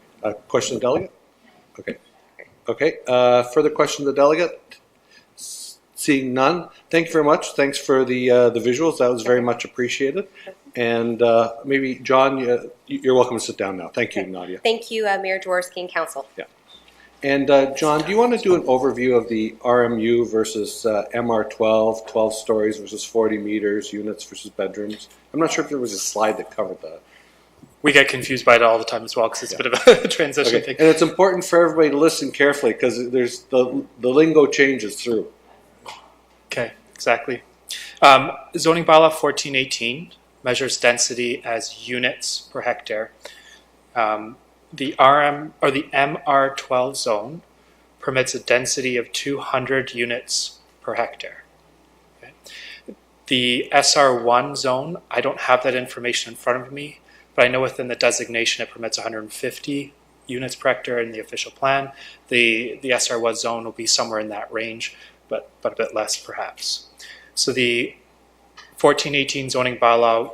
Question of the delegate? Okay. Okay. Further question of the delegate? Seeing none. Thank you very much. Thanks for the visuals. That was very much appreciated. And maybe, John, you're welcome to sit down now. Thank you, Nadia. Thank you, Mayor Jaworski and Council. Yeah. And John, do you want to do an overview of the RMU versus MR12, 12 stories versus 40 meters, units versus bedrooms? I'm not sure if there was a slide that covered that. We get confused by it all the time as well, because it's a bit of a transition thing. And it's important for everybody to listen carefully, because there's the lingo changes through. Okay, exactly. Zoning bylaw 1418 measures density as units per hectare. The MR12 zone permits a density of 200 units per hectare. Okay. The SR1 zone, I don't have that information in front of me, but I know within the designation it permits 150 units per hectare in the official plan. The SR1 zone will be somewhere in that range, but a bit less perhaps. So the 1418 zoning bylaw,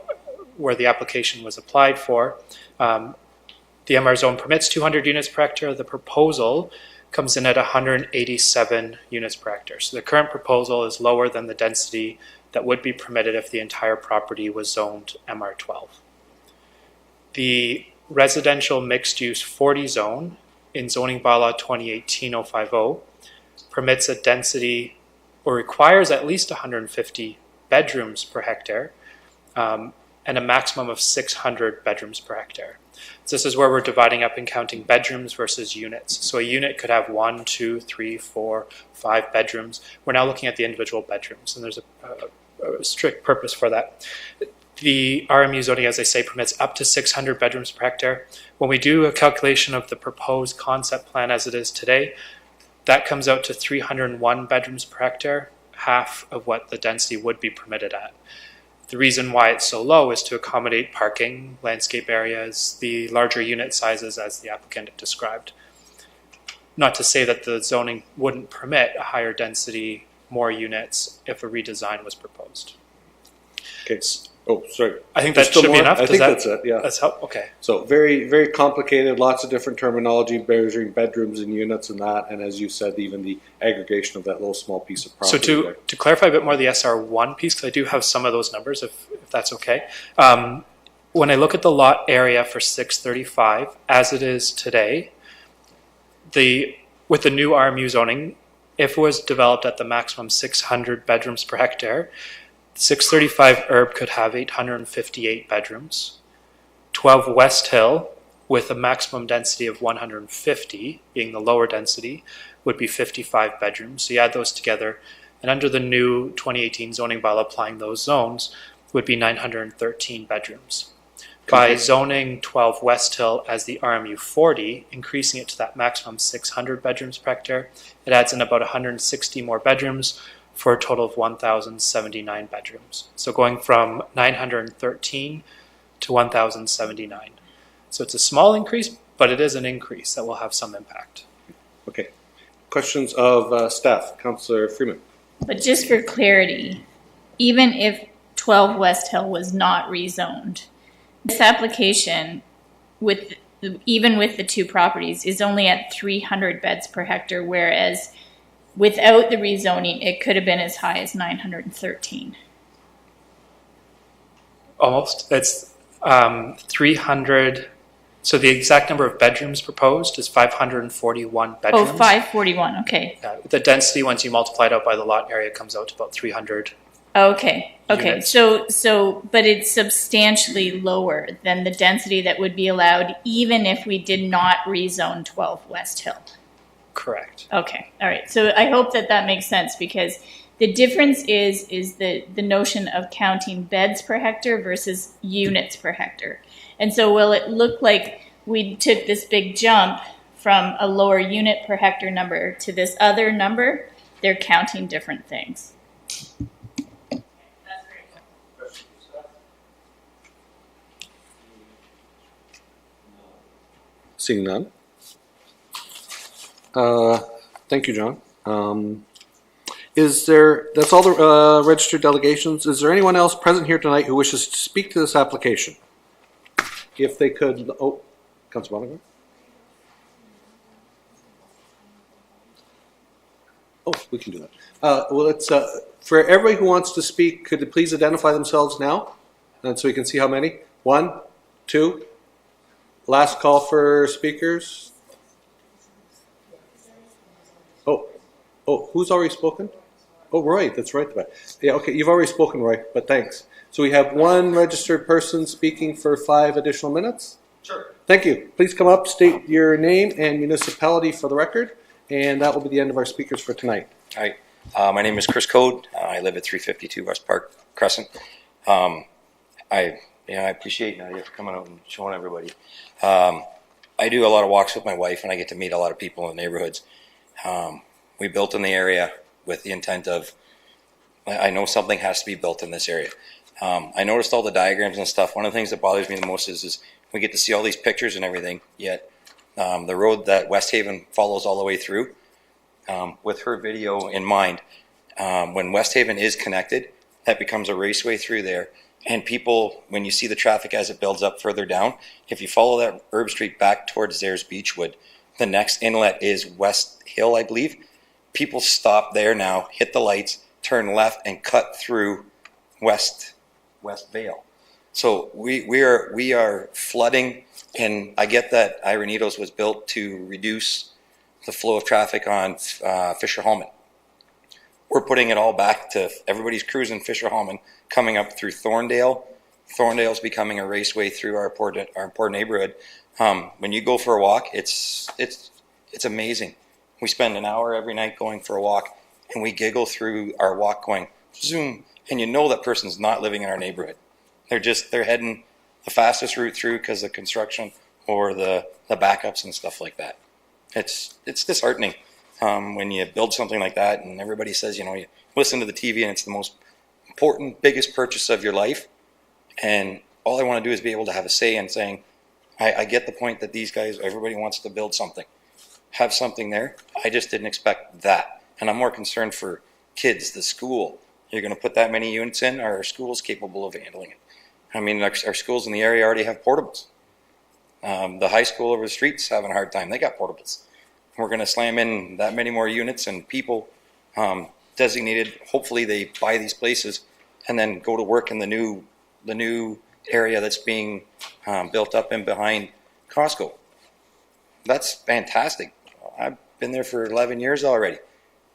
where the application was applied for, the MR zone permits 200 units per hectare. The proposal comes in at 187 units per hectare. So the current proposal is lower than the density that would be permitted if the entire property was zoned MR12. The residential mixed-use 40 zone in zoning bylaw 2018-050 permits a density, or requires at least 150 bedrooms per hectare, and a maximum of 600 bedrooms per hectare. So this is where we're dividing up and counting bedrooms versus units. So a unit could have 1, 2, 3, 4, 5 bedrooms. We're now looking at the individual bedrooms, and there's a strict purpose for that. The RMU zoning, as I say, permits up to 600 bedrooms per hectare. When we do a calculation of the proposed concept plan as it is today, that comes out to 301 bedrooms per hectare, half of what the density would be permitted at. The reason why it's so low is to accommodate parking, landscape areas, the larger unit sizes as the applicant described. Not to say that the zoning wouldn't permit a higher density, more units, if a redesign was proposed. Okay. Oh, sorry. I think that should be enough. I think that's it, yeah. That's help. Okay. So very, very complicated, lots of different terminology, measuring bedrooms and units and that, and as you said, even the aggregation of that little small piece of property. So to clarify a bit more the SR1 piece, because I do have some of those numbers, if that's okay. When I look at the lot area for 635, as it is today, with the new RMU zoning, if it was developed at the maximum 600 bedrooms per hectare, 635 Herb could have 858 bedrooms. 12 West Hill, with a maximum density of 150, being the lower density, would be 55 bedrooms. So you add those together, and under the new 2018 zoning bylaw applying those zones, would be 913 bedrooms. By zoning 12 West Hill as the RMU 40, increasing it to that maximum 600 bedrooms per hectare, it adds in about 160 more bedrooms for a total of 1,079 bedrooms. So going from 913 to 1,079. So it's a small increase, but it is an increase that will have some impact. Okay. Questions of staff? Councillor Freeman. But just for clarity, even if 12 West Hill was not rezoned, this application, even with the two properties, is only at 300 beds per hectare, whereas without the rezoning, it could have been as high as 913. Almost. It's 300. So the exact number of bedrooms proposed is 541 bedrooms. Oh, 541, okay. The density, once you multiply it out by the lot area, comes out to about 300. Okay. Units. So, but it's substantially lower than the density that would be allowed even if we did not rezone 12 West Hill. Correct. Okay, all right. So I hope that makes sense, because the difference is the notion of counting beds per hectare versus units per hectare. And so will it look like we took this big jump from a lower unit per hectare number to this other number? They're counting different things. Seeing none. Thank you, John. That's all the registered delegations. Is there anyone else present here tonight who wishes to speak to this application? If they could, Councilor Bonnegar. Oh, we can do that. Well, it's for everybody who wants to speak, could they please identify themselves now? And so we can see how many. 1, 2. Last call for speakers. Oh, who's already spoken? Oh, Roy, that's right. Yeah, okay, you've already spoken, Roy, but thanks. So we have one registered person speaking for 5 additional minutes? Sure. Thank you. Please come up, state your name and municipality for the record, and that will be the end of our speakers for tonight. Hi, my name is Chris Code. I live at 352 West Park Crescent. I appreciate you for coming out and showing everybody. I do a lot of walks with my wife, and I get to meet a lot of people in the neighborhoods. We built in the area with the intent of, I know something has to be built in this area. I noticed all the diagrams and stuff. One of the things that bothers me the most is we get to see all these pictures and everything, yet the road that West Haven follows all the way through, with her video in mind, when West Haven is connected, that becomes a raceway through there. And people, when you see the traffic as it builds up further down, if you follow that Herb Street back towards there's Beechwood, the next inlet is West Hill, I believe. People stop there now, hit the lights, turn left, and cut through West Vale. So we are flooding, and I get that Ironitos was built to reduce the flow of traffic on Fisher Hallman. We're putting it all back to everybody's cruising Fisher Hallman, coming up through Thorndale. Thorndale's becoming a raceway through our poor neighborhood. When you go for a walk, it's amazing. We spend an hour every night going for a walk, and we giggle through our walk going zoom, and you know that person's not living in our neighborhood. They're heading the fastest route through because of construction or the backups and stuff like that. It's disheartening when you build something like that, and everybody says, you listen to the TV and it's the most important, biggest purchase of your life, and all I want to do is be able to have a say in saying, I get the point that these guys, everybody wants to build something, have something there. I just didn't expect that, and I'm more concerned for kids, the school. You're going to put that many units in? Are our schools capable of handling it? I mean, our schools in the area already have portables. The high school over the street's having a hard time. They got portables. We're going to slam in that many more units, and people designated, hopefully they buy these places and then go to work in the new area that's being built up in behind Costco. That's fantastic. I've been there for 11 years already.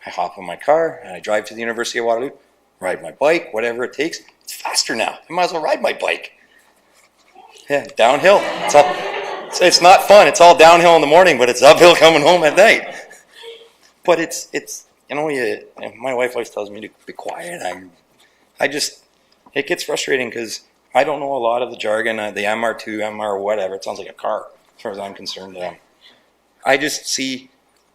I hop in my car and I drive to the University of Waterloo, ride my bike, whatever it takes. It's faster now. I might as well ride my bike. Yeah, downhill. It's not fun. It's all downhill in the morning, but it's uphill coming home at night. But it's you know, my wife always tells me to be quiet. It gets frustrating because I don't know a lot of the jargon, the MR2, MR whatever. It sounds like a car as far as I'm concerned. I just see,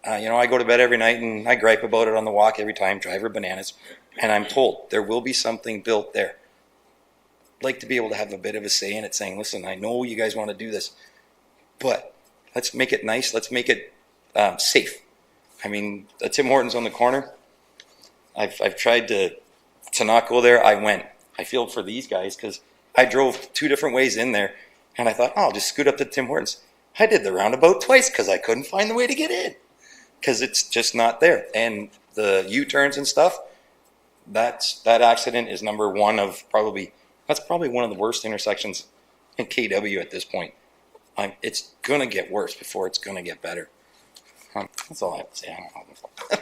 I go to bed every night and I gripe about it on the walk every time, drive her bananas. And I'm told there will be something built there. I'd like to be able to have a bit of a say in it, saying, listen, I know you guys want to do this, but let's make it nice. Let's make it safe. I mean, the Tim Hortons on the corner, I've tried to not go there. I went. I feel for these guys because I drove 2 different ways in there, and I thought, I'll just scoot up to Tim Hortons. I did the roundabout twice because I couldn't find the way to get in because it's just not there. And the U-turns and stuff, that accident is number one of that's probably one of the worst intersections in KW at this point. It's going to get worse before it's going to get better. That's all I have to say. I don't know.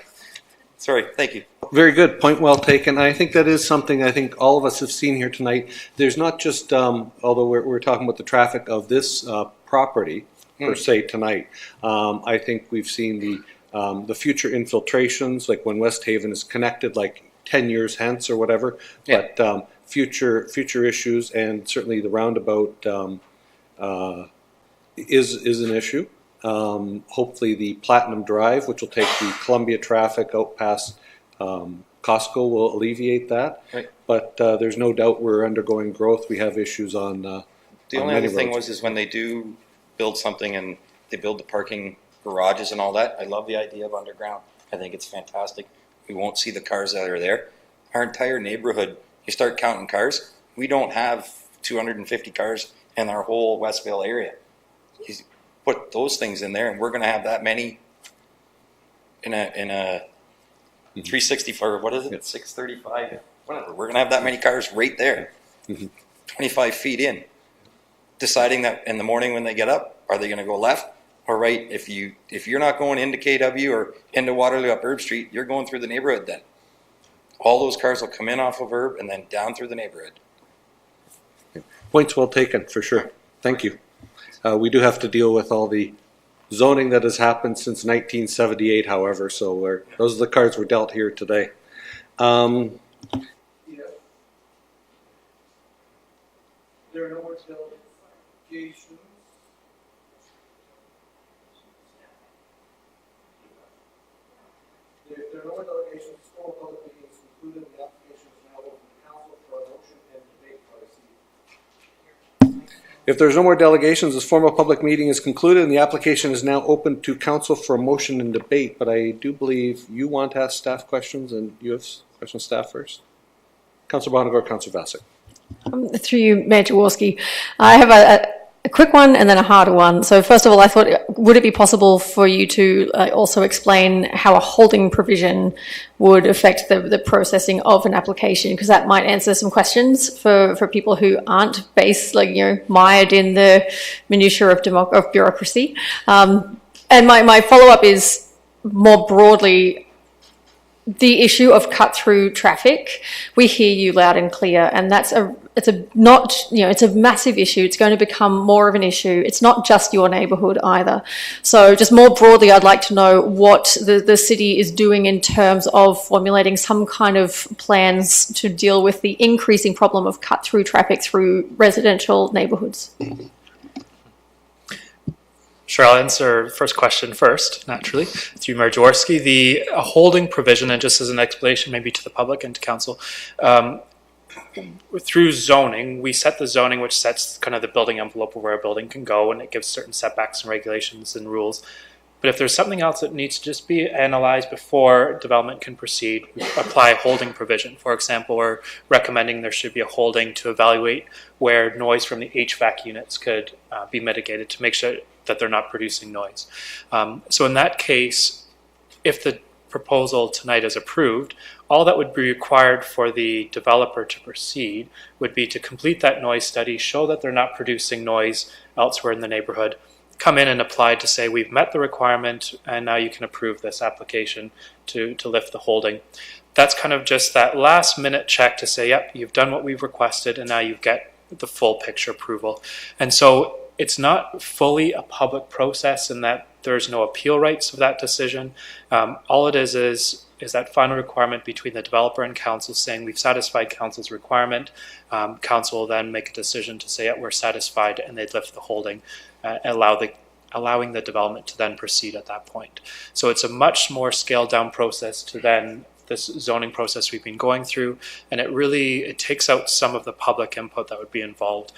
Sorry, thank you. Very good. Point well taken. I think that is something I think all of us have seen here tonight. There's not just, although we're talking about the traffic of this property per se tonight, I think we've seen the future infiltrations, like when West Haven is connected like 10 years hence or whatever, but future issues, and certainly the roundabout is an issue. Hopefully the Platinum Drive, which will take the Columbia traffic out past Costco, will alleviate that. Right. But there's no doubt we're undergoing growth. We have issues on the only other thing is when they do build something and they build the parking garages and all that, I love the idea of underground. I think it's fantastic. We won't see the cars that are there. Our entire neighborhood, you start counting cars, we don't have 250 cars in our whole Westville area. You put those things in there and we're going to have that many in a 365, what is it, 635, whatever. We're going to have that many cars right there, 25 feet in, deciding that in the morning when they get up, are they going to go left or right? If you're not going into KW or into Waterloo up Herb Street, you're going through the neighborhood then. All those cars will come in off of Herb and then down through the neighborhood. Points well taken, for sure. Thank you. We do have to deal with all the zoning that has happened since 1978, however, so those are the cards we're dealt here today. There are no more delegations. There are no more delegations. All public meetings concluded. The application is now open to council for a motion and debate. If there's no more delegations, this formal public meeting is concluded and the application is now open to council for a motion and debate. But I do believe you want to ask staff questions, and you have questions staff first. Councillor Bonagor, Councillor Vassic. Through you, Mayor Jaworski. I have a quick one and then a harder one. So first of all, I thought, would it be possible for you to also explain how a holding provision would affect the processing of an application? Because that might answer some questions for people who aren't mired in the minutiae of bureaucracy. And my follow-up is more broadly the issue of cut-through traffic. We hear you loud and clear, and it's a massive issue. It's going to become more of an issue. It's not just your neighbourhood either. So just more broadly, I'd like to know what the city is doing in terms of formulating some kind of plans to deal with the increasing problem of cut-through traffic through residential neighbourhoods. Sure, I'll answer the first question first, naturally, through Mayor Jaworski. The holding provision, and just as an explanation maybe to the public and to council, through zoning, we set the zoning which sets kind of the building envelope of where a building can go, and it gives certain setbacks and regulations and rules. But if there's something else that needs to just be analyzed before development can proceed, we apply a holding provision. For example, we're recommending there should be a holding to evaluate where noise from the HVAC units could be mitigated to make sure that they're not producing noise. So in that case, if the proposal tonight is approved, all that would be required for the developer to proceed would be to complete that noise study, show that they're not producing noise elsewhere in the neighborhood, come in and apply to say we've met the requirement and now you can approve this application to lift the holding. That's kind of just that last minute check to say, yep, you've done what we've requested, and now you get the full picture approval. And so it's not fully a public process in that there's no appeal rights of that decision. All it is that final requirement between the developer and council saying we've satisfied council's requirement. Council will then make a decision to say, yeah, we're satisfied, and they'd lift the holding, allowing the development to then proceed at that point. So it's a much more scaled down process to then this zoning process we've been going through, and it takes out some of the public input that would be involved.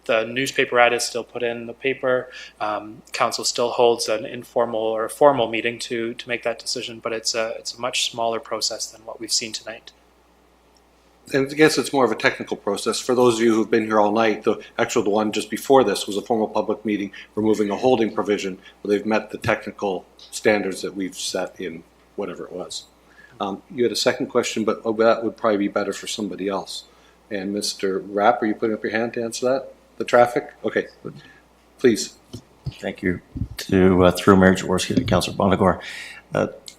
The newspaper ad is still put in the paper. Council still holds an informal or a formal meeting to make that decision, but it's a much smaller process than what we've seen tonight. And I guess it's more of a technical process. For those of you who've been here all night, the one just before this was a formal public meeting removing a holding provision where they've met the technical standards that we've set in whatever it was. You had a second question, but that would probably be better for somebody else. And Mr. Rapp, are you putting up your hand to answer that? The traffic? Okay, please. Thank you. Through Mayor Jaworski to Councillor Bonagor.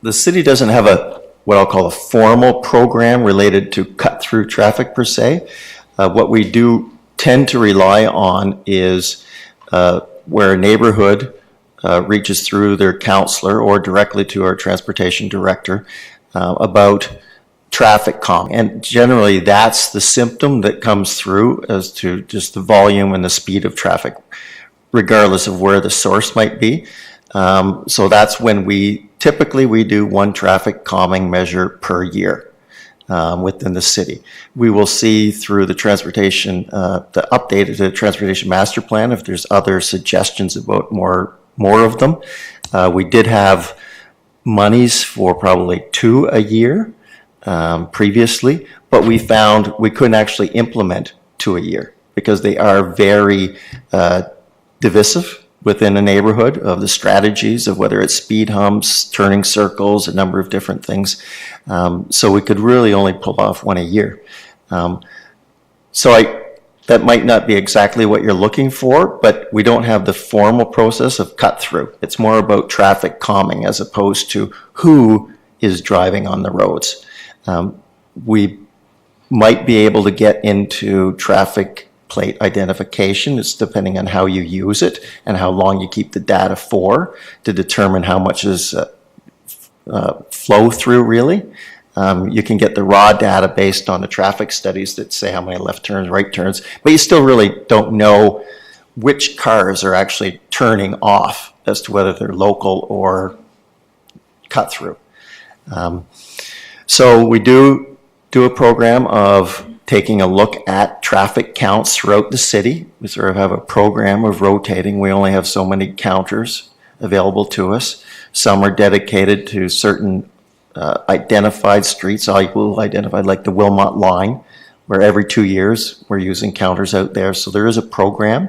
The city doesn't have what I'll call a formal program related to cut-through traffic per se. What we do tend to rely on is where a neighborhood reaches through their councillor or directly to our transportation director about traffic calming. And generally that's the symptom that comes through as to just the volume and the speed of traffic, regardless of where the source might be. So that's when we typically do one traffic calming measure per year within the city. We will see through the transportation, the updated transportation master plan, if there's other suggestions about more of them. We did have monies for probably 2 a year previously, but we found we couldn't actually implement 2 a year because they are very divisive within a neighborhood of the strategies of whether it's speed humps, turning circles, a number of different things. So we could really only pull off 1 a year. That might not be exactly what you're looking for, but we don't have the formal process of cut through. It's more about traffic calming as opposed to who is driving on the roads. We might be able to get into traffic plate identification. It's depending on how you use it and how long you keep the data for to determine how much is flow through really. You can get the raw data based on the traffic studies that say how many left turns, right turns, but you still really don't know which cars are actually turning off as to whether they're local or cut through. So we do a program of taking a look at traffic counts throughout the city. We sort of have a program of rotating. We only have so many counters available to us. Some are dedicated to certain identified streets, identified like the Wilmot line, where every 2 years we're using counters out there. So there is a program,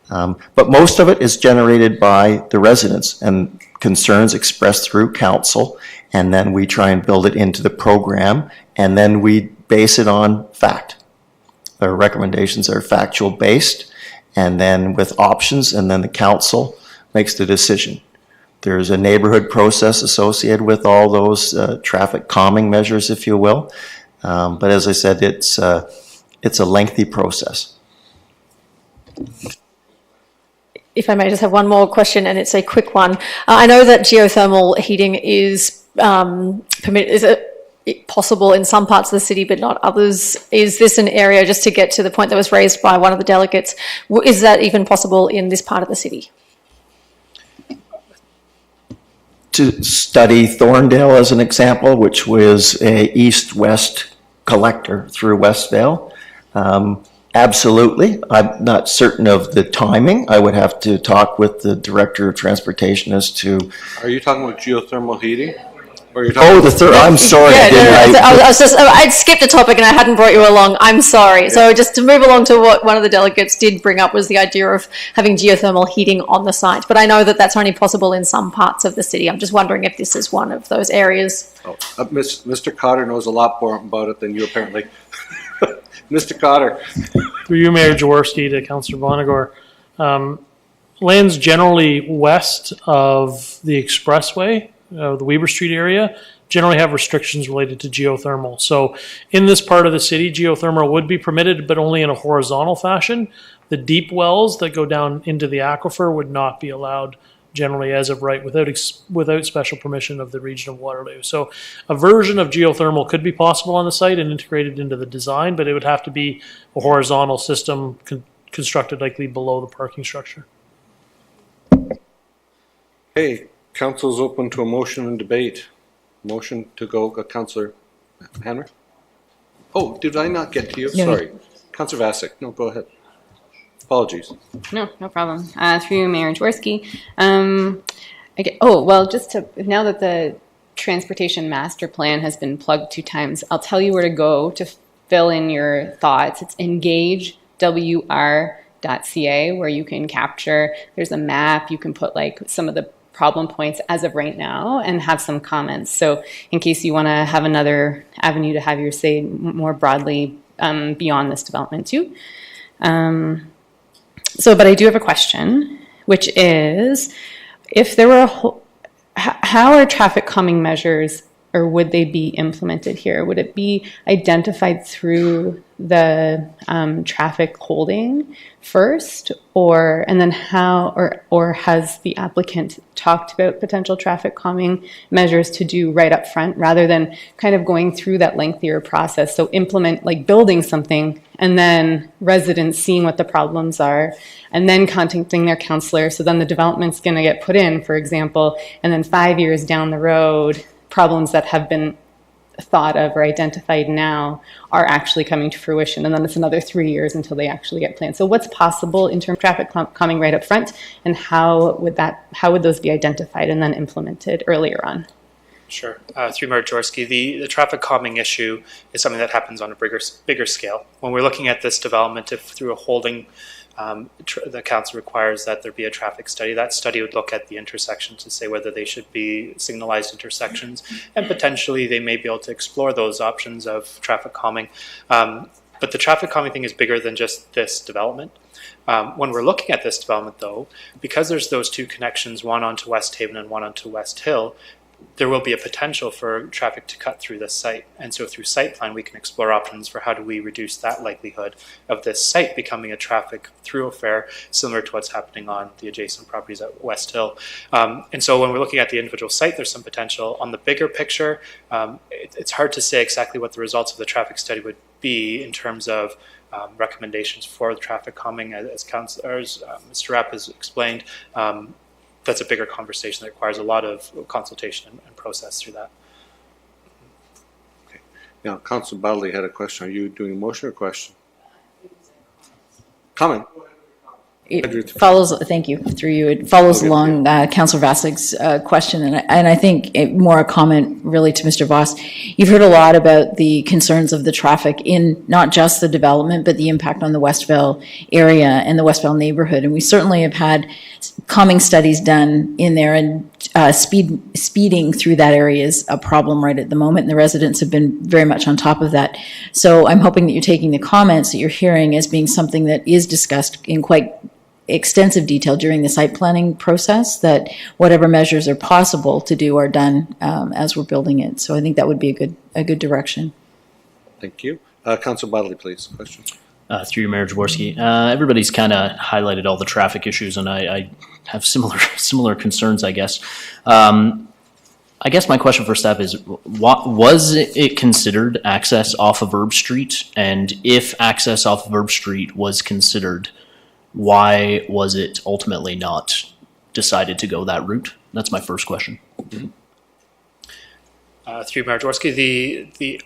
but most of it is generated by the residents and concerns expressed through council, and then we try and build it into the program, and then we base it on fact. Our recommendations are factual based, and then with options, and then the council makes the decision. There's a neighborhood process associated with all those traffic calming measures, if you will. But as I said, it's a lengthy process. If I may just have one more question, and it's a quick one. I know that geothermal heating is permitted. Is it possible in some parts of the city, but not others? Is this an area, just to get to the point that was raised by one of the delegates, is that even possible in this part of the city? To study Thorndale as an example, which was a east-west collector through Westvale. Absolutely. I'm not certain of the timing. I would have to talk with the Director of Transportation as to... Are you talking about geothermal heating? I'm sorry. I'd skipped a topic and I hadn't brought you along. I'm sorry. Yeah. So just to move along to what one of the delegates did bring up was the idea of having geothermal heating on the site. But I know that that's only possible in some parts of the city. I'm just wondering if this is one of those areas. Mr. Cotter knows a lot more about it than you apparently. Mr. Cotter. Through you, Mayor Jaworski, to Councillor Bonagor. Lands generally west of the expressway, the Weber Street area, generally have restrictions related to geothermal. So in this part of the city, geothermal would be permitted, but only in a horizontal fashion. The deep wells that go down into the aquifer would not be allowed generally as of right without special permission of the region of Waterloo. So a version of geothermal could be possible on the site and integrated into the design, but it would have to be a horizontal system constructed likely below the parking structure. Hey, council's open to a motion and debate. Motion to go, Councillor Hanmer? Oh, did I not get to you? No. Sorry. Councillor Vasek, no, go ahead. Apologies. No problem. Through you, Mayor Jaworski. Now that the transportation master plan has been plugged 2 times, I'll tell you where to go to fill in your thoughts. It's engagewr.ca, where you can capture, there's a map, you can put like some of the problem points as of right now and have some comments. So in case you want to have another avenue to have your say more broadly beyond this development too. But I do have a question, which is, if there were how are traffic calming measures, or would they be implemented here? Would it be identified through the traffic holding first, and then how, or has the applicant talked about potential traffic calming measures to do right up front, rather than kind of going through that lengthier process? So implement, like building something, and then residents seeing what the problems are, and then contacting their counselor. So then the development's going to get put in, for example, and then 5 years down the road, problems that have been thought of or identified now are actually coming to fruition, and then it's another 3 years until they actually get planned. So what's possible in terms of traffic calming right up front, and how would those be identified and then implemented earlier on? Sure. Through Mayor Jaworski, the traffic calming issue is something that happens on a bigger scale. When we're looking at this development, if through a holding, the council requires that there be a traffic study. That study would look at the intersections to say whether they should be signalized intersections, and potentially they may be able to explore those options of traffic calming. But the traffic calming thing is bigger than just this development. When we're looking at this development, though, because there's those 2 connections, one onto West Haven and one onto West Hill, there will be a potential for traffic to cut through this site. And so through site plan, we can explore options for how do we reduce that likelihood of this site becoming a traffic thoroughfare, similar to what's happening on the adjacent properties at West Hill. And so when we're looking at the individual site, there's some potential. On the bigger picture, it's hard to say exactly what the results of the traffic study would be in terms of recommendations for the traffic calming, as councillors, Mr. Rapp has explained. That's a bigger conversation that requires a lot of consultation and process through that. Okay. Now, Councillor Bodley had a question. Are you doing a motion or question? Comment. It follows, thank you, through you, it follows along Councillor Vasek's question, and I think more a comment really to Mr. Voss. You've heard a lot about the concerns of the traffic in not just the development, but the impact on the Westville area and the Westville neighborhood, and we certainly have had calming studies done in there, and speeding through that area is a problem right at the moment, and the residents have been very much on top of that. So I'm hoping that you're taking the comments that you're hearing as being something that is discussed in quite extensive detail during the site planning process, that whatever measures are possible to do are done as we're building it. So I think that would be a good direction. Thank you. Councillor Bodley, please. Question. Through you, Mayor Jaworski. Everybody's kind of highlighted all the traffic issues, and I have similar concerns, I guess. I guess my question for staff is, was it considered access off of Herb Street? And if access off of Herb Street was considered, why was it ultimately not decided to go that route? That's my first question. Through Mayor Jaworski, the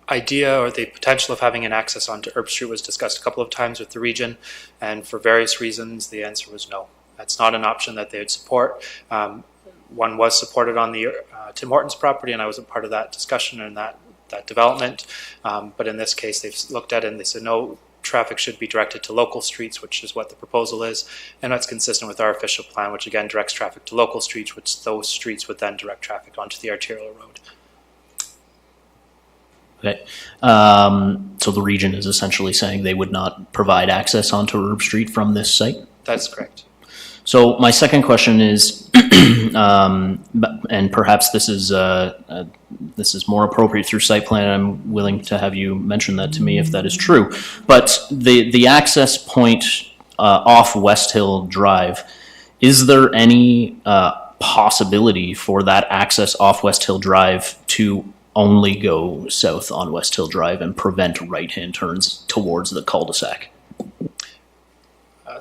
idea or the potential of having an access onto Herb Street was discussed a couple of times with the region, and for various reasons, the answer was no. That's not an option that they would support. One was supported on the Tim Hortons property, and I wasn't part of that discussion and that development. But in this case, they've looked at it and they said no, traffic should be directed to local streets, which is what the proposal is, and that's consistent with our official plan, which again directs traffic to local streets, which those streets would then direct traffic onto the arterial road. Okay. So the region is essentially saying they would not provide access onto Herb Street from this site? That's correct. So my second question is, and perhaps this is this is more appropriate through site plan. I'm willing to have you mention that to me if that is true. But the access point off West Hill Drive, is there any possibility for that access off West Hill Drive to only go south on West Hill Drive and prevent right-hand turns towards the cul-de-sac?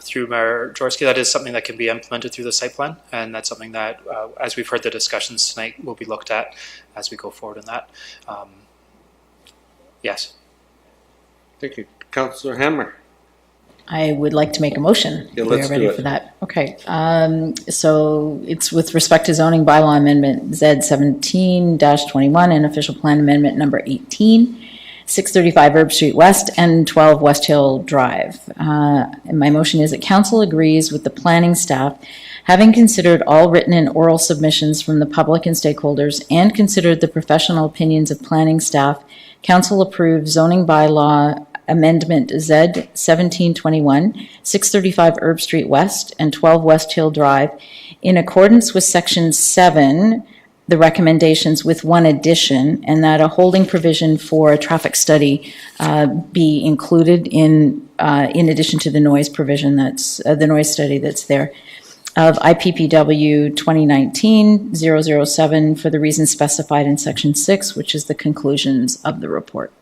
Through Mayor Jaworski, that is something that can be implemented through the site plan, and that's something that, as we've heard the discussions tonight, will be looked at as we go forward in that. Yes. Thank you. Councillor Hammer. I would like to make a motion. Yeah, If let's we are ready do it. for that. Okay. So it's with respect to zoning bylaw amendment Z 17-21 and official plan amendment number 18, 635 Herb Street West and 12 West Hill Drive. And my motion is that council agrees with the planning staff, having considered all written and oral submissions from the public and stakeholders and considered the professional opinions of planning staff, council approves zoning bylaw amendment Z 1721, 635 Herb Street West and 12 West Hill Drive in accordance with section 7, the recommendations with one addition, and that a holding provision for a traffic study be included in addition to the noise provision that's the noise study that's there of IPPW 2019-007 for the reasons specified in section 6, which is the conclusions of the report.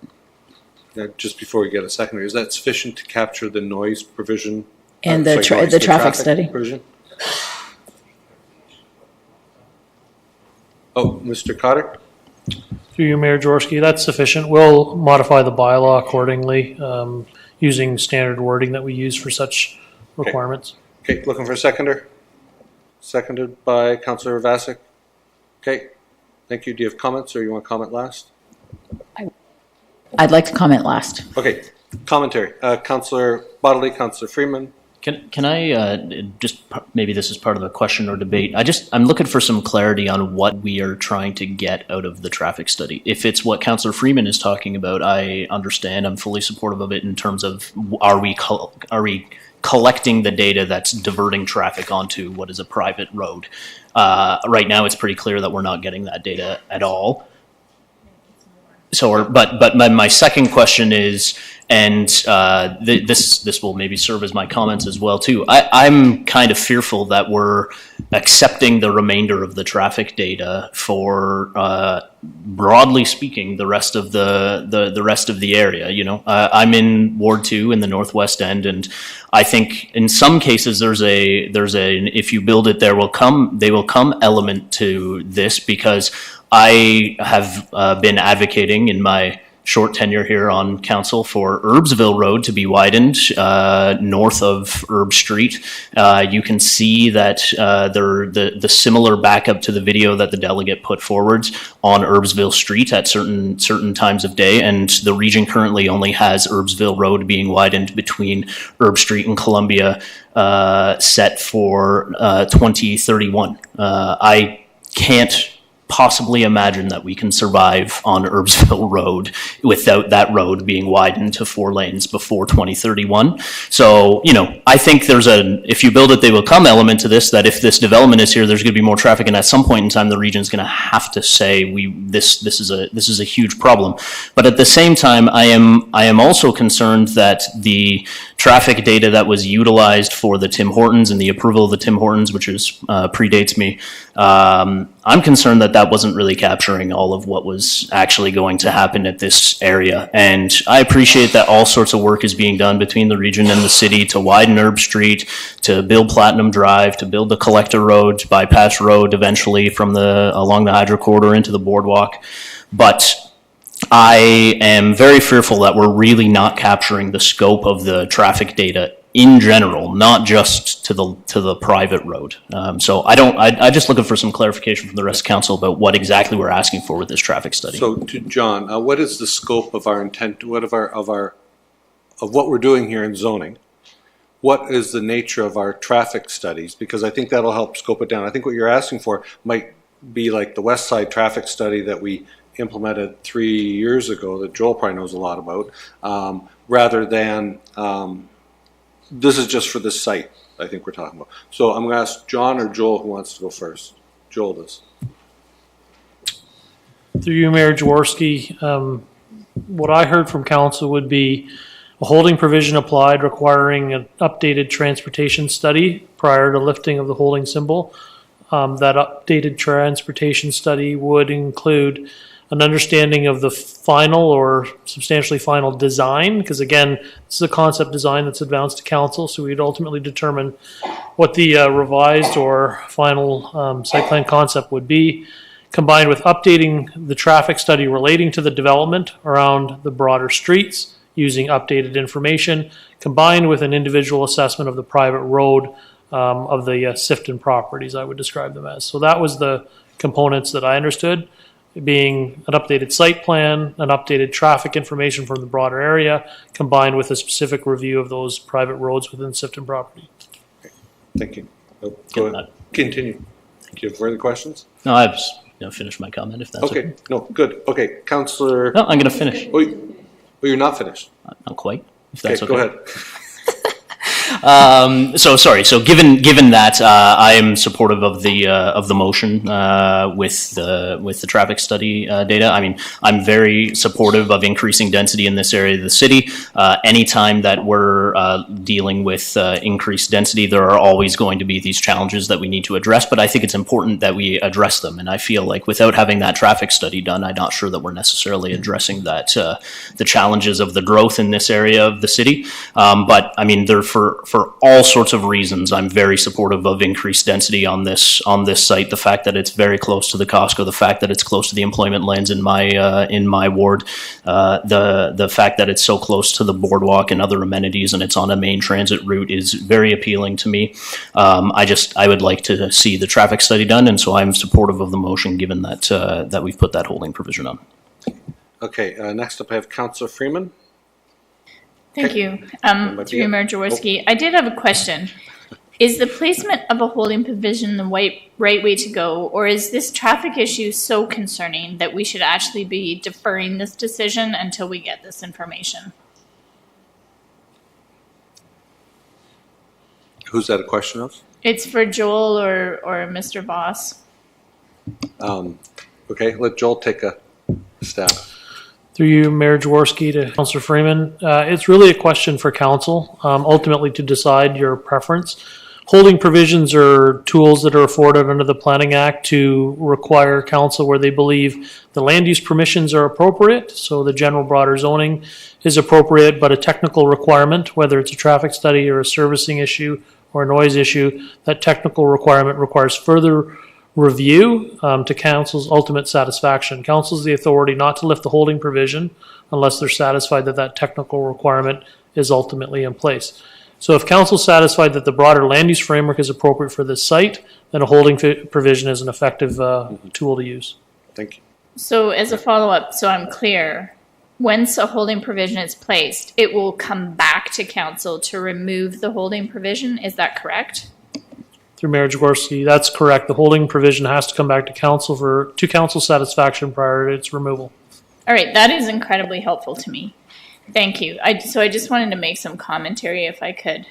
Just before we get a secondary, is that sufficient to capture the noise provision? And the traffic study. Provision? Oh, Mr. Cotter? Through you, Mayor Jaworski, that's sufficient. We'll modify the bylaw accordingly using standard wording that we use for such requirements. Okay, looking for a seconder? Seconded by Councillor Vasic. Okay, thank you. Do you have comments or you want to comment last? I'd like to comment last. Okay, commentary. Councillor Bodley, Councillor Freeman. Can I just, maybe this is part of the question or debate. I'm looking for some clarity on what we are trying to get out of the traffic study. If it's what Councillor Freeman is talking about, I understand. I'm fully supportive of it in terms of are we collecting the data that's diverting traffic onto what is a private road. Right now, it's pretty clear that we're not getting that data at all. So, but my second question is, and this will maybe serve as my comments as well too. I'm kind of fearful that we're accepting the remainder of the traffic data for, broadly speaking, the rest of the rest of the area. You know, I'm in Ward 2 in the Northwest End, and I think in some cases there's a if you build it, they will come element to this, because I have been advocating in my short tenure here on council for Erbsville Road to be widened north of Herb Street. You can see that the similar backup to the video that the delegate put forward on Erbsville Street at certain times of day, and the region currently only has Erbsville Road being widened between Herb Street and Columbia set for 2031. I can't possibly imagine that we can survive on Erbsville Road without that road being widened to 4 lanes before 2031. So, you know, I think there's if you build it, they will come element to this, that if this development is here, there's going to be more traffic, and at some point in time, the region's going to have to say this is a huge problem. But at the same time, I am also concerned that the traffic data that was utilized for the Tim Hortons and the approval of the Tim Hortons, which is predates me, I'm concerned that wasn't really capturing all of what was actually going to happen at this area. And I appreciate that all sorts of work is being done between the region and the city to widen Herb Street, to build Platinum Drive, to build the Collector Road, Bypass Road eventually from along the Hydro Corridor into the boardwalk. But I am very fearful that we're really not capturing the scope of the traffic data in general, not just to the private road. So I just looking for some clarification from the rest of council about what exactly we're asking for with this traffic study. So to John, what is the scope of our intent? What of what we're doing here in zoning? What is the nature of our traffic studies? Because I think that'll help scope it down. I think what you're asking for might be like the West Side traffic study that we implemented 3 years ago that Joel probably knows a lot about, rather than this is just for this site, I think we're talking about. So I'm going to ask John or Joel who wants to go first. Joel does. Through you, Mayor Jaworski, what I heard from council would be a holding provision applied requiring an updated transportation study prior to lifting of the holding symbol. That updated transportation study would include an understanding of the final or substantially final design, because again, this is a concept design that's advanced to council, so we'd ultimately determine what the revised or final site plan concept would be, combined with updating the traffic study relating to the development around the broader streets using updated information, combined with an individual assessment of the private road of the Sifton properties, I would describe them as. So that was the components that I understood, being an updated site plan, an updated traffic information from the broader area, combined with a specific review of those private roads within Sifton property. Okay. Thank you. Go ahead. Continue. Do you have further questions? No, I've finished my comment, if that's okay. Okay, no, good. Okay, Councillor. No, I'm going to finish. Oh, you're not finished? Not quite, if that's okay. Go ahead. So given that, I am supportive of the motion with the traffic study data. I mean, I'm very supportive of increasing density in this area of the city. Anytime that we're dealing with increased density, there are always going to be these challenges that we need to address, but I think it's important that we address them. And I feel like without having that traffic study done, I'm not sure that we're necessarily addressing that the challenges of the growth in this area of the city. But I mean, they're for all sorts of reasons, I'm very supportive of increased density on this site. The fact that it's very close to the Costco, the fact that it's close to the employment lands in my ward, the fact that it's so close to the boardwalk and other amenities, and it's on a main transit route is very appealing to me. I would like to see the traffic study done, and so I'm supportive of the motion, given that that we've put that holding provision on. Okay. Next up, I have Councillor Freeman. Thank you. Through Mayor Jaworski, I did have a question. Is the placement of a holding provision the right way to go, or is this traffic issue so concerning that we should actually be deferring this decision until we get this information? Who's that a question of? It's for Joel or Mr. Voss. Okay, let Joel take a stab. Through you, Mayor Jaworski, to Councillor Freeman. It's really a question for council, ultimately to decide your preference. Holding provisions are tools that are afforded under the Planning Act to require council where they believe the land use permissions are appropriate. So the general broader zoning is appropriate, but a technical requirement, whether it's a traffic study or a servicing issue or a noise issue, that technical requirement requires further review to council's ultimate satisfaction. Council has the authority not to lift the holding provision unless they're satisfied that that technical requirement is ultimately in place. So if council is satisfied that the broader land use framework is appropriate for this site, then a holding provision is an effective tool to use. Thank you. So as a follow-up, so I'm clear, once a holding provision is placed, it will come back to council to remove the holding provision. Is that correct? Through Mayor Jaworski, that's correct. The holding provision has to come back to council to council satisfaction prior to its removal. All right, that is incredibly helpful to me. Thank you. So I just wanted to make some commentary if I could.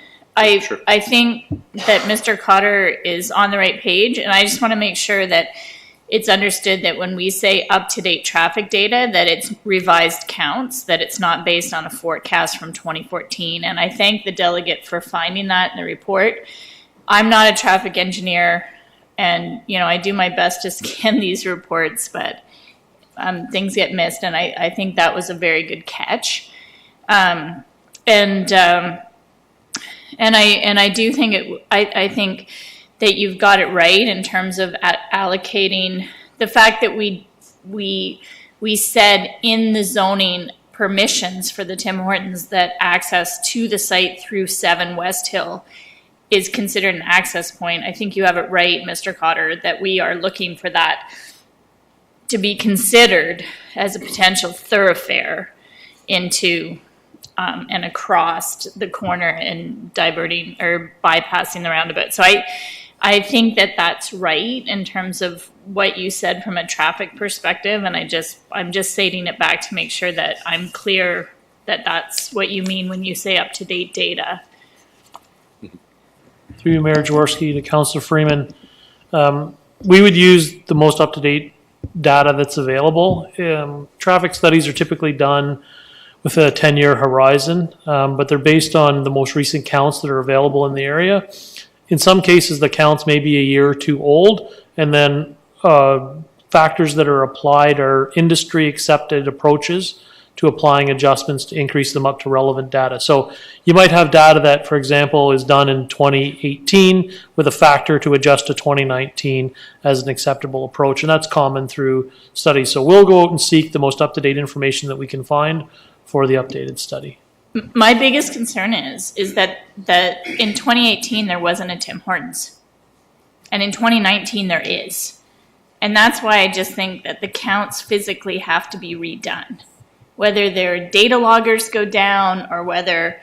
Sure. I think that Mr. Cotter is on the right page, and I just want to make sure that it's understood that when we say up-to-date traffic data, that it's revised counts, that it's not based on a forecast from 2014. And I thank the delegate for finding that in the report. I'm not a traffic engineer, and I do my best to scan these reports, but things get missed, and I think that was a very good catch. And I do think I think that you've got it right in terms of allocating the fact that we said in the zoning permissions for the Tim Hortons that access to the site through 7 West Hill is considered an access point. I think you have it right, Mr. Cotter, that we are looking for that to be considered as a potential thoroughfare into and across the corner and diverting or bypassing the roundabout. So I think that that's right in terms of what you said from a traffic perspective, and I'm just stating it back to make sure that I'm clear that that's what you mean when you say up-to-date data. Through you, Mayor Jaworski, to Councillor Freeman, we would use the most up-to-date data that's available. Traffic studies are typically done with a 10-year horizon, but they're based on the most recent counts that are available in the area. In some cases, the counts may be a year or two old, and then factors that are applied are industry-accepted approaches to applying adjustments to increase them up to relevant data. So you might have data that, for example, is done in 2018 with a factor to adjust to 2019 as an acceptable approach, and that's common through studies. So we'll go out and seek the most up-to-date information that we can find for the updated study. My biggest concern is that in 2018 there wasn't a Tim Hortons, and in 2019 there is. And that's why I just think that the counts physically have to be redone. Whether their data loggers go down or whether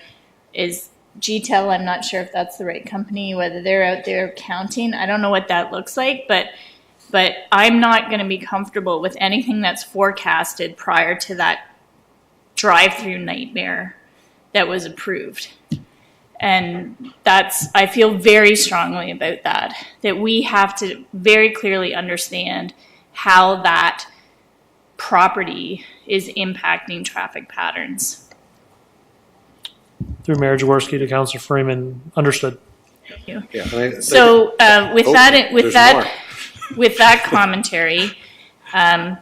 is GTEL, I'm not sure if that's the right company, whether they're out there counting. I don't know what that looks like, but I'm not going to be comfortable with anything that's forecasted prior to that drive-through nightmare that was approved. And I feel very strongly about that we have to very clearly understand how that property is impacting traffic patterns. Through Mayor Jaworski to Councillor Freeman, understood. Thank you. Yeah, so with that commentary, when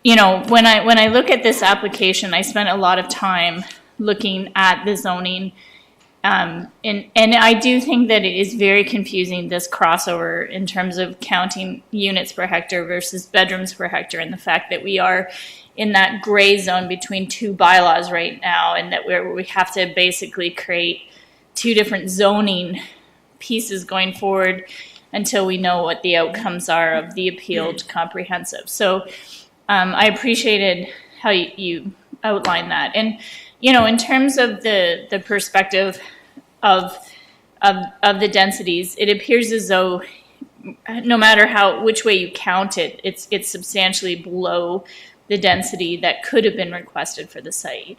I look at this application, I spent a lot of time looking at the zoning. And I do think that it is very confusing, this crossover in terms of counting units per hectare versus bedrooms per hectare, and the fact that we are in that gray zone between two bylaws right now, and that we have to basically create two different zoning pieces going forward until we know what the outcomes are of the appealed comprehensive. So I appreciated how you outlined that. And in terms of the perspective of the densities, it appears as though no matter which way you count it, it's substantially below the density that could have been requested for the site.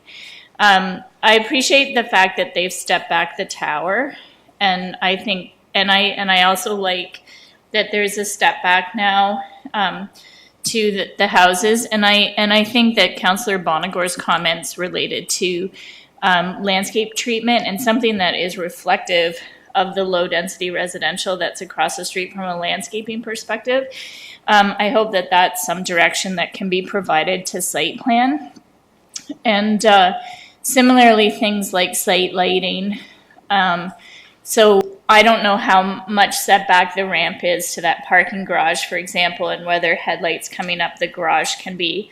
I appreciate the fact that they've stepped back the tower, and I think, and I also like that there's a step back now to the houses, and I think that Councillor Bonagor's comments related to landscape treatment and something that is reflective of the low density residential that's across the street from a landscaping perspective. I hope that that's some direction that can be provided to site plan. And similarly, things like site lighting. So I don't know how much setback the ramp is to that parking garage, for example, and whether headlights coming up the garage can be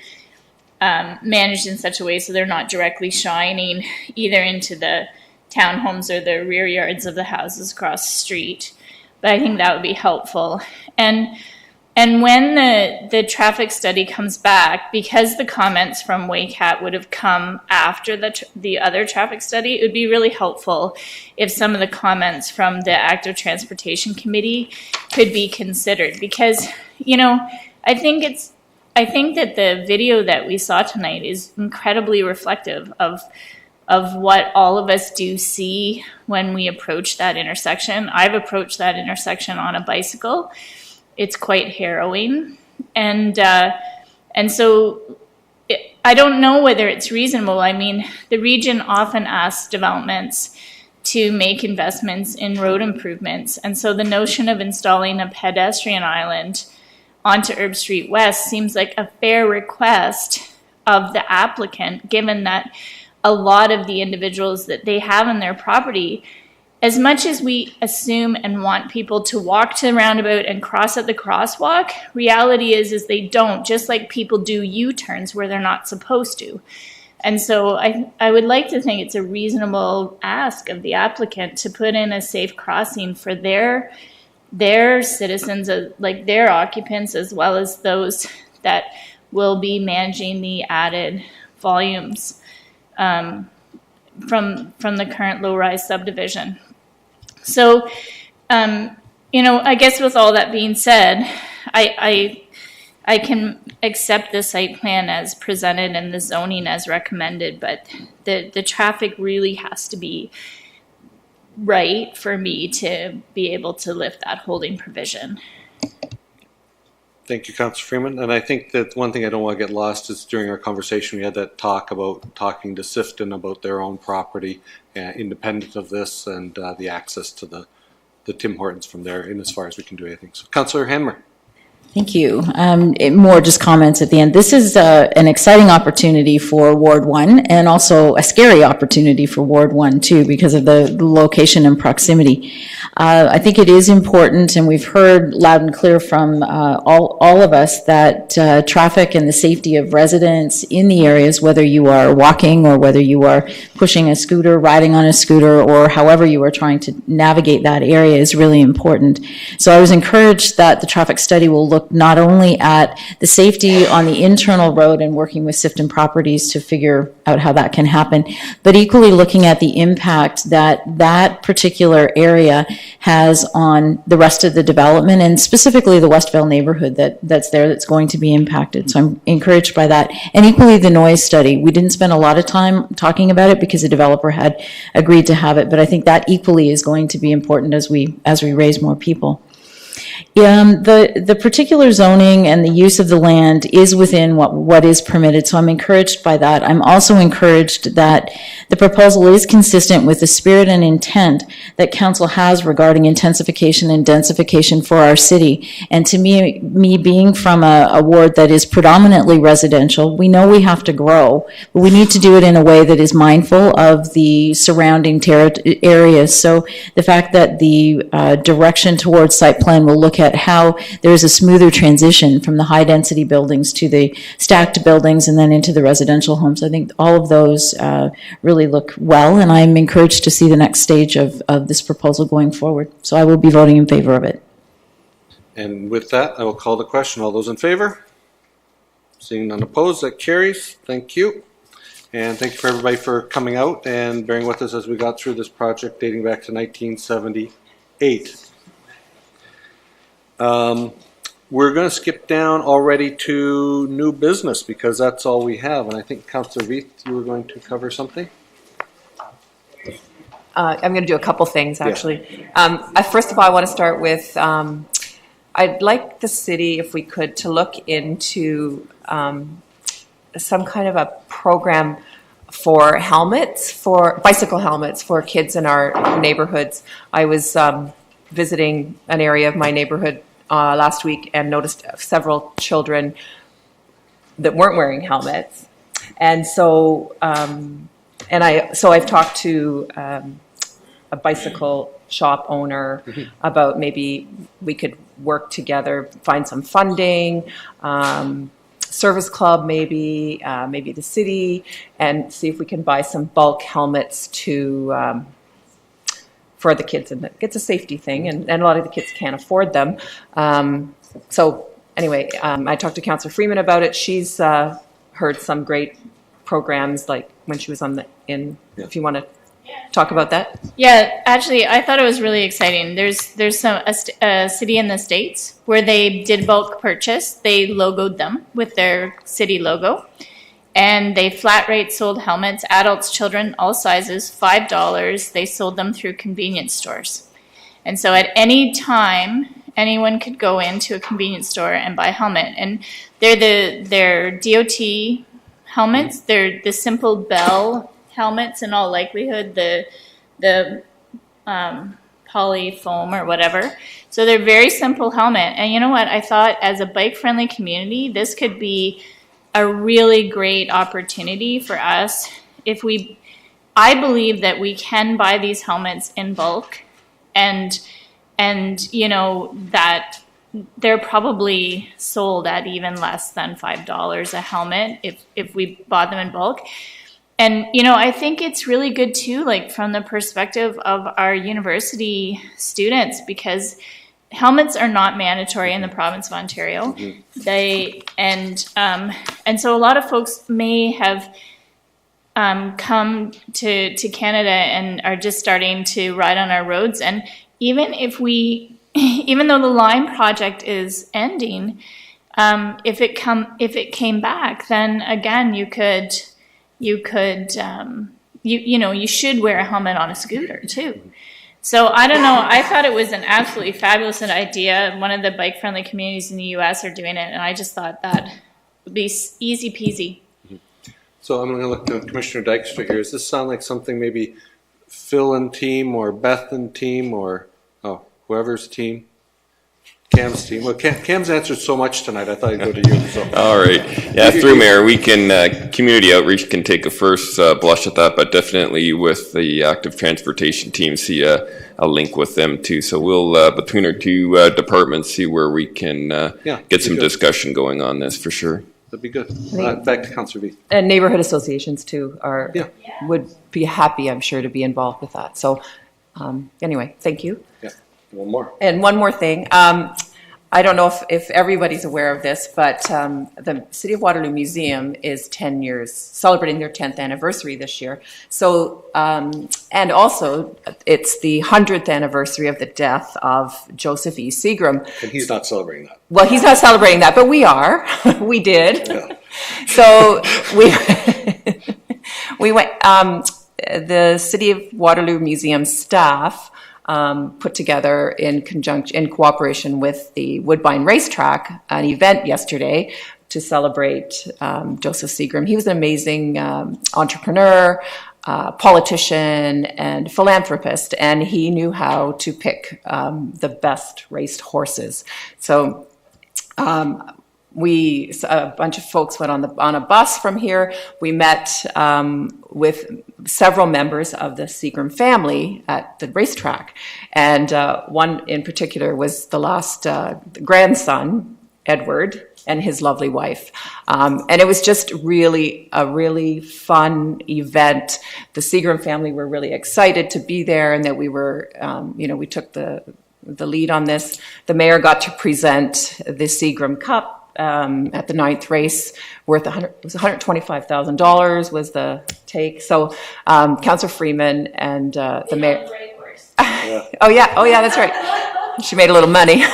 managed in such a way so they're not directly shining either into the townhomes or the rear yards of the houses across the street. But I think that would be helpful. And when the traffic study comes back, because the comments from WACAT would have come after the other traffic study, it would be really helpful if some of the comments from the Active Transportation Committee could be considered. Because, I think that the video that we saw tonight is incredibly reflective of what all of us do see when we approach that intersection. I've approached that intersection on a bicycle. It's quite harrowing. And so I don't know whether it's reasonable. I mean, the region often asks developments to make investments in road improvements. And so the notion of installing a pedestrian island onto Herb Street West seems like a fair request of the applicant, given that a lot of the individuals that they have in their property, as much as we assume and want people to walk to the roundabout and cross at the crosswalk, reality is they don't, just like people do U-turns where they're not supposed to. And so I would like to think it's a reasonable ask of the applicant to put in a safe crossing for their citizens, like their occupants, as well as those that will be managing the added volumes from the current low-rise subdivision. So, I guess with all that being said, I can accept the site plan as presented and the zoning as recommended, but the traffic really has to be right for me to be able to lift that holding provision. Thank you, Councillor Freeman. And I think that one thing I don't want to get lost is during our conversation, we had that talk about talking to Sifton about their own property, independent of this, and the access to the Tim Hortons from there, in as far as we can do anything. So, Councillor Hanmer. Thank you. More just comments at the end. This is an exciting opportunity for Ward 1 and also a scary opportunity for Ward 1 too because of the location and proximity. I think it is important, and we've heard loud and clear from all of us that traffic and the safety of residents in the areas, whether you are walking or whether you are pushing a scooter, riding on a scooter, or however you are trying to navigate that area is really important. So I was encouraged that the traffic study will look not only at the safety on the internal road and working with Sifton Properties to figure out how that can happen, but equally looking at the impact that that particular area has on the rest of the development and specifically the Westvale neighborhood that's there that's going to be impacted. So I'm encouraged by that. And equally the noise study. We didn't spend a lot of time talking about it because the developer had agreed to have it, but I think that equally is going to be important as we raise more people. The particular zoning and the use of the land is within what is permitted, so I'm encouraged by that. I'm also encouraged that the proposal is consistent with the spirit and intent that council has regarding intensification and densification for our city. And to me being from a ward that is predominantly residential, we know we have to grow, but we need to do it in a way that is mindful of the surrounding areas. So the fact that the direction towards site plan will look at how there's a smoother transition from the high density buildings to the stacked buildings and then into the residential homes. I think all of those really look well, and I'm encouraged to see the next stage of this proposal going forward. So I will be voting in favor of it. And with that, I will call the question. All those in favor? Seeing none opposed, that carries. Thank you. And thank you for everybody for coming out and bearing with us as we got through this project dating back to 1978. We're going to skip down already to new business because that's all we have. And I think, Councillor Veith, you were going to cover something? I'm going to do a couple things, actually. Yeah. First of all, I want to start with, I'd like the city, if we could, to look into some kind of a program for helmets, for bicycle helmets for kids in our neighborhoods. I was visiting an area of my neighborhood last week and noticed several children that weren't wearing helmets. And so, I've talked to a bicycle shop owner about maybe we could work together, find some funding, service club maybe the city, and see if we can buy some bulk helmets to for the kids, and it's a safety thing, and a lot of the kids can't afford them. So anyway, I talked to Councillor Freeman about it. She's heard some great programs, like when she was on if you want to talk about that. Yeah, actually, I thought it was really exciting. There's a city in the States where they did bulk purchase. They logoed them with their city logo. And they flat rate sold helmets, adults, children, all sizes, $5. They sold them through convenience stores. And so at any time, anyone could go into a convenience store and buy a helmet. And they're DOT helmets. They're the simple Bell helmets in all likelihood, the poly foam or whatever. So they're very simple helmet. And you know what? I thought as a bike-friendly community, this could be a really great opportunity for us. I believe that we can buy these helmets in bulk, and you know that they're probably sold at even less than $5 a helmet if we bought them in bulk. And you know, I think it's really good too, like from the perspective of our university students, because helmets are not mandatory in the province of Ontario. And so a lot of folks may have come to Canada and are just starting to ride on our roads. And even though the Lime project is ending, if it came back, then again you should wear a helmet on a scooter too. So I don't know. I thought it was an absolutely fabulous idea. One of the bike-friendly communities in the U.S. are doing it, and I just thought that would be easy peasy. So I'm going to look to Commissioner Dykstra here. Does this sound like something maybe Phil and team or Beth and team or whoever's team? Cam's team. Well, Cam's answered so much tonight. I thought I'd go to you. So. All right. Yeah, through Mayor, we can, community outreach can take a first blush at that, but definitely with the active transportation team, see a link with them too. So we'll, between our two departments, see where we can get some discussion going on this for sure. That'd be good. Back to Councillor V. And neighborhood associations too would be happy, I'm sure, to be involved with that. So anyway, thank you. Yeah, one more. And one more thing. I don't know if everybody's aware of this, but the City of Waterloo Museum is 10 years, celebrating their 10th anniversary this year. So, and also it's the 100th anniversary of the death of Joseph E. Seagram. And he's not celebrating that. Well, he's not celebrating that, but we are. We did. Yeah. So we went, the City of Waterloo Museum staff put together in cooperation with the Woodbine Racetrack, an event yesterday to celebrate Joseph Seagram. He was an amazing entrepreneur, politician, and philanthropist, and he knew how to pick the best raced horses. So a bunch of folks went on a bus from here. We met with several members of the Seagram family at the racetrack. And one in particular was the last grandson, Edward, and his lovely wife. And it was just a really fun event. The Seagram family were really excited to be there, and that we were, we took the lead on this. The mayor got to present the Seagram Cup at the 9th race, worth $125,000 was the take. So Councillor Freeman and the mayor. Oh yeah, that's right. She made a little money.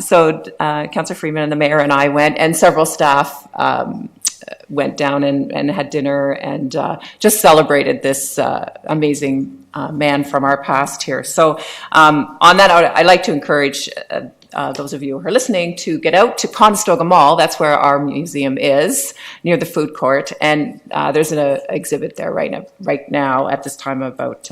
So Councillor Freeman and the mayor and I went, and several staff went down and had dinner and just celebrated this amazing man from our past here. So on that, I'd like to encourage those of you who are listening to get out to Conestoga Mall. That's where our museum is, near the food court. And there's an exhibit there right now at this time about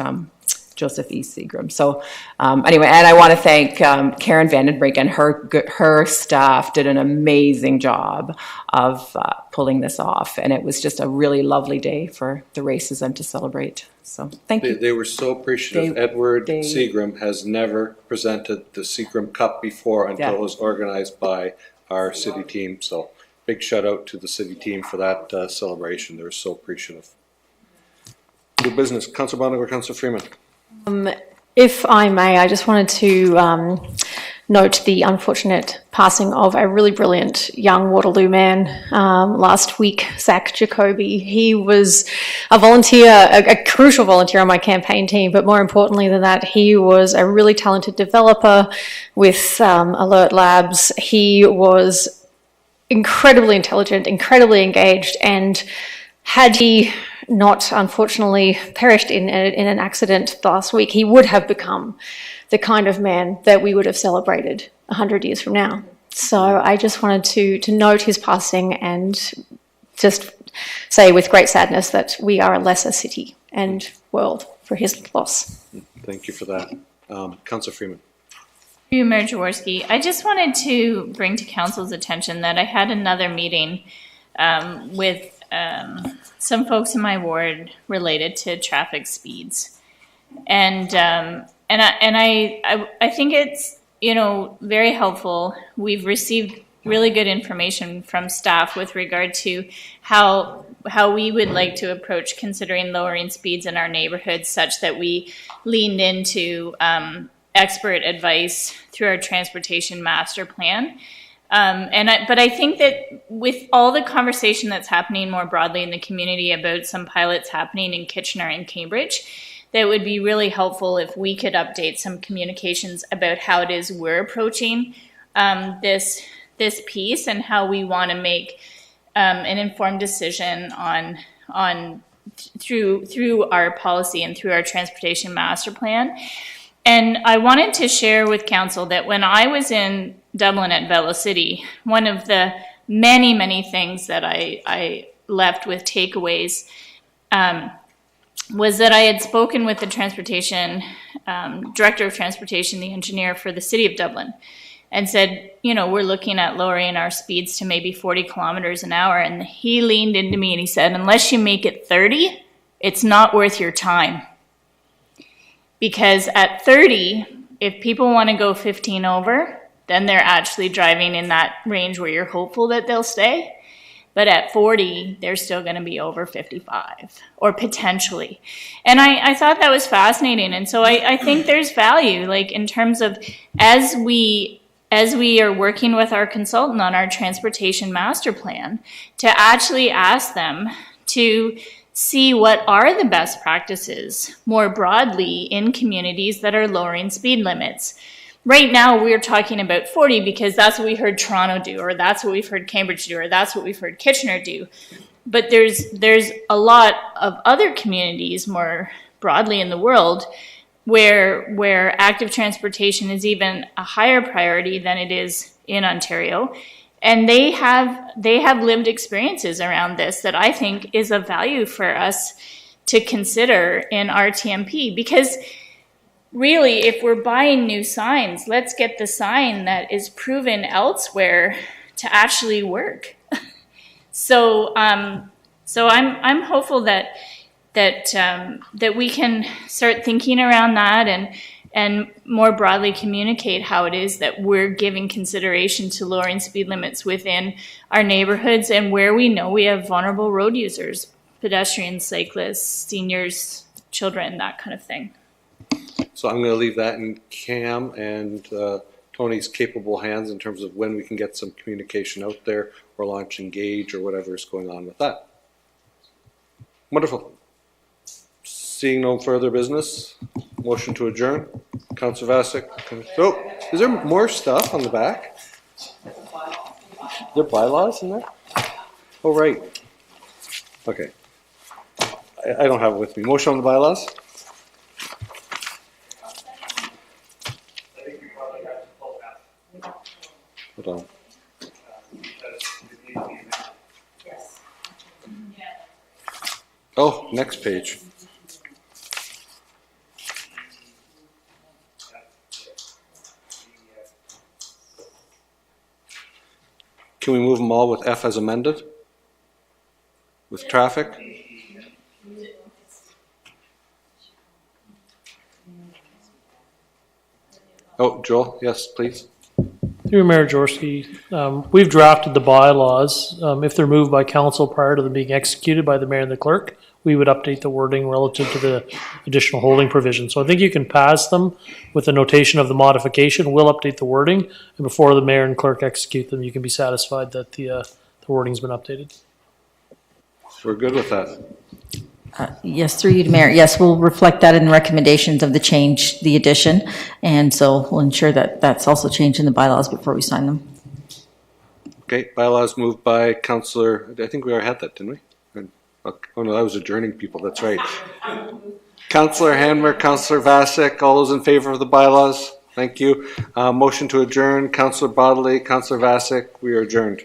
Joseph E. Seagram. So anyway, and I want to thank Karen Vandenbrink and her staff did an amazing job of pulling this off. And it was just a really lovely day for the races and to celebrate. So thank you. They were so appreciative. Edward Seagram has never presented the Seagram Cup before until it was organized by our city team. So big shout out to the city team for that celebration. They were so appreciative. New business. Councillor Bonner, Councillor Freeman. If I may, I just wanted to note the unfortunate passing of a really brilliant young Waterloo man last week, Zach Jacoby. He was a volunteer, a crucial volunteer on my campaign team, but more importantly than that, he was a really talented developer with Alert Labs. He was incredibly intelligent, incredibly engaged, and had he not unfortunately perished in an accident last week, he would have become the kind of man that we would have celebrated 100 years from now. So I just wanted to note his passing and just say with great sadness that we are a lesser city and world for his loss. Thank you for that. Councillor Freeman. Thank you, Mayor Jaworski. I just wanted to bring to council's attention that I had another meeting with some folks in my ward related to traffic speeds, and I think it's very helpful. We've received really good information from staff with regard to how we would like to approach considering lowering speeds in our neighborhoods, such that we leaned into expert advice through our transportation master plan. But I think that with all the conversation that's happening more broadly in the community about some pilots happening in Kitchener and Cambridge, that would be really helpful if we could update some communications about how it is we're approaching this piece and how we want to make an informed decision on through our policy and through our transportation master plan. And I wanted to share with council that when I was in Dublin at Velocity, one of the many, many things that I left with takeaways was that I had spoken with the transportation, director of transportation, the engineer for the city of Dublin, and said, we're looking at lowering our speeds to maybe 40 kilometers an hour. And he leaned into me and he said, unless you make it 30, it's not worth your time. Because at 30, if people want to go 15 over, then they're actually driving in that range where you're hopeful that they'll stay. But at 40, they're still going to be over 55, or potentially. And I thought that was fascinating. And so I think there's value, like in terms of as we are working with our consultant on our transportation master plan, to actually ask them to see what are the best practices more broadly in communities that are lowering speed limits. Right now, we're talking about 40 because that's what we heard Toronto do, or that's what we've heard Cambridge do, or that's what we've heard Kitchener do. But there's a lot of other communities more broadly in the world where active transportation is even a higher priority than it is in Ontario. And they have lived experiences around this that I think is of value for us to consider in RTMP. Because really, if we're buying new signs, let's get the sign that is proven elsewhere to actually work. So I'm hopeful that we can start thinking around that and more broadly communicate how it is that we're giving consideration to lowering speed limits within our neighborhoods and where we know we have vulnerable road users, pedestrians, cyclists, seniors, children, that kind of thing. So I'm going to leave that in Cam and Tony's capable hands in terms of when we can get some communication out there or launch Engage or whatever is going on with that. Wonderful. Seeing no further business, motion to adjourn. Councillor Vasek. Oh, is there more stuff on the back? There are bylaws in there? Oh, right. Okay. I don't have it with me. Motion on the bylaws? Hold on. Oh, next page. Can we move them all with F as amended? With traffic? Oh, Joel, yes, please. Through Mayor Jaworski, we've drafted the bylaws. If they're moved by council prior to them being executed by the mayor and the clerk, we would update the wording relative to the additional holding provision. So I think you can pass them with the notation of the modification. We'll update the wording, and before the mayor and clerk execute them, you can be satisfied that the wording's been updated. We're good with that. Yes, through you to Mayor. Yes, we'll reflect that in recommendations of the change, the addition, and so we'll ensure that that's also changed in the bylaws before we sign them. Okay, bylaws moved by Councillor, I think we already had that, didn't we? Oh no, that was adjourning people, that's right. Councillor Hanmer, Councillor Vasek, all those in favor of the bylaws? Thank you. Motion to adjourn, Councillor Bodley, Councillor Vasek, we are adjourned.